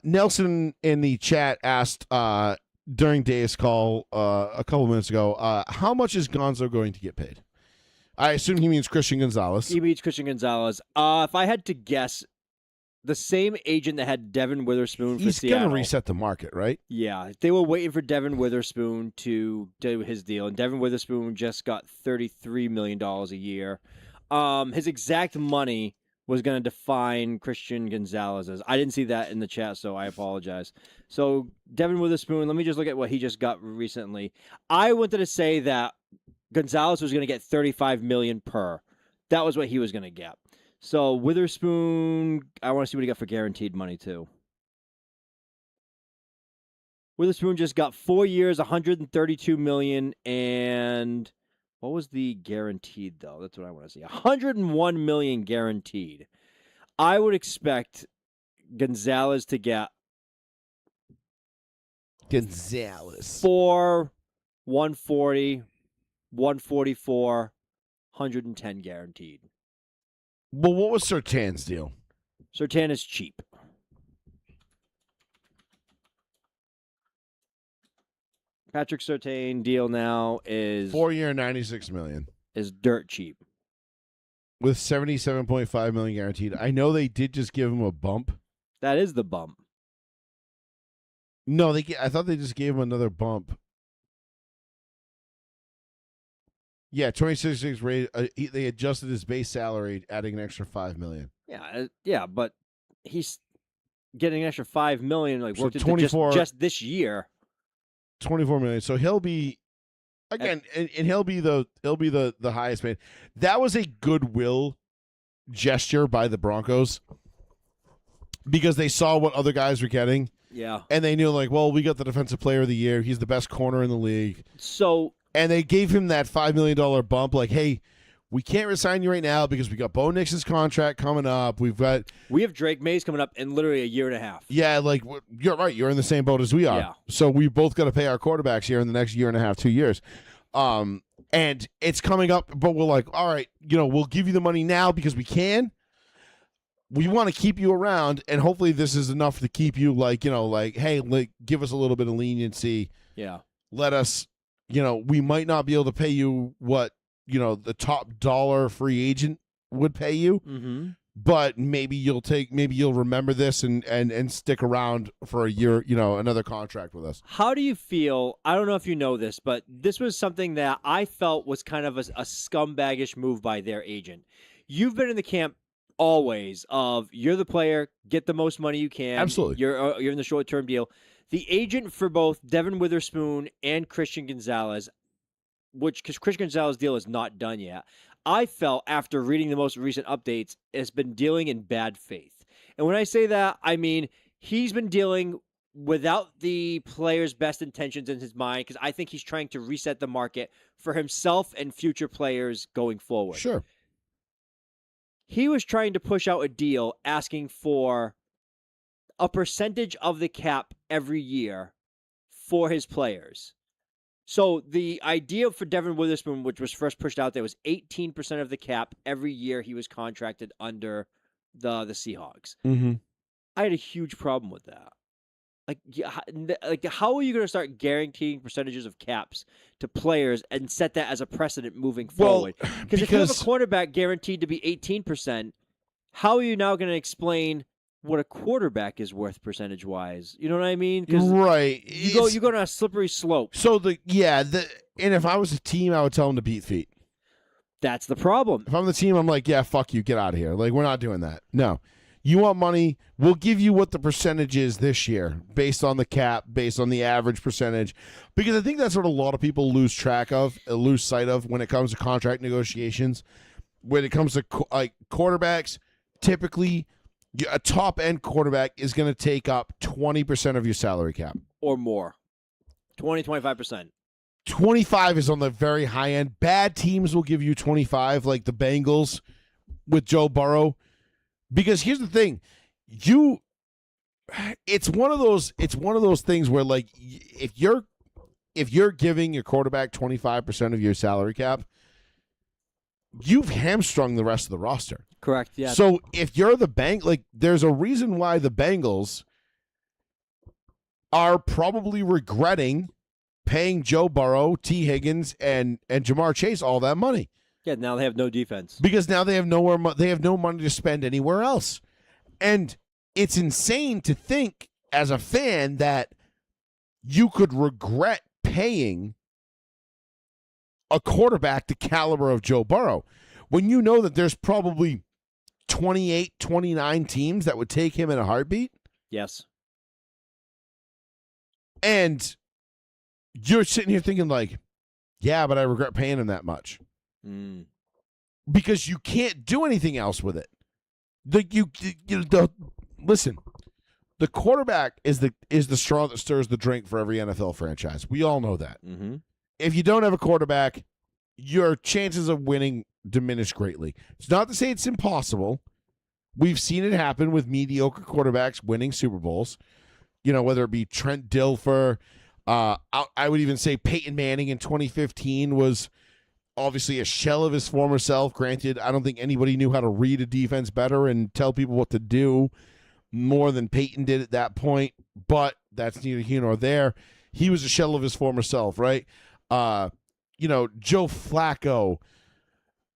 Nelson in the chat asked during Dave's call a couple minutes ago, how much is Gonzo going to get paid? I assume he means Christian Gonzalez. He means Christian Gonzalez. If I had to guess, the same agent that had Devin Witherspoon for Seattle. He's going to reset the market, right? Yeah. They were waiting for Devin Witherspoon to do his deal, and Devin Witherspoon just got $33 million a year. His exact money was going to define Christian Gonzalez's. I didn't see that in the chat, so I apologize. So Devin Witherspoon, let me just look at what he just got recently. I wanted to say that Gonzalez was going to get $35 million per. That was what he was going to get. So Witherspoon, I want to see what he got for guaranteed money too. Witherspoon just got 4 years, $132 million, and What was the guaranteed, though? That's what I want to see. $101 million guaranteed. I would expect Gonzalez to get $4, 140, 144, 110 guaranteed. Well, what was Surtan's deal? Surtain is cheap. Patrick Surtain deal now is 4-year, $96 million. Is dirt cheap. With $77.5 million guaranteed. I know they did just give him a bump. That is the bump. No, I thought they just gave him another bump. Yeah, 26 rate. They adjusted his base salary, adding an extra $5 million. Yeah, but he's getting an extra $5 million. Like So worked 24 just this year. $24 million. So he'll be again, and he'll be the highest paid. That was a goodwill gesture by the Broncos because they saw what other guys were getting. Yeah, and they knew like, well, we got the defensive player of the year. He's the best corner in the league. And they gave him that $5 million bump. Like, hey, we can't resign you right now because we got Bo Nix's contract coming up. We have Drake Mays coming up in literally a year and a half. Yeah, like you're right. You're in the same boat as we are. Yeah. So we both got to pay our quarterbacks here in the next year and a half, 2 years. And it's coming up, but we're like, all right, we'll give you the money now because we can. We want to keep you around, and hopefully this is enough to keep you hey, give us a little bit of leniency. Yeah. Let us, we might not be able to pay you what, the top dollar free agent would pay you, but maybe you'll remember this and stick around for a year, another contract with us. How do you feel? I don't know if you know this, but this was something that I felt was kind of a scumbaggish move by their agent. You've been in the camp always of you're the player, get the most money you can. Absolutely. You're in the short-term deal. The agent for both Devin Witherspoon and Christian Gonzalez, because Christian Gonzalez's deal is not done yet, I felt after reading the most recent updates, has been dealing in bad faith. And when I say that, I mean he's been dealing without the player's best intentions in his mind because I think he's trying to reset the market for himself and future players going forward. Sure. He was trying to push out a deal asking for a percentage of the cap every year for his players. So the idea for Devin Witherspoon, which was first pushed out there, was 18% of the cap every year he was contracted under the Seahawks. Mm-hmm. I had a huge problem with that. How are you going to start guaranteeing percentages of caps to players and set that as a precedent moving forward? Because if you have a quarterback guaranteed to be 18%, how are you now going to explain what a quarterback is worth percentage-wise? You know what I mean? Right. You go on a slippery slope. So and if I was a team, I would tell them to beat feet. That's the problem. If I'm the team, I'm like, yeah, fuck you, get out of here. Like, we're not doing that. No. You want money? We'll give you what the percentage is this year based on the cap, based on the average percentage. Because I think that's what a lot of people lose sight of when it comes to contract negotiations. When it comes to quarterbacks, typically a top-end quarterback is going to take up 20% of your salary cap. Or more. 20, 25%. 25 is on the very high end. Bad teams will give you 25, like the Bengals with Joe Burrow. Because here's the thing, it's one of those things where like if you're giving your quarterback 25% of your salary cap, you've hamstrung the rest of the roster. Correct. Yeah. So if you're the bank, like there's a reason why the Bengals are probably regretting paying Joe Burrow, T. Higgins, and Jamar Chase all that money. Yeah, now they have no defense. Because now they have they have no money to spend anywhere else. And it's insane to think as a fan that you could regret paying a quarterback the caliber of Joe Burrow when you know that there's probably 28, 29 teams that would take him in a heartbeat. Yes. And you're sitting here thinking like, yeah, but I regret paying him that much. Because you can't do anything else with it. Listen, the quarterback is the straw that stirs the drink for every NFL franchise. We all know that. Mm-hmm. If you don't have a quarterback, your chances of winning diminish greatly. It's not to say it's impossible. We've seen it happen with mediocre quarterbacks winning Super Bowls. Whether it be Trent Dilfer, I would even say Peyton Manning in 2015 was obviously a shell of his former self. Granted, I don't think anybody knew how to read a defense better and tell people what to do more than Peyton did at that point, but that's neither here nor there. He was a shell of his former self, right? Joe Flacco,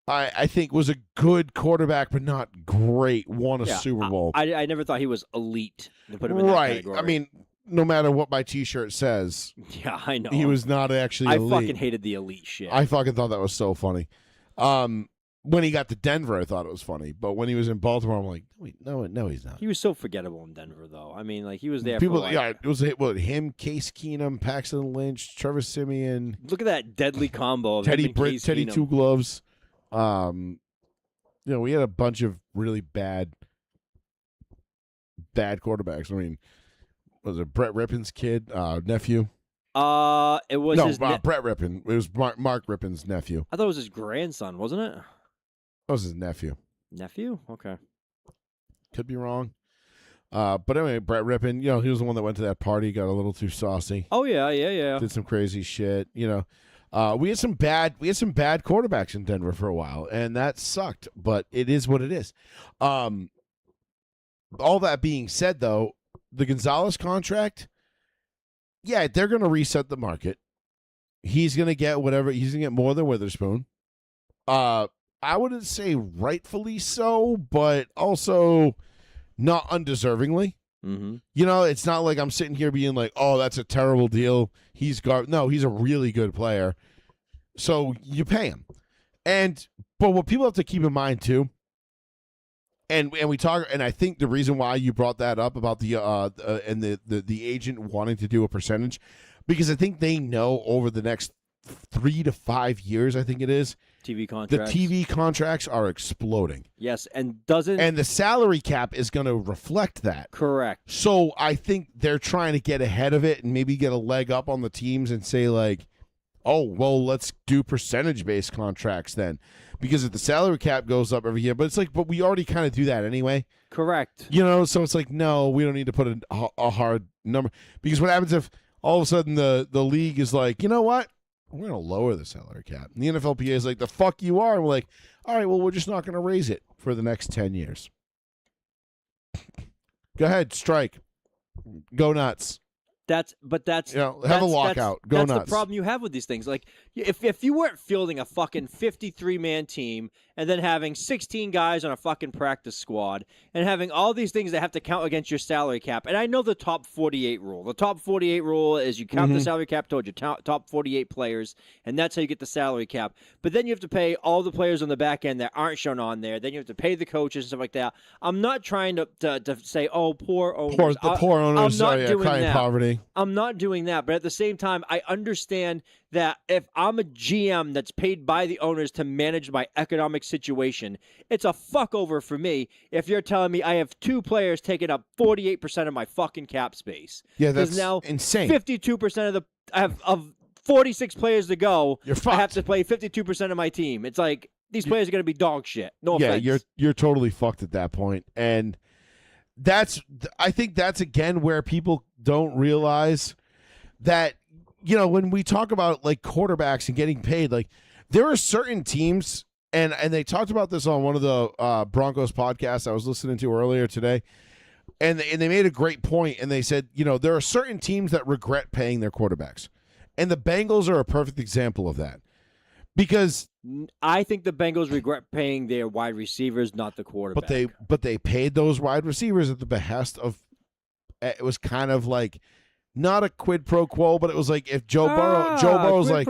I think was a good quarterback, but not great. Won a Super Bowl. I never thought he was elite. To put him in that category. I mean, no matter what my T-shirt says, yeah, I know he was not actually elite. I fucking hated the elite shit. I fucking thought that was so funny. When he got to Denver, I thought it was funny, but when he was in Baltimore, I'm like, wait, no, he's not. He was so forgettable in Denver, though. I mean, like he was there. People, it was him, Case Keenum, Paxton Lynch, Trevor Siemian. Look at that deadly combo of Teddy Keenum. Two Gloves. We had a bunch of really bad quarterbacks. I mean, was it Brett Rippon's kid, nephew? It was Brett Rippon. It was Mark Rippon's nephew. I thought it was his grandson, wasn't it? That was his nephew. Nephew? Okay. Could be wrong. But anyway, Brett Rippon, he was the one that went to that party, got a little too saucy. Oh yeah. Did some crazy shit. We had some bad quarterbacks in Denver for a while, and that sucked. But it is what it is. All that being said, though, the Gonzalez contract, yeah, they're going to reset the market. He's going to get whatever. He's going to get more than Witherspoon. I wouldn't say rightfully so, but also not undeservingly. Mm-hmm. It's not like I'm sitting here being like, oh, that's a terrible deal. No, he's a really good player. So you pay him. But what people have to keep in mind too, and we talk, and I think the reason why you brought that up about the agent wanting to do a percentage, because I think they know over the next 3 to 5 years, I think it is, TV contracts. the TV contracts are exploding. Yes, and the salary cap is going to reflect that. Correct. So I think they're trying to get ahead of it and maybe get a leg up on the teams and say like, oh, well, let's do percentage-based contracts then. Because if the salary cap goes up every year, but we already kind of do that anyway. Correct. So it's like, no, we don't need to put a hard number. Because what happens if all of a sudden the league is like, you know what? We're going to lower the salary cap. And the NFLPA is like, the fuck you are. And we're like, all right, well, we're just not going to raise it for the next 10 years. Go ahead, strike. Go nuts. Have a lockout. Go nuts. That's the problem you have with these things. Like, if you weren't fielding a fucking 53-man team and then having 16 guys on a fucking practice squad and having all these things that have to count against your salary cap, and I know the top 48 rule. The top 48 rule is you count the salary cap towards your top 48 players, and that's how you get the salary cap. But then you have to pay all the players on the back end that aren't shown on there. Then you have to pay the coaches and stuff like that. I'm not trying to say, oh, poor owners. Poor owners are crying poverty. I'm not doing that, but at the same time, I understand that if I'm a GM that's paid by the owners to manage my economic situation, it's a fuck over for me if you're telling me I have 2 players taking up 48% of my fucking cap space. Yeah, that's now insane. 52% of 46 players to go. You're fucked. I have to play 52% of my team. It's like these players are going to be dog shit. No offense. Yeah, you're totally fucked at that point, and I think that's again where people don't realize that, when we talk about like quarterbacks and getting paid, like there are certain teams, and they talked about this on one of the Broncos podcasts I was listening to earlier today, and they made a great point, and they said, there are certain teams that regret paying their quarterbacks, and the Bengals are a perfect example of that. Because I think the Bengals regret paying their wide receivers, not the quarterback. But they paid those wide receivers at the behest of. It was kind of like not a quid pro quo, but it was like if Joe Burrow was like,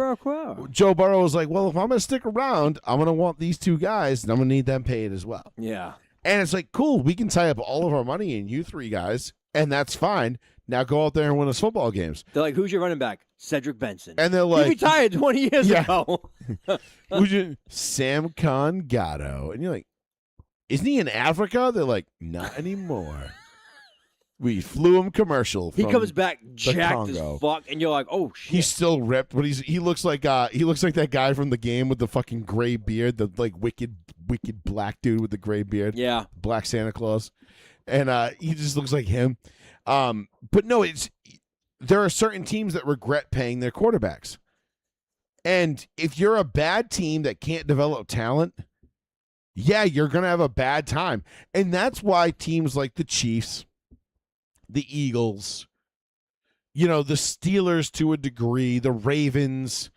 well, if I'm gonna stick around, I'm gonna want these 2 guys, and I'm gonna need them paid as well. Yeah, and it's like, cool, we can tie up all of our money in you 3 guys, and that's fine. Now go out there and win us football games. They're like, who's your running back? Cedric Benson. And they're like, he retired 20 years ago. Sam Con Gatto. And you're like, isn't he in Africa? They're like, not anymore. We flew him commercial. He comes back jacked Congo. as fuck, and you're like, oh shit. He's still ripped, but he looks like that guy from the game with the fucking gray beard, the like wicked black dude with the gray beard. Yeah, Black Santa Claus, and he just looks like him. But no, there are certain teams that regret paying their quarterbacks, and if you're a bad team that can't develop talent, yeah, you're gonna have a bad time, and that's why teams like the Chiefs, the Eagles, the Steelers to a degree, the Ravens,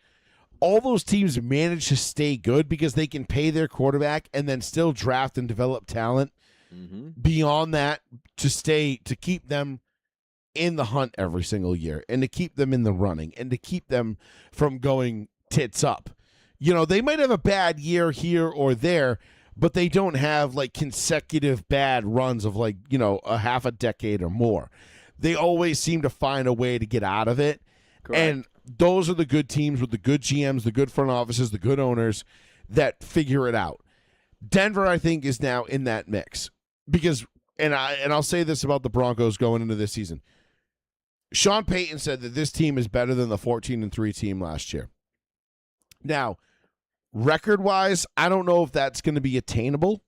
all those teams manage to stay good because they can pay their quarterback and then still draft and develop talent beyond that to keep them in the hunt every single year and to keep them in the running and to keep them from going tits up. They might have a bad year here or there, but they don't have like consecutive bad runs of like, a half a decade or more. They always seem to find a way to get out of it. Correct. And those are the good teams with the good GMs, the good front offices, the good owners that figure it out. Denver, I think, is now in that mix because, and I'll say this about the Broncos going into this season. Sean Payton said that this team is better than the 14-3 team last year. Now, record-wise, I don't know if that's going to be attainable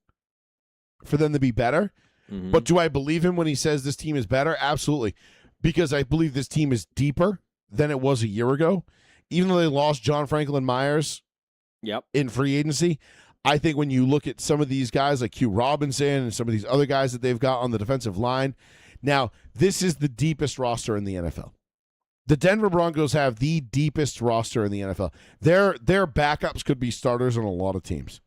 for them to be better. But do I believe him when he says this team is better? Absolutely. Because I believe this team is deeper than it was a year ago. Even though they lost John Franklin Myers in free agency, I think when you look at some of these guys like Q Robinson and some of these other guys that they've got on the defensive line, now this is the deepest roster in the NFL. The Denver Broncos have the deepest roster in the NFL. Their backups could be starters on a lot of teams.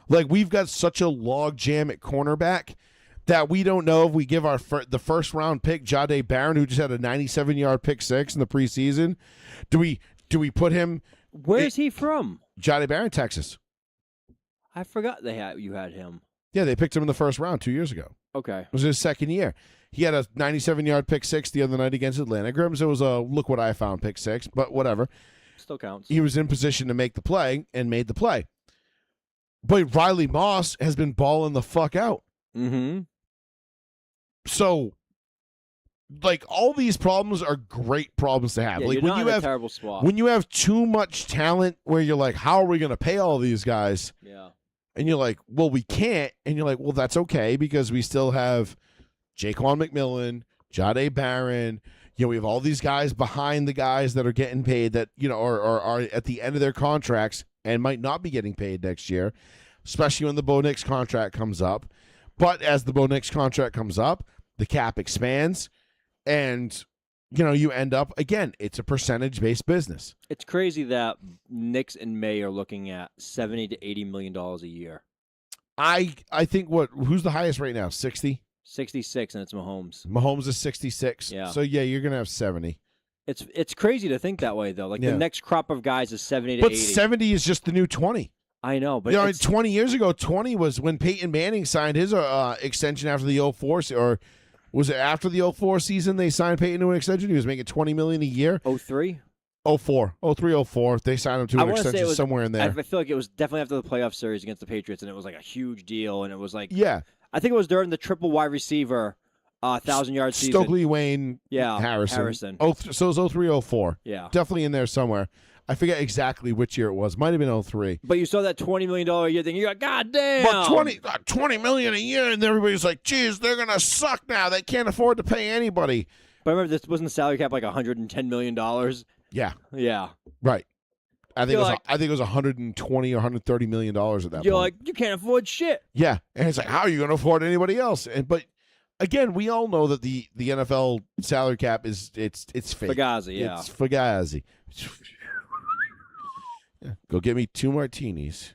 Like, we've got such a log jam at cornerback that we don't know if we give the first round pick, Jahdae Barron, who just had a 97-yard pick six in the preseason. Do we put him? Where's he from? Jahdae Barron, Texas. I forgot you had him. Yeah, they picked him in the first round 2 years ago. Okay. It was his second year. He had a 97-yard pick six the other night against Atlanta. Grims, it was a look what I found pick six, but whatever. Still counts. He was in position to make the play and made the play. But Riley Moss has been balling the fuck out. So, like, all these problems are great problems to have. Yeah, like you're when not you in have a terrible spot. When you have too much talent, where you're like, how are we going to pay all these guys? Yeah. And you're like, well, we can't. And you're like, well, that's okay because we still have Jaquan McMillan, Jahdae Barron. We have all these guys behind the guys that are getting paid that are at the end of their contracts and might not be getting paid next year, especially when the Bo Nix contract comes up. But as the Bo Nix contract comes up, the cap expands, and you end up again. It's a percentage-based business. It's crazy that Knicks and May are looking at $70 to $80 million a year. I think who's the highest right now? 60? 66, and it's Mahomes. Mahomes is 66. Yeah. So yeah, you're gonna have 70. It's crazy to think that way though. Like the next crop of guys is 70 to but 80. 70 is just the new 20. I know, but 20 years ago, 20 was when Peyton Manning signed his extension after the 04, or was it after the 04 season they signed Peyton to an extension? He was making $20 million a year. 03? 04. 03, 04. They signed him to an extension somewhere in there. I feel like it was definitely after the playoff series against the Patriots, and it was like a huge deal, and it was like... Yeah. I think it was during the triple wide receiver 1,000-yard season. Stokely, Wayne, Harrison. So it was 03, 04. Yeah. Definitely in there somewhere. I forget exactly which year it was. Might have been 03. But you saw that $20 million a year thing. You're like, God damn. But $20 million a year, and everybody's like, geez, they're going to suck now. They can't afford to pay anybody. But remember, this wasn't the salary cap like $110 million? Yeah. Yeah. Right. I think it was $120 or $130 million at that point. You're like, you can't afford shit. Yeah. And it's like, how are you going to afford anybody else? But again, we all know that the NFL salary cap is it's fake. Fugazi, yeah. It's Fugazi. Yeah. Go get me 2 martinis.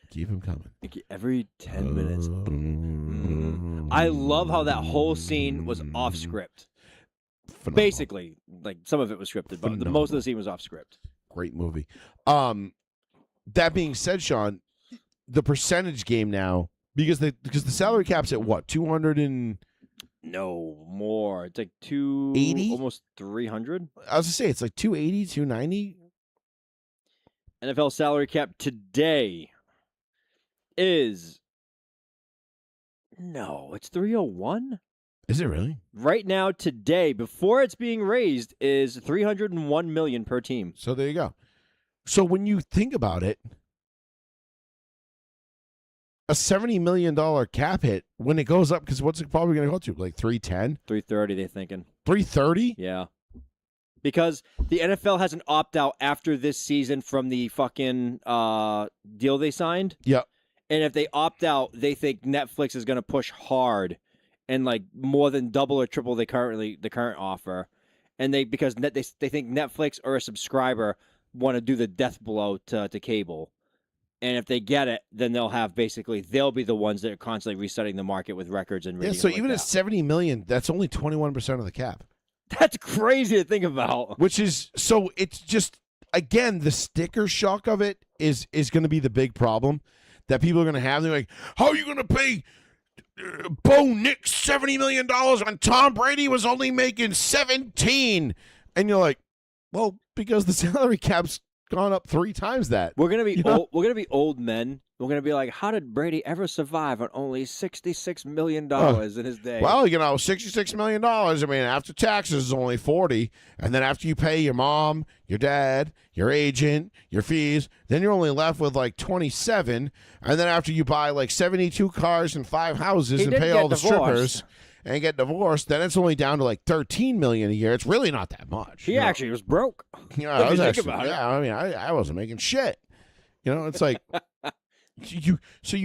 Keep them coming. Every 10 minutes. I love how that whole scene was off script. Phenomenal. Basically, like some of it was scripted, but most of the scene was off script. Great movie. That being said, Sean, the percentage game now, because the salary cap's at what, 200 and... No, more. It's like 280, almost 300. I was gonna say it's like 280, 290. NFL salary cap today is it's 301. Is it really? Right now, today, before it's being raised, is $301 million per team. So there you go. So when you think about it, a $70 million cap hit when it goes up, because what's it probably going to go to? Like 310? 330, they're thinking. 330? Yeah. Because the NFL has an opt-out after this season from the fucking deal they signed. Yeah. And if they opt out, they think Netflix is going to push hard and like more than double or triple the current offer. And they think Netflix or a subscriber want to do the death blow to cable. And if they get it, then they'll be the ones that are constantly resetting the market with records and yeah. So even at $70 million, that's only 21% of the cap. That's crazy to think about. Which is, so it's just, again, the sticker shock of it is going to be the big problem that people are going to have. They're like, how are you going to pay Bo Nix $70 million when Tom Brady was only making 17? And you're like, well, because the salary cap's gone up 3 times that. We're gonna be old. We're gonna be old men. We're gonna be like, how did Brady ever survive on only $66 million in his day? Well, $66 million. I mean, after taxes is only 40, and then after you pay your mom, your dad, your agent, your fees, then you're only left with like 27. And then after you buy like 72 cars and 5 houses and pay all the strippers and get divorced, then it's only down to like $13 million a year. It's really not that much. He actually was broke. I was actually, I mean, I wasn't making shit. It's like you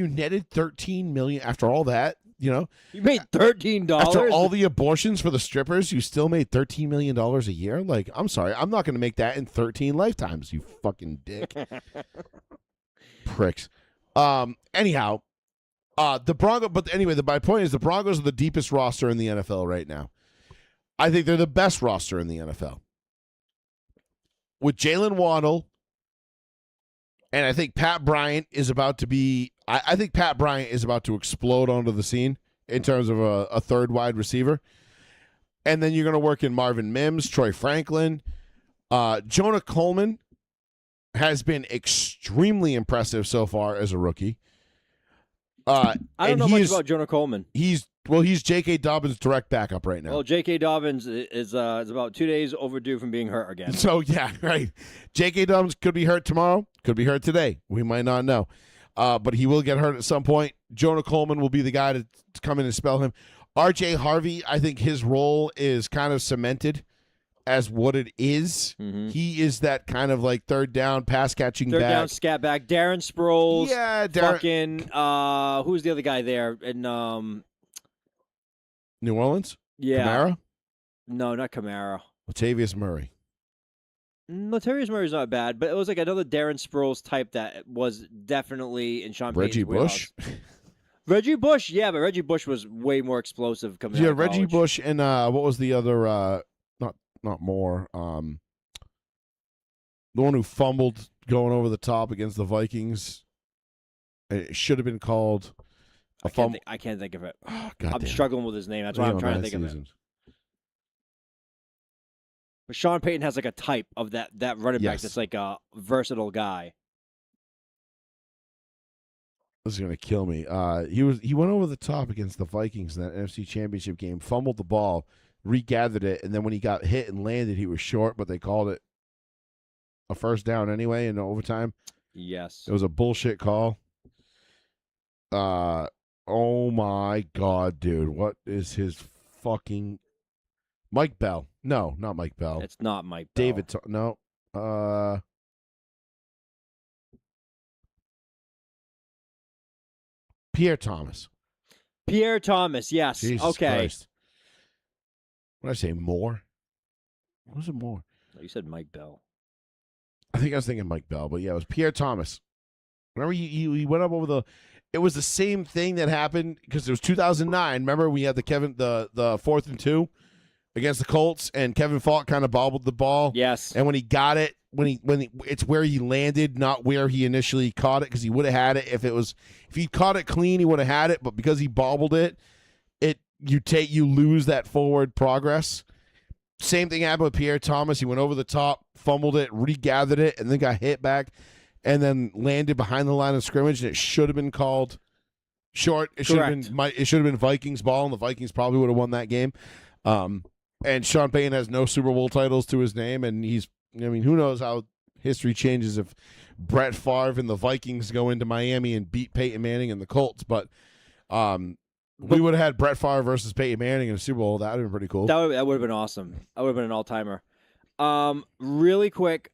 netted $13 million after all that. You made $13 after all the abortions for the strippers. You still made $13 million a year. Like, I'm sorry, I'm not going to make that in 13 lifetimes. You fucking dick, pricks. Anyhow. The Broncos, but anyway, my point is the Broncos are the deepest roster in the NFL right now. I think they're the best roster in the NFL. With Jalen Waddle, and I think Pat Bryant is about to be, I think Pat Bryant is about to explode onto the scene in terms of a third wide receiver. And then you're going to work in Marvin Mims, Troy Franklin. Jonah Coleman has been extremely impressive so far as a rookie. I don't know much about Jonah Coleman. He's J.K. Dobbins' direct backup right now. Well, J.K. Dobbins is about 2 days overdue from being hurt again. So, yeah, right. J.K. Dobbins could be hurt tomorrow, could be hurt today. We might not know. But he will get hurt at some point. Jonah Coleman will be the guy to come in and spell him. R.J. Harvey, I think his role is kind of cemented as what it is. Mm-hmm. He is that kind of like third down pass catching back. Third down scat back. Darren Sproles. Yeah, Darren. Fucking, who's the other guy there in New Orleans? Yeah. Kamara? No, not Kamara. Latavius Murray. Latavius Murray's not bad, but it was like another Darren Sproles type that was definitely in Sean Reggie Payton's Bush? Reggie Bush, yeah, but Reggie Bush was way more explosive coming out of college. Reggie Bush and what was the other not more. The one who fumbled going over the top against the Vikings. It should have been called a fumble. I can't think of it. Oh, I'm struggling with his name. That's why I'm trying to think of it. But Sean Payton has like a type of that running back that's like a versatile guy. This is gonna kill me. He went over the top against the Vikings in that NFC Championship game, fumbled the ball, regathered it, and then when he got hit and landed, he was short, but they called it a first down anyway in overtime. Yes. It was a bullshit call. Oh my God, dude. What is his fucking Mike Bell? No, not Mike Bell. It's not Mike Bell. David no. Pierre Thomas. Pierre Thomas, yes. Jesus okay. Christ. What did I say? Moore? What was it more? No, you said Mike Bell. I think I was thinking Mike Bell, but yeah, it was Pierre Thomas. Remember he went up over the. It was the same thing that happened because it was 2009. Remember we had the 4th and 2 against the Colts, and Kevin Falk kind of bobbled the ball. Yes. And when he got it, when it's where he landed, not where he initially caught it, because he would have had it if he caught it clean, he would have had it, but because he bobbled it, you lose that forward progress. Same thing happened with Pierre Thomas. He went over the top, fumbled it, regathered it, and then got hit back, and then landed behind the line of scrimmage, and it should have been called short. It should have been Vikings ball, and the Vikings probably would have won that game. And Sean Payton has no Super Bowl titles to his name, and who knows how history changes if Brett Favre and the Vikings go into Miami and beat Peyton Manning and the Colts. But we would have had Brett Favre versus Peyton Manning in a Super Bowl. That would have been pretty cool. That would have been awesome. That would have been an all-timer. Really quick,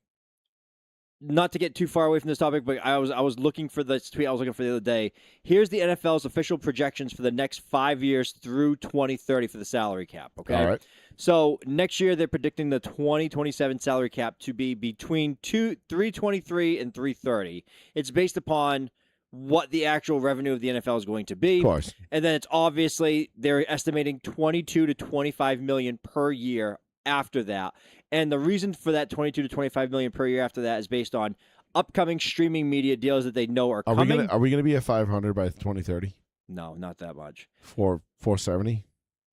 not to get too far away from this topic, but I was looking for this tweet I was looking for the other day. Here's the NFL's official projections for the next 5 years through 2030 for the salary cap. Okay. All right. So next year they're predicting the 2027 salary cap to be between 323 and 330. It's based upon what the actual revenue of the NFL is going to be. Of course. And then it's obviously they're estimating 22 to 25 million per year after that. And the reason for that 22 to 25 million per year after that is based on upcoming streaming media deals that they know are coming. Are we going to be at 500 by 2030? No, not that much. 470?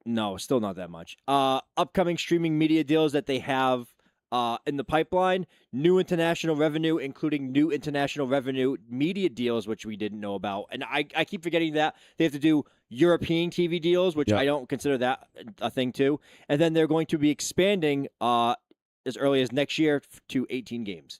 No, still not that much. Upcoming streaming media deals that they have in the pipeline, new international revenue, including new international revenue media deals, which we didn't know about. And I keep forgetting that. They have to do European TV deals, which I don't consider that a thing too. And then they're going to be expanding as early as next year to 18 games.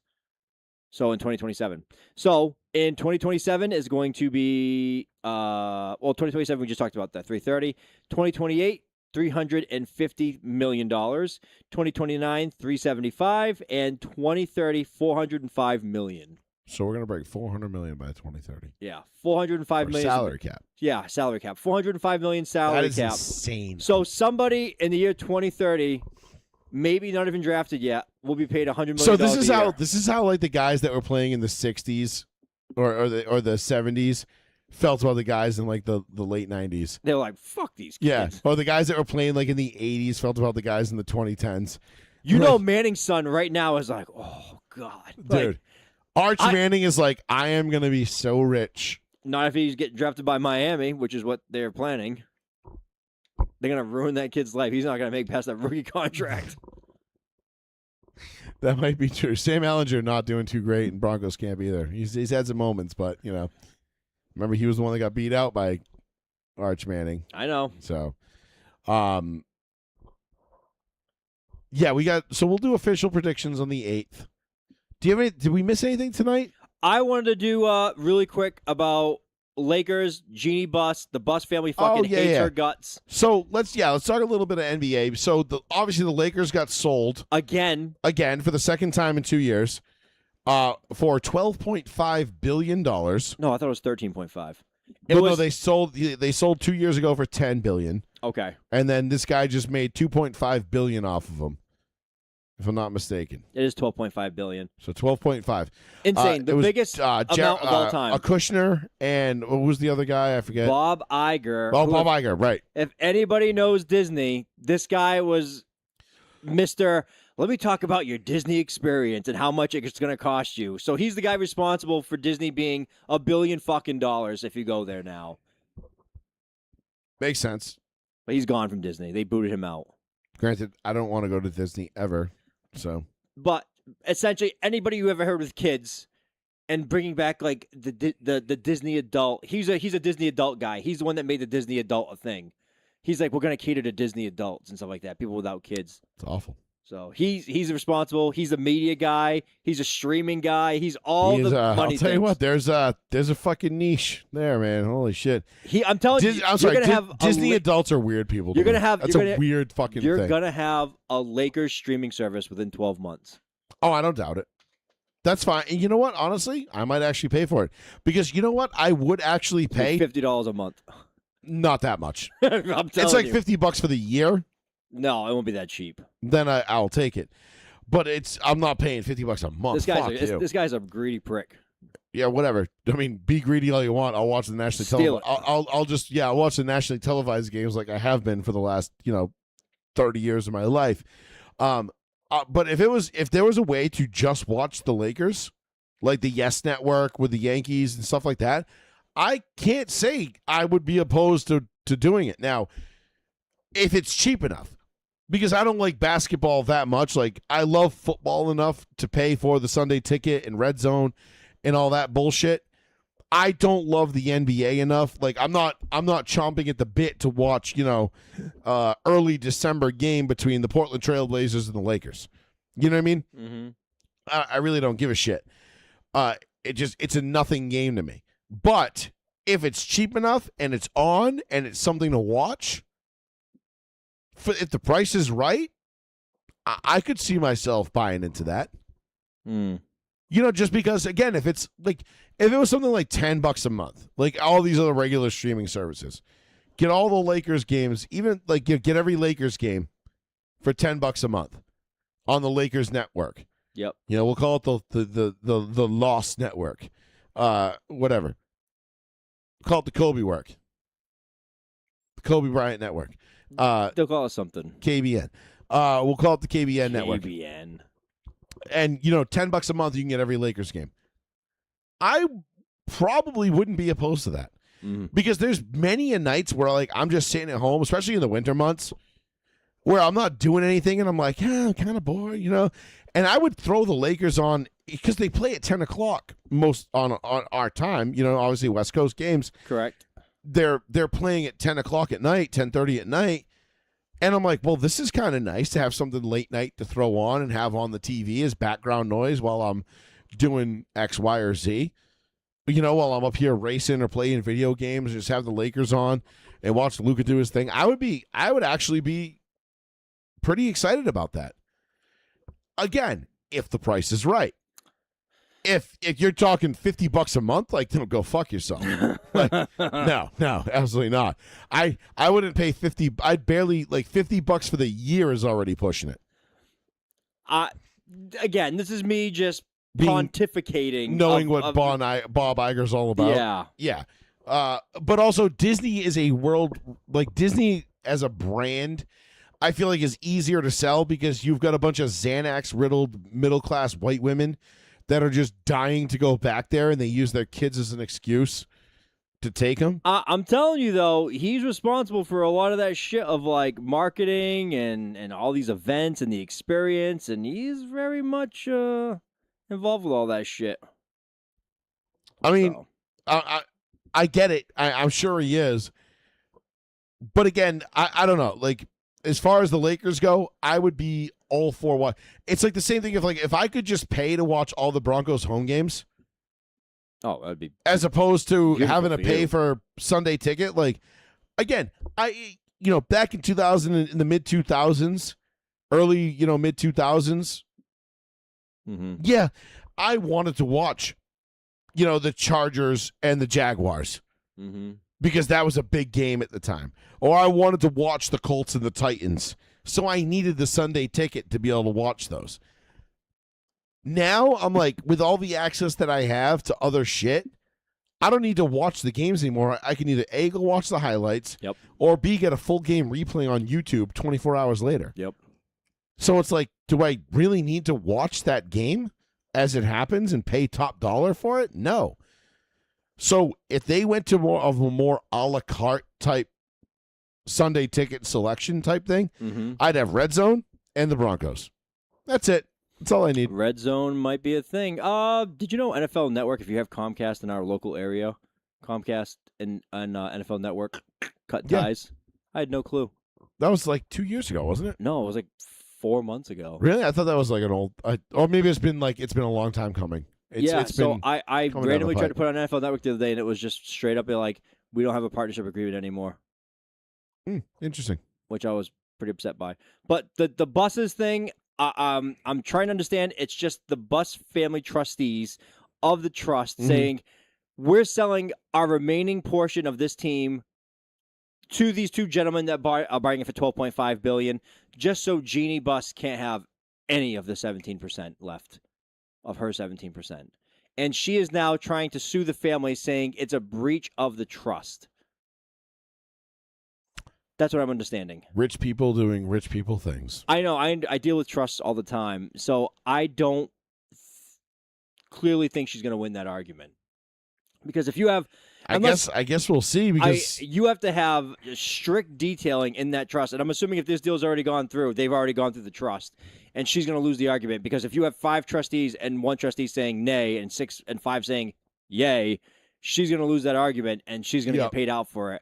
So in 2027. So in 2027 is going to be, 2027, we just talked about that, 330. 2028, $350 million. 2029, 375, and 2030, 405 million. So we're going to break 400 million by 2030. Yeah, 405 million. Salary cap. Yeah, salary cap. 405 million salary cap. That is insane. So somebody in the year 2030, maybe not even drafted yet, will be paid $100 million. So this is how like the guys that were playing in the 60s or the 70s felt about the guys in like the late 90s. They were like, fuck these kids. Yeah. Or the guys that were playing like in the 80s felt about the guys in the 2010s. You know Manning's son right now is like, oh, God. Dude. Like, Arch Manning is like, I am going to be so rich. Not if he's getting drafted by Miami, which is what they're planning. They're going to ruin that kid's life. He's not going to make past that rookie contract. That might be true. Sam Ellinger not doing too great in Broncos camp either. He's had some moments, but, remember he was the one that got beat out by Arch Manning. I know. So, we'll do official predictions on the 8th. Did we miss anything tonight? I wanted to do really quick about Lakers, Jeannie Buss. The Buss family fucking hates her guts. So let's talk a little bit of NBA. So obviously the Lakers got sold again for the second time in 2 years for $12.5 billion. No, I thought it was 13.5. No, they sold 2 years ago for $10 billion. Okay, and then this guy just made $2.5 billion off of them, if I'm not mistaken. It is $12.5 billion. So 12.5. Insane. The biggest amount of all time. Kushner and what was the other guy? I forget. Bob Iger. Oh, Bob Iger, right. If anybody knows Disney, this guy was Mr. Let me talk about your Disney experience and how much it's going to cost you. So he's the guy responsible for Disney being $1 billion fucking dollars if you go there now. Makes sense. But he's gone from Disney. They booted him out. Granted, I don't want to go to Disney ever. So, but essentially, anybody you ever heard with kids and bringing back like the Disney adult, he's a Disney adult guy. He's the one that made the Disney adult a thing. He's like, we're gonna cater to Disney adults and stuff like that. People without kids. It's awful. So he's responsible. He's a media guy. He's a streaming guy. He's all the money. I'll tell you what. There's a fucking niche there, man. Holy shit. I'm telling you, I'm sorry. Disney adults are weird people. You're gonna have. That's a weird fucking thing. You're gonna have a Lakers streaming service within 12 months. Oh, I don't doubt it. That's fine. And you know what? Honestly, I might actually pay for it because you know what? I would actually pay $50 a month. Not that much. I'm telling it's like you. $50 for the year. No, it won't be that cheap. Then I'll take it. But I'm not paying $50 a month. This guy's a greedy prick. Yeah, whatever. I mean, be greedy all you want. I'll watch the nationally televised. I'll watch the nationally televised games like I have been for the last 30 years of my life. But if there was a way to just watch the Lakers, like the Yes Network with the Yankees and stuff like that, I can't say I would be opposed to doing it. Now, if it's cheap enough. Because I don't like basketball that much. Like, I love football enough to pay for the Sunday ticket and Red Zone and all that bullshit. I don't love the NBA enough. Like I'm not chomping at the bit to watch, early December game between the Portland Trailblazers and the Lakers. You know what I mean? Mm-hmm. I really don't give a shit. It's a nothing game to me. But if it's cheap enough and it's on and it's something to watch, if the price is right, I could see myself buying into that. Just because, again, if it was something like $10 a month, like all these other regular streaming services, get all the Lakers games, even like get every Lakers game for $10 a month on the Lakers network. Yep. We'll call it the Lost Network, whatever. Call it the Kobe work, the Kobe Bryant Network. They'll call it something. KBN. We'll call it the KBN Network. KBN. And $10 a month, you can get every Lakers game. I probably wouldn't be opposed to that because there's many a nights where like I'm just sitting at home, especially in the winter months, where I'm not doing anything and I'm like, I'm kind of bored, And I would throw the Lakers on because they play at 10 o'clock most on our time. Obviously West Coast games. Correct. They're playing at 10 o'clock at night, 10:30 at night. And I'm like, well, this is kind of nice to have something late night to throw on and have on the TV as background noise while I'm doing X, Y, or Z. While I'm up here racing or playing video games, just have the Lakers on and watch Luka do his thing. I would actually be pretty excited about that. Again, if the price is right. If you're talking $50 a month, like, don't go fuck yourself. Like, no, absolutely not. I wouldn't pay $50. I'd barely like $50 for the year is already pushing it. Again, this is me just pontificating, knowing what Bob Iger's all about. Yeah. But also Disney is a world, like Disney as a brand, I feel like is easier to sell because you've got a bunch of Xanax riddled middle class white women that are just dying to go back there, and they use their kids as an excuse to take them. I'm telling you, though, he's responsible for a lot of that shit of, like, marketing and all these events and the experience, and he's very much involved with all that shit. I mean, I get it. I'm sure he is. But again, I don't know. Like, as far as the Lakers go, I would be all for what. It's like the same thing if I could just pay to watch all the Broncos home games. Oh, that'd be as opposed to having to pay for Sunday ticket. Like, again, back in 2000, in the mid 2000s, early mid 2000s. Yeah, I wanted to watch, the Chargers and the Jaguars. Because that was a big game at the time. Or I wanted to watch the Colts and the Titans. So I needed the Sunday ticket to be able to watch those. Now, I'm like, with all the access that I have to other shit, I don't need to watch the games anymore. I can either A, go watch the highlights, or B, get a full game replay on YouTube 24 hours later. Yep. So it's like, do I really need to watch that game as it happens and pay top dollar for it? No. So if they went to more of a more a la carte type Sunday ticket selection type thing, I'd have Red Zone and the Broncos. That's it. That's all I need. Red Zone might be a thing. Did you know NFL Network, if you have Comcast in our local area, Comcast and NFL Network cut ties? I had no clue. That was like 2 years ago, wasn't it? No, it was like 4 months ago. Really? I thought that was like an old, or maybe it's been a long time coming. So I randomly tried to put on NFL Network the other day, and it was just straight up like, we don't have a partnership agreement anymore. Interesting. Which I was pretty upset by. But the buses thing, I'm trying to understand. It's just the bus family trustees of the trust saying, we're selling our remaining portion of this team to these two gentlemen that are buying it for $12.5 billion, just so Jeannie Buss can't have any of the 17% left of her 17%. And she is now trying to sue the family, saying it's a breach of the trust. That's what I'm understanding. Rich people doing rich people things. I know. I deal with trusts all the time, so I don't clearly think she's going to win that argument. Because if you have... I guess we'll see, because... you have to have strict detailing in that trust. And I'm assuming if this deal's already gone through, they've already gone through the trust. And she's going to lose the argument. Because if you have 5 trustees and 1 trustee saying nay and 6 and 5 saying yay, she's going to lose that argument, and she's going to get paid out for it.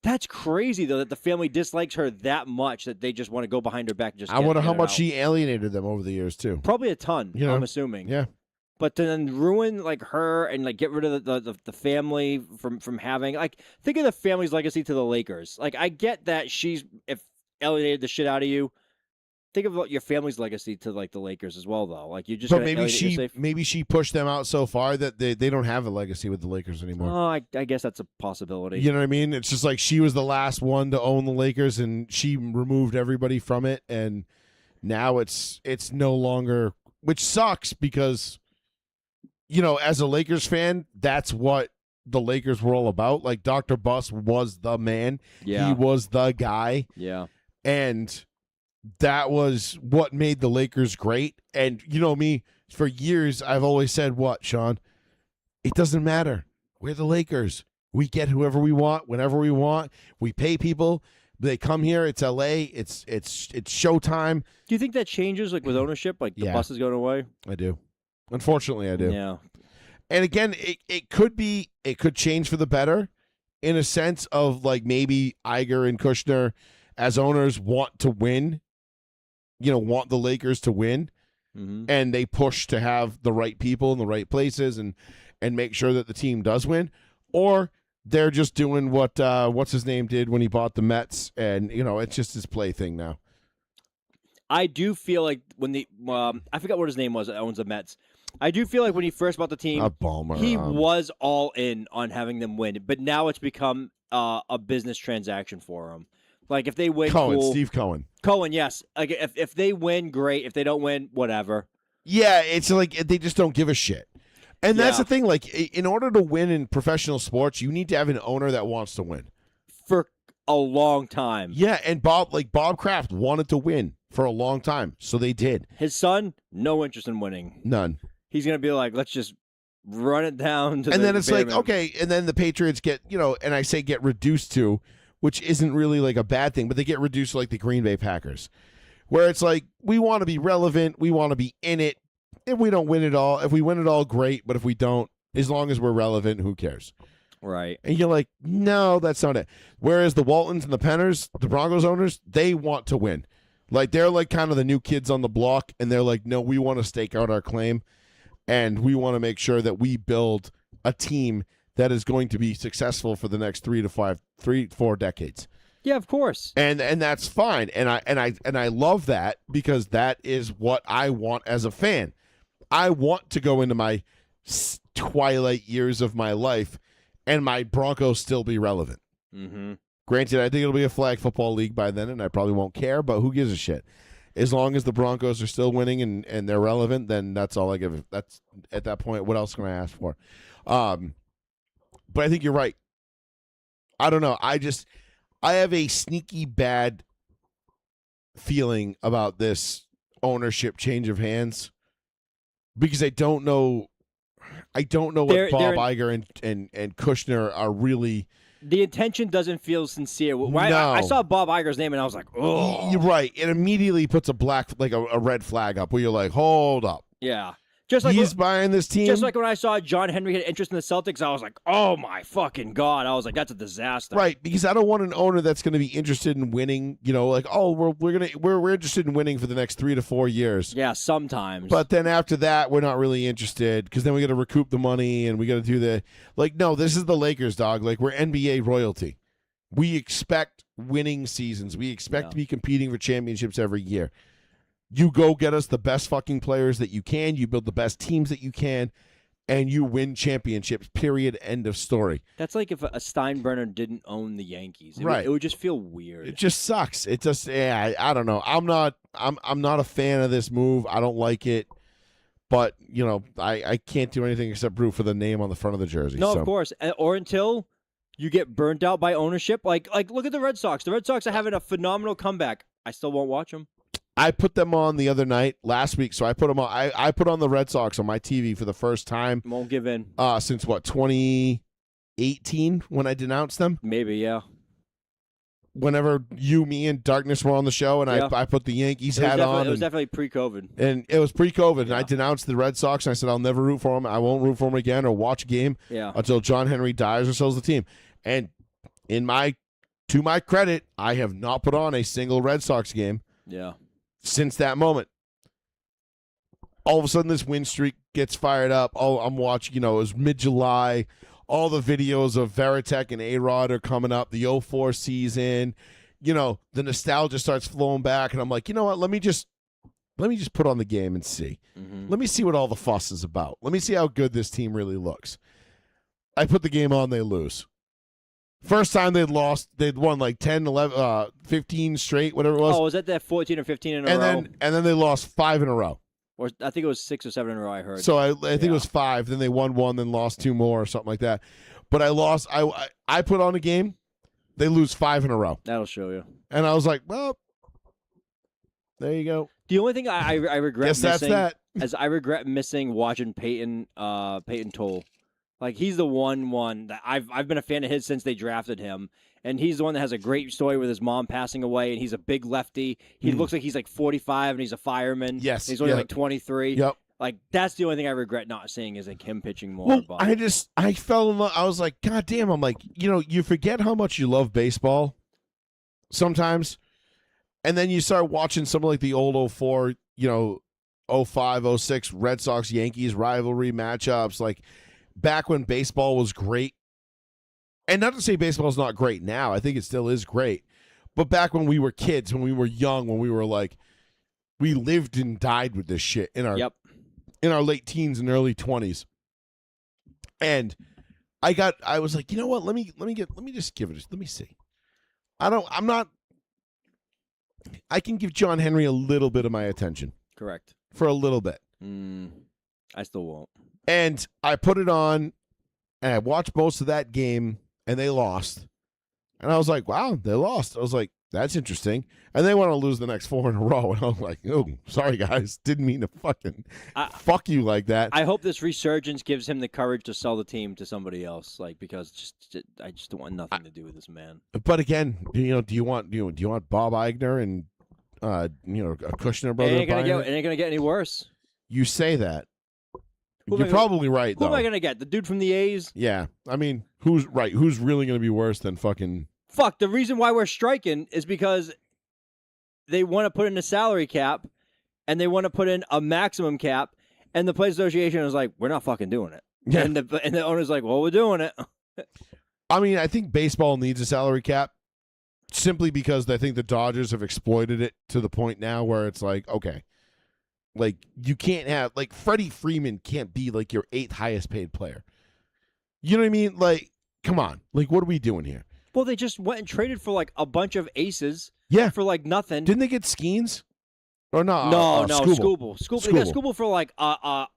That's crazy, though, that the family dislikes her that much that they just want to go behind her back and just I wonder how much out. she alienated them over the years, too. Probably a ton, I'm assuming. Yeah. But to then ruin, like, her and, like, get rid of the family from having, like, think of the family's legacy to the Lakers. Like, I get that if alienated the shit out of you. Think of your family's legacy to, like, the Lakers as well, though. Like, you just. But maybe she pushed them out so far that they don't have a legacy with the Lakers anymore. Oh, I guess that's a possibility. You know what I mean? It's just like she was the last one to own the Lakers, and she removed everybody from it, and now it's no longer, which sucks because, as a Lakers fan, that's what the Lakers were all about. Like, Dr. Buss was the man. Yeah. He was the guy. Yeah. And that was what made the Lakers great. And you know me, for years, I've always said what, Sean? It doesn't matter. We're the Lakers. We get whoever we want, whenever we want. We pay people. They come here. It's LA. It's showtime. Do you think that changes, like, with ownership? Like, the bus is going away? I do. Unfortunately, I do. Yeah. And again, it could change for the better in a sense of, like, maybe Iger and Kushner as owners want to win, want the Lakers to win, and they push to have the right people in the right places and make sure that the team does win, or they're just doing what what's his name did when he bought the Mets, and it's just his play thing now. I do feel like when I forgot what his name was that owns the Mets. I do feel like when he first bought the team, he was all in on having them win, but now it's become a business transaction for him. Like, if they win, Steve Cohen. Cohen, yes. Like, if they win, great. If they don't win, whatever. Yeah, it's like they just don't give a shit. And that's the thing. Like, in order to win in professional sports, you need to have an owner that wants to win. For a long time. Yeah, and Bob Kraft wanted to win for a long time, so they did. His son, no interest in winning. None. He's going to be like, let's just run it down to and then it's like, okay, and then the Patriots get, and I say get reduced to, which isn't really like a bad thing, but they get reduced to like the Green Bay Packers, where it's like, we want to be relevant, we want to be in it. If we don't win it all, if we win it all, great, but if we don't, as long as we're relevant, who cares? Right. And you're like, no, that's not it. Whereas the Waltons and the Penners, the Broncos owners, they want to win. Like, they're like kind of the new kids on the block, and they're like, no, we want to stake out our claim, and we want to make sure that we build a team that is going to be successful for the next 3 to 4 decades. Yeah, of course. And that's fine. And I love that, because that is what I want as a fan. I want to go into my twilight years of my life and my Broncos still be relevant. Mm-hmm. Granted, I think it'll be a flag football league by then, and I probably won't care, but who gives a shit? As long as the Broncos are still winning and they're relevant, then that's all I give. That's, at that point, what else can I ask for? But I think you're right. I don't know. I have a sneaky bad feeling about this ownership change of hands, because I don't know what Bob Iger and Kushner are really. The intention doesn't feel sincere. No. I saw Bob Iger's name and I was like, oh. You're right. It immediately puts a red flag up where you're like, hold up. Yeah. Just like he's buying this team. Just like when I saw John Henry had interest in the Celtics, I was like, oh my fucking God. I was like, that's a disaster. Right, because I don't want an owner that's going to be interested in winning, like, oh, we're interested in winning for the next 3 to 4 years. Yeah, sometimes. But then after that, we're not really interested, because then we got to recoup the money and we got to do no, this is the Lakers, dog. Like, we're NBA royalty. We expect winning seasons. We expect to be competing for championships every year. You go get us the best fucking players that you can. You build the best teams that you can, and you win championships, period, end of story. That's like if a Steinbrenner didn't own the Yankees. Right. It would just feel weird. It just sucks. It just, I don't know. I'm not a fan of this move. I don't like it. But, I can't do anything except root for the name on the front of the jersey. No, of course. Or until you get burnt out by ownership. Like look at the Red Sox. The Red Sox are having a phenomenal comeback. I still won't watch them. I put them on the other night, last week, so I put them on. I put on the Red Sox on my TV for the first time. Won't give in. Since, 2018 when I denounced them? Maybe, yeah. whenever you, me, and Darkness were on the show, and I put the Yankees hat on. It was definitely pre-COVID. And it was pre-COVID, and I denounced the Red Sox, and I said I'll never root for them. I won't root for them again or watch a game until John Henry dies or sells the team. And to my credit, I have not put on a single Red Sox game since that moment. All of a sudden, this win streak gets fired up. Oh, I'm watching, it was mid-July. All the videos of Veritek and A-Rod are coming up. The 04 season. The nostalgia starts flowing back, and I'm like, you know what? Let me just put on the game and see. Mm-hmm. Let me see what all the fuss is about. Let me see how good this team really looks. I put the game on, they lose. First time they'd won like 10, 11, 15 straight, whatever it was. Oh, was that 14 or 15 in a row? And then they lost 5 in a row. Or I think it was 6 or 7 in a row, I heard. So I think it was 5. Then they won 1, then lost 2 more or something like that. But I lost. I put on a game. They lose 5 in a row. That'll show you. And I was like, well, there you go. The only thing I regret missing that's that. is I regret missing watching Peyton Toll. Like, he's the one that I've been a fan of his since they drafted him. And he's the one that has a great story with his mom passing away, and he's a big lefty. He looks like he's like 45, and he's a fireman. Yes. He's only like 23. Yep. Like, that's the only thing I regret not seeing is like him pitching more. Well, but I fell in love. I was like, God damn. I'm like, you forget how much you love baseball sometimes. And then you start watching some of like the old 04, 05, 06 Red Sox, Yankees rivalry matchups. Like, back when baseball was great. And not to say baseball is not great now. I think it still is great. But back when we were kids, when we were young, when we were like, we lived and died with this shit in our late teens and early 20s. And I was like, you know what? Let me just give it. Let me see. I can give John Henry a little bit of my attention. Correct. For a little bit. I still won't. And I put it on, and I watched most of that game, and they lost. And I was like, wow, they lost. I was like, that's interesting. And they want to lose the next 4 in a row. And I was like, oh, sorry, guys. Didn't mean to fucking fuck you like that. I hope this resurgence gives him the courage to sell the team to somebody else, because I just don't want nothing to do with this man. But again, do you want Bob Eigner and a Kushner brother? It ain't gonna get any worse. You say that. You're probably right, though. Who am I going to get? The dude from the A's? Yeah. I mean, who's really going to be worse than fucking... Fuck, the reason why we're striking is because they want to put in a salary cap, and they want to put in a maximum cap, and the Players Association is like, we're not fucking doing it. Yeah. And the owner's like, well, we're doing it. I mean, I think baseball needs a salary cap simply because I think the Dodgers have exploited it to the point now where it's like, okay... Like, you can't have, like, Freddie Freeman can't be, like, your 8th highest paid player. You know what I mean? Like, come on. Like, what are we doing here? Well, they just went and traded for, like, a bunch of aces. Yeah. For, like, nothing. Didn't they get Skeens? Or no? No, Skubal. They got Skubal for, like, a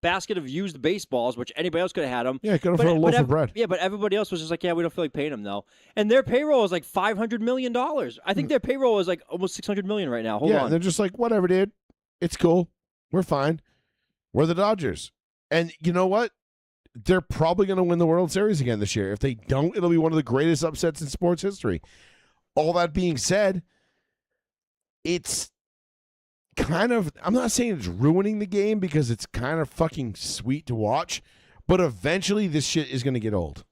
basket of used baseballs, which anybody else could have had them. Yeah, could have for a loaf of bread. Yeah, but everybody else was just like, yeah, we don't feel like paying them, though. And their payroll is, like, $500 million. I think their payroll is, like, almost $600 million right now. Hold on. Yeah, they're just like, whatever, dude. It's cool. We're fine. We're the Dodgers. And you know what? They're probably going to win the World Series again this year. If they don't, it'll be one of the greatest upsets in sports history. All that being said, it's kind of, I'm not saying it's ruining the game because it's kind of fucking sweet to watch, but eventually this shit is going to get old.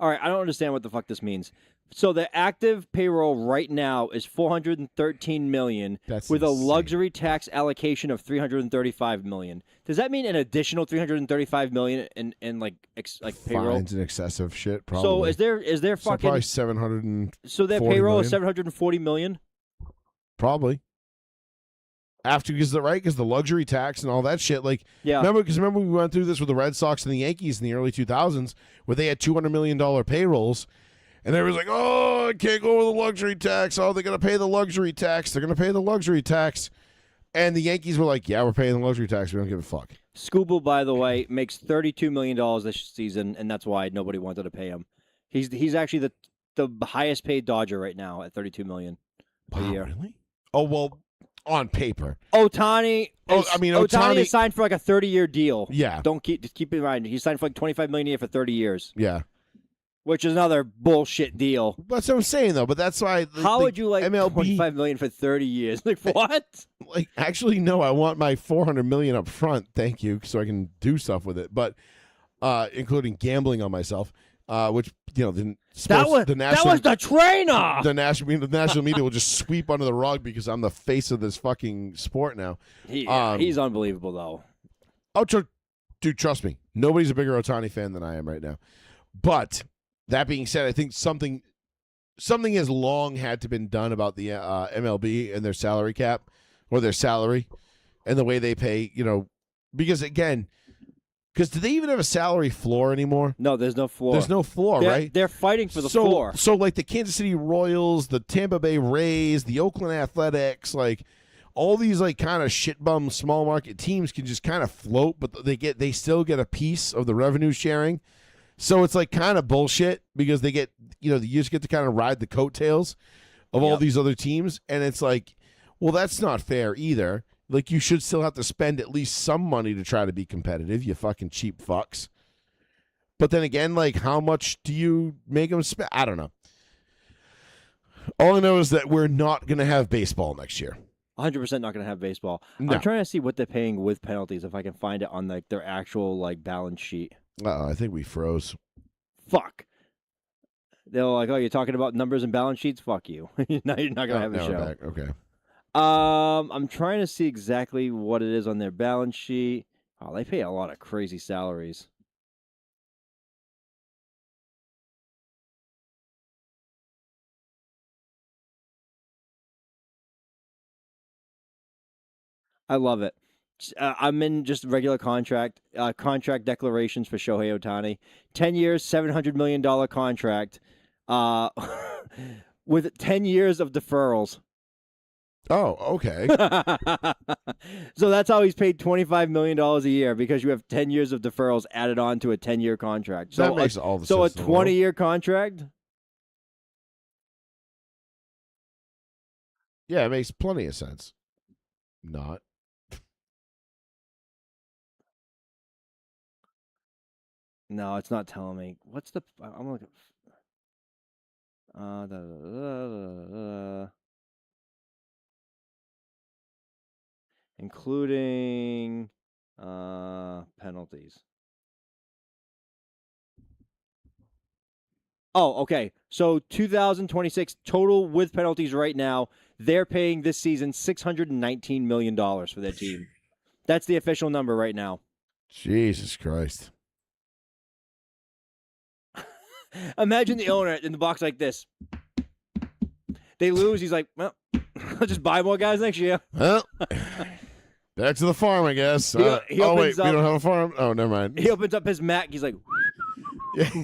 All right, I don't understand what the fuck this means. So the active payroll right now is $413 million with a luxury tax allocation of $335 million. Does that mean an additional $335 million in like payroll? Fines and excessive shit, probably. So is there fucking probably 700? So their payroll is $740 million. Probably. Because the luxury tax and all that shit. Like, yeah. Remember we went through this with the Red Sox and the Yankees in the early 2000s, where they had $200 million payrolls. And everyone's like, oh, I can't go with the luxury tax. Oh, they're going to pay the luxury tax. They're going to pay the luxury tax. And the Yankees were like, yeah, we're paying the luxury tax. We don't give a fuck. Skubal, by the way, makes $32 million this season, and that's why nobody wanted to pay him. He's actually the highest paid Dodger right now at $32 million a year. Really? Oh, well, on paper. Ohtani. Ohtani is signed for like a 30-year deal. Yeah. Just keep in mind he's signed for like $25 million a year for 30 years. Yeah. Which is another bullshit deal. That's what I'm saying, though. But that's why. How would you like MLB, $25 million for 30 years? Like what? Like, actually, no. I want my $400 million up front. Thank you, so I can do stuff with it. But including gambling on myself, which that was the trainer. The national media will just sweep under the rug because I'm the face of this fucking sport now. He's unbelievable, though. Oh, dude, trust me. Nobody's a bigger Ohtani fan than I am right now. But that being said, I think something has long had to been done about the MLB and their salary cap or their salary and the way they pay, because do they even have a salary floor anymore? No, there's no floor. There's no floor, right? They're fighting for the floor. So like the Kansas City Royals, the Tampa Bay Rays, the Oakland Athletics, like all these like kind of shitbum small market teams can just kind of float, but they still get a piece of the revenue sharing. So it's like kind of bullshit because they get, you just get to kind of ride the coattails of all these other teams. And it's like, well, that's not fair either. Like, you should still have to spend at least some money to try to be competitive, you fucking cheap fucks. But then again, like, how much do you make them spend? I don't know. All I know is that we're not going to have baseball next year. 100% not going to have baseball. No. I'm trying to see what they're paying with penalties, if I can find it on like their actual like balance sheet. I think we froze. Fuck. They're like, oh, you're talking about numbers and balance sheets? Fuck you. Now you're not going to have a show. Back. Okay. I'm trying to see exactly what it is on their balance sheet. Oh, they pay a lot of crazy salaries. I love it. I'm in just regular contract declarations for Shohei Ohtani. 10 years, $700 million contract with 10 years of deferrals. Oh, okay. So that's how he's paid $25 million a year, because you have 10 years of deferrals added on to a 10-year contract. So that makes all the sense. So a 20-year contract? Yeah, it makes plenty of sense. Not. No, it's not telling me. What's the... I'm looking... Including penalties. Oh, okay. So 2026 total with penalties right now, they're paying this season $619 million for their team. That's the official number right now. Jesus Christ. Imagine the owner in the box like this. They lose. He's like, well, I'll just buy more guys next year. Well, back to the farm, I guess. He wait, we don't have a farm? Oh, never mind. He opens up his Mac. He's like,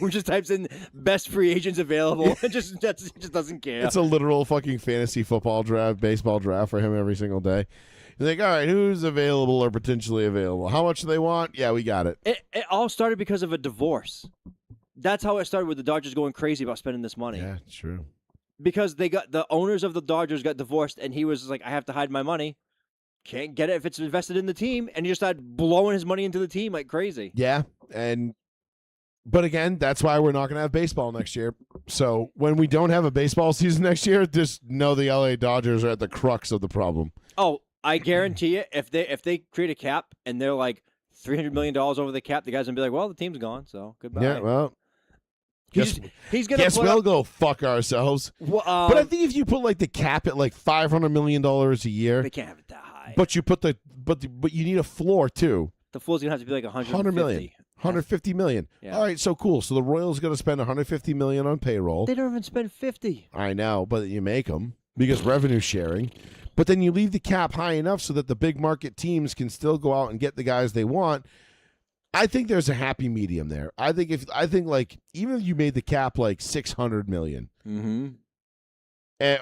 just types in best free agents available. It just doesn't care. It's a literal fucking fantasy football draft, baseball draft for him every single day. He's like, all right, who's available or potentially available? How much do they want? Yeah, we got it. It all started because of a divorce. That's how it started, with the Dodgers going crazy about spending this money. Yeah, true. Because the owners of the Dodgers got divorced, and he was like, I have to hide my money. Can't get it if it's invested in the team. And he just started blowing his money into the team like crazy. Yeah, but again, that's why we're not going to have baseball next year. So when we don't have a baseball season next year, just know the LA Dodgers are at the crux of the problem. Oh, I guarantee you, if they create a cap and they're like $300 million over the cap, the guys going to be like, well, the team's gone, so goodbye. Yeah, well. He's gonna we'll go fuck ourselves. Well, but I think if you put like the cap at like $500 million a year, they can't have it that high. But you put but you need a floor too. The floor's gonna have to be like $100 million, $150 million. Yeah. All right, so cool. So the Royals gonna spend $150 million on payroll. They don't even spend $50. I know, but you make them because revenue sharing. But then you leave the cap high enough so that the big market teams can still go out and get the guys they want. I think there's a happy medium there. I think like even if you made the cap like $600 million,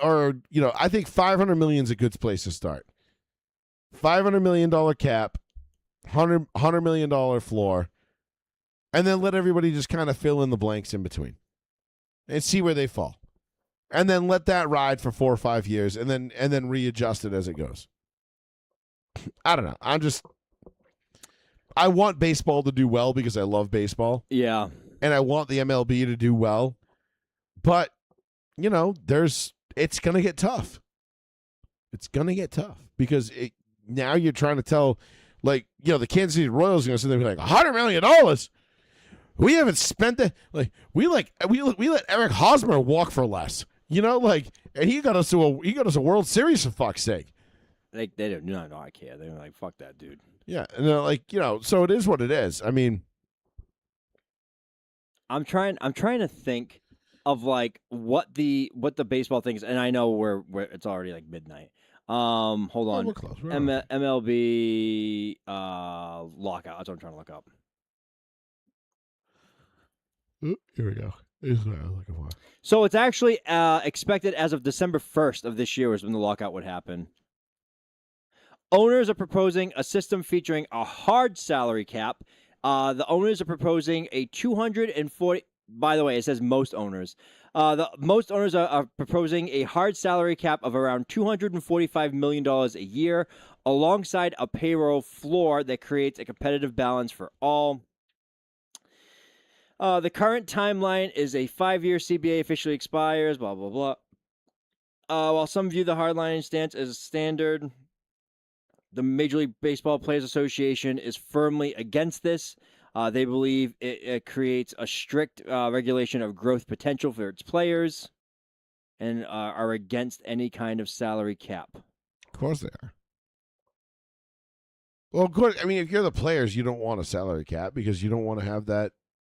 or I think $500 million is a good place to start. $500 million cap, $100 million floor, and then let everybody just kind of fill in the blanks in between, and see where they fall, and then let that ride for 4 or 5 years, and then readjust it as it goes. I don't know. I want baseball to do well because I love baseball. Yeah. And I want the MLB to do well. But, it's going to get tough. It's going to get tough because now you're trying to tell, the Kansas City Royals are going to sit there and be like, $100 million? We haven't spent that. We let Eric Hosmer walk for less. And he got us a World Series, for fuck's sake. They don't. No, I can't. They're like, fuck that dude. Yeah, and so it is what it is. I mean, I'm trying to think of what the baseball thing is, and I know we're it's already midnight. Hold on. We're close. MLB lockout. That's what I'm trying to look up. Here we go. Here's what I'm looking for. So it's actually expected as of December 1st of this year is when the lockout would happen. Owners are proposing a system featuring a hard salary cap. The owners are proposing a 240. By the way, it says most owners. Most owners are proposing a hard salary cap of around $245 million a year, alongside a payroll floor that creates a competitive balance for all. The current timeline is a 5-year CBA officially expires, blah, blah, blah. While some view the hardline stance as standard, the Major League Baseball Players Association is firmly against this. They believe it creates a strict regulation of growth potential for its players and are against any kind of salary cap. Of course they are. Well, good. I mean, if you're the players, you don't want a salary cap because you don't want to have that,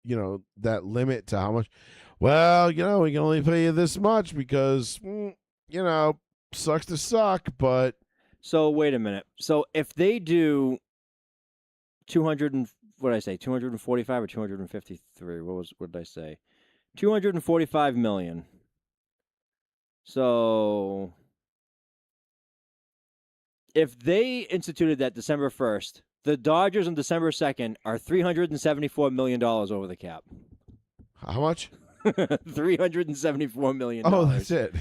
that limit to how much. Well, we can only pay you this much because, sucks to suck, but. So wait a minute. So if they do 245 or 253? What did I say? 245 million. So if they instituted that December 1st, the Dodgers on December 2nd are $374 million over the cap. How much? $374 million. Oh, that's it.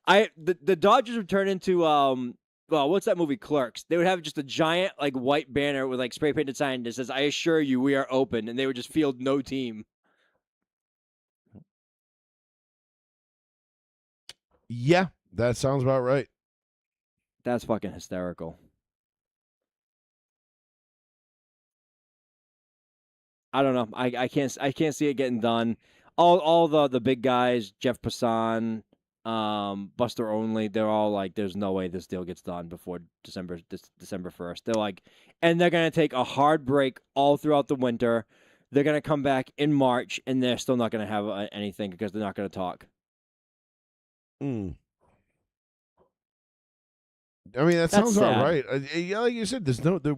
The Dodgers would turn into what's that movie, Clerks? They would have just a giant white banner with spray painted sign that says, "I assure you, we are open," and they would just field no team. Yeah, that sounds about right. That's fucking hysterical. I don't know. I can't see it getting done. All the big guys, Jeff Passan, Buster Only, they're all there's no way this deal gets done before December 1st. They're and they're going to take a hard break all throughout the winter. They're going to come back in March, and they're still not going to have anything because they're not going to talk. I mean, that sounds about right. Yeah, like you said,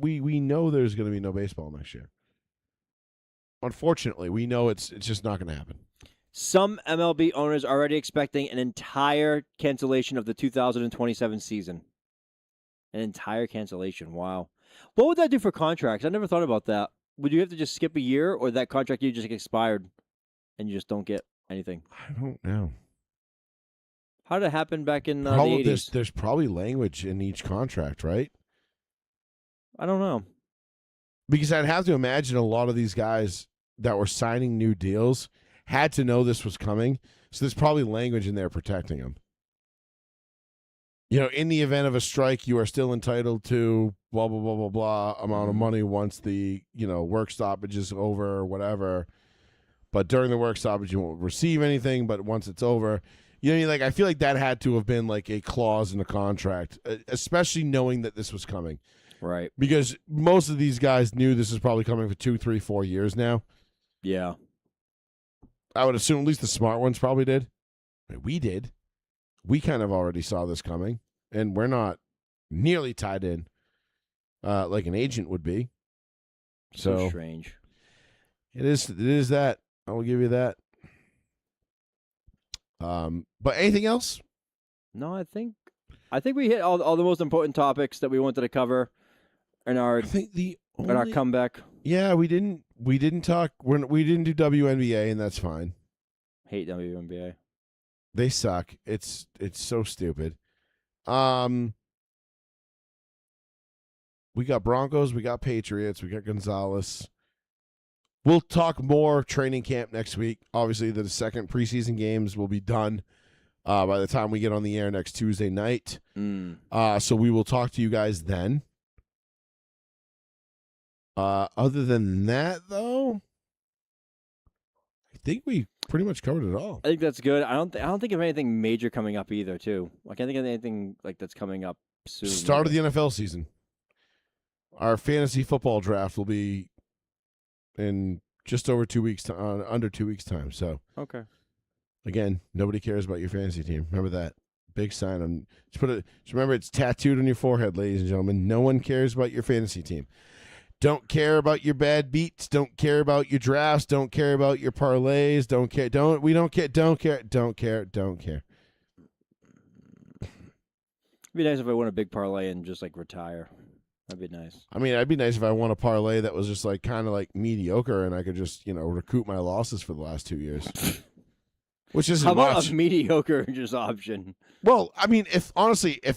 we know there's going to be no baseball next year. Unfortunately, we know it's just not going to happen. Some MLB owners are already expecting an entire cancellation of the 2027 season. An entire cancellation. Wow. What would that do for contracts? I never thought about that. Would you have to just skip a year, or that contract you just expired and you just don't get anything? I don't know. How did it happen back in the 80s? There's probably language in each contract, right? I don't know. Because I'd have to imagine a lot of these guys that were signing new deals had to know this was coming. So there's probably language in there protecting them. In the event of a strike, you are still entitled to blah, blah, blah, blah, blah amount of money once the, work stoppage is over or whatever. But during the work stoppage, you won't receive anything. But once it's over, I feel like that had to have been a clause in the contract, especially knowing that this was coming. Right. Because most of these guys knew this is probably coming for 2, 3, 4 years now. Yeah. I would assume at least the smart ones probably did. We did. We kind of already saw this coming, and we're not nearly tied in like an agent would be. So strange. It is that. I will give you that. But anything else? No, I think we hit all the most important topics that we wanted to cover in our our comeback. Yeah, we didn't talk. We didn't do WNBA, and that's fine. Hate WNBA. They suck. It's so stupid. We got Broncos. We got Patriots. We got Gonzalez. We'll talk more training camp next week. Obviously, the second preseason games will be done by the time we get on the air next Tuesday night. So we will talk to you guys then. Other than that, though, I think we pretty much covered it all. I think that's good. I don't think of anything major coming up either, too. I can't think of anything like that's coming up soon. Start of the NFL season. Our fantasy football draft will be in just over 2 weeks, under 2 weeks' time. So, okay. Again, nobody cares about your fantasy team. Remember that big sign on. Just remember, it's tattooed on your forehead, ladies and gentlemen. No one cares about your fantasy team. Don't care about your bad beats. Don't care about your drafts. Don't care about your parlays. Don't care. Don't care. Don't care. Don't care. Don't care. It'd be nice if I won a big parlay and just like retire. That'd be nice. I mean, it'd be nice if I won a parlay that was just like kind of like mediocre and I could just, recoup my losses for the last 2 years. Which isn't How about much. A mediocre just option? Well, I mean, if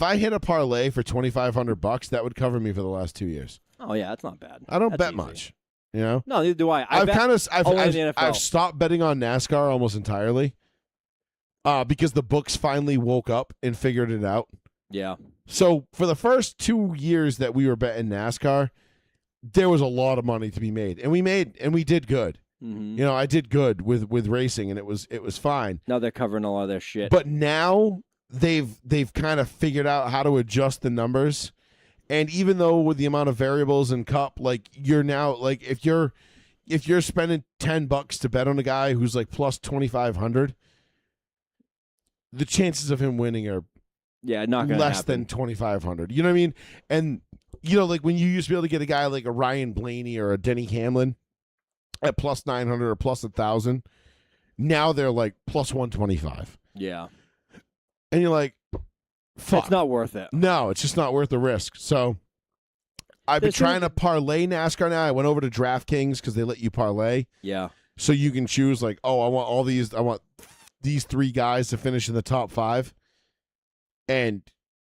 I hit a parlay for $2,500, that would cover me for the last 2 years. Oh yeah, that's not bad. I don't That's bet easy. much. No, neither do I. I've stopped betting on NASCAR almost entirely. Because the books finally woke up and figured it out. Yeah. So for the first 2 years that we were betting NASCAR, there was a lot of money to be made, and we did good. Mm-hmm. I did good with racing, and it was fine. Now they're covering a lot of their shit. But now they've kind of figured out how to adjust the numbers, and even though with the amount of variables in Cup, like you're now like if you're spending $10 to bet on a guy who's like plus 2,500, the chances of him winning are not gonna less happen. than 2,500. You know what I mean? And like when you used to be able to get a guy like a Ryan Blaney or a Denny Hamlin at plus 900 or plus 1,000, now they're like plus 125. Yeah. And you're like, fuck. It's not worth it. No, it's just not worth the risk. So I've been trying to parlay NASCAR now. I went over to DraftKings because they let you parlay. Yeah. So you can choose like, I want these 3 guys to finish in the top 5. And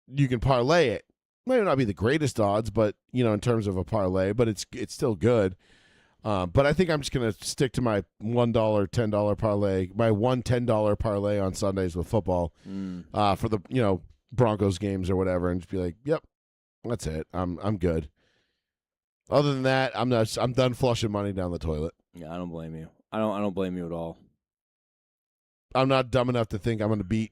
you can parlay it. Might not be the greatest odds, but in terms of a parlay, but it's still good. But I think I'm just gonna stick to my $1, $10 parlay, my $1 parlay on Sundays with football, for the Broncos games or whatever, and just be like, yep, that's it. I'm good. Other than that, I'm done flushing money down the toilet. Yeah, I don't blame you. I don't blame you at all. I'm not dumb enough to think I'm gonna beat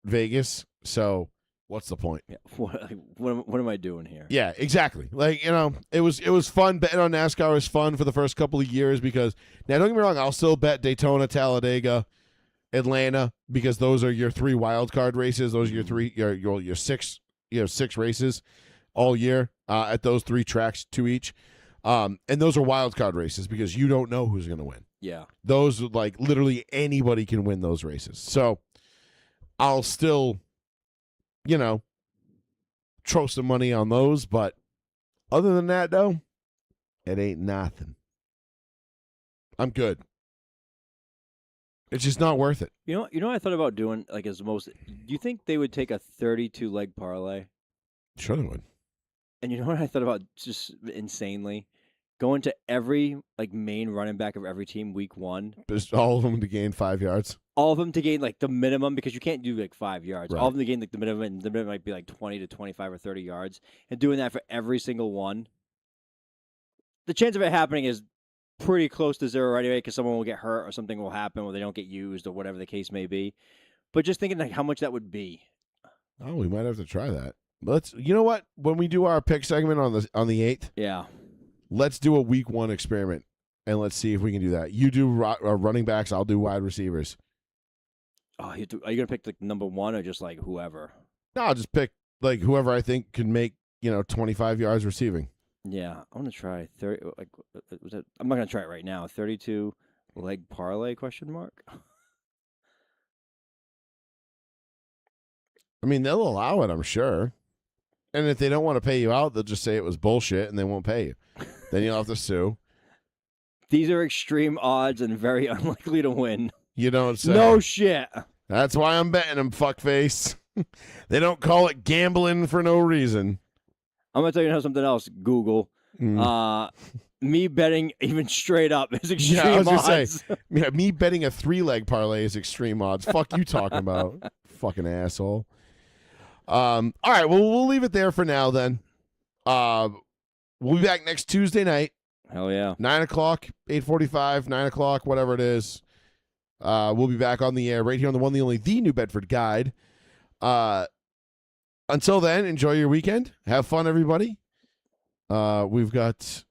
Vegas. So what's the point? Yeah. What am I doing here? Yeah, exactly. Like, it was fun. Betting on NASCAR was fun for the first couple of years because now don't get me wrong, I'll still bet Daytona, Talladega, Atlanta because those are your 3 wild card races. Those are your 6 races all year at those 3 tracks, 2 each. And those are wild card races because you don't know who's going to win. Yeah. Those like literally anybody can win those races. So I'll still throw some money on those, but other than that, though, it ain't nothing. I'm good. It's just not worth it. You know what I thought about doing, like, as most... Do you think they would take a 32-leg parlay? Sure they would. And you know what I thought about just insanely? Going to every, like, main running back of every team week 1. Just all of them to gain 5 yards? All of them to gain, like, the minimum, because you can't do, like, 5 yards. Right. All of them to gain, like, the minimum, and the minimum might be, like, 20 to 25 or 30 yards. And doing that for every single one. The chance of it happening is pretty close to 0 anyway, because someone will get hurt or something will happen or they don't get used or whatever the case may be. But just thinking, like, how much that would be. Oh, we might have to try that. You know what? When we do our pick segment on the 8th, yeah, let's do a week 1 experiment, and let's see if we can do that. You do running backs, I'll do wide receivers. Oh, are you going to pick, like, number 1 or just, like, whoever? No, I'll just pick, like, whoever I think can make, 25 yards receiving. Yeah, I want to try 30. Like, I'm not going to try it right now. 32-leg parlay ? I mean, they'll allow it, I'm sure. And if they don't want to pay you out, they'll just say it was bullshit and they won't pay you. Then you'll have to sue. These are extreme odds and very unlikely to win. You don't say. No shit. That's why I'm betting them, fuckface. They don't call it gambling for no reason. I'm going to tell you something else, Google. Me betting even straight up is extreme odds. I was gonna say, me betting a 3-leg parlay is extreme odds. Fuck you talking about, fucking asshole. All right, well, we'll leave it there for now then. We'll be back next Tuesday night. Hell yeah. 9 o'clock, 8:45, 9 o'clock, whatever it is. We'll be back on the air right here on the one, the only, the New Bedford Guide. Until then, enjoy your weekend. Have fun, everybody. We've got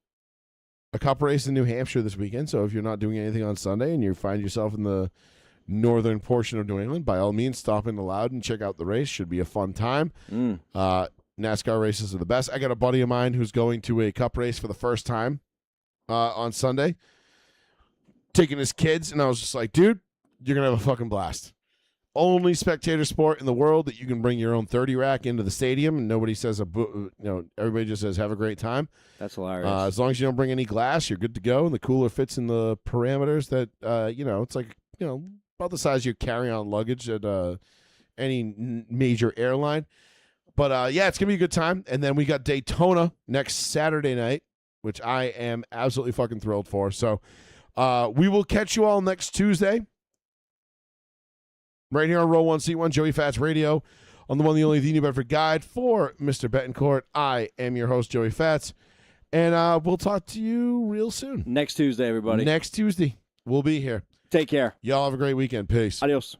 a cup race in New Hampshire this weekend, so if you're not doing anything on Sunday and you find yourself in the northern portion of New England, by all means, stop into Loud and check out the race. Should be a fun time. NASCAR races are the best. I got a buddy of mine who's going to a cup race for the first time on Sunday, taking his kids, and I was just like, dude, you're going to have a fucking blast. Only spectator sport in the world that you can bring your own 30 rack into the stadium and nobody says everybody just says have a great time. That's hilarious. As long as you don't bring any glass, you're good to go, and the cooler fits in the parameters that it's like about the size of your carry-on luggage at any major airline. But yeah, it's gonna be a good time. And then we got Daytona next Saturday night, which I am absolutely fucking thrilled for. So we will catch you all next Tuesday. Right here on Row 1, Seat 1, Joey Fats Radio, on the one, the only, the New Bedford Guide. For Mr. Betancourt, I am your host, Joey Fats, and we'll talk to you real soon. Next Tuesday, everybody. Next Tuesday. We'll be here. Take care. Y'all have a great weekend. Peace. Adios.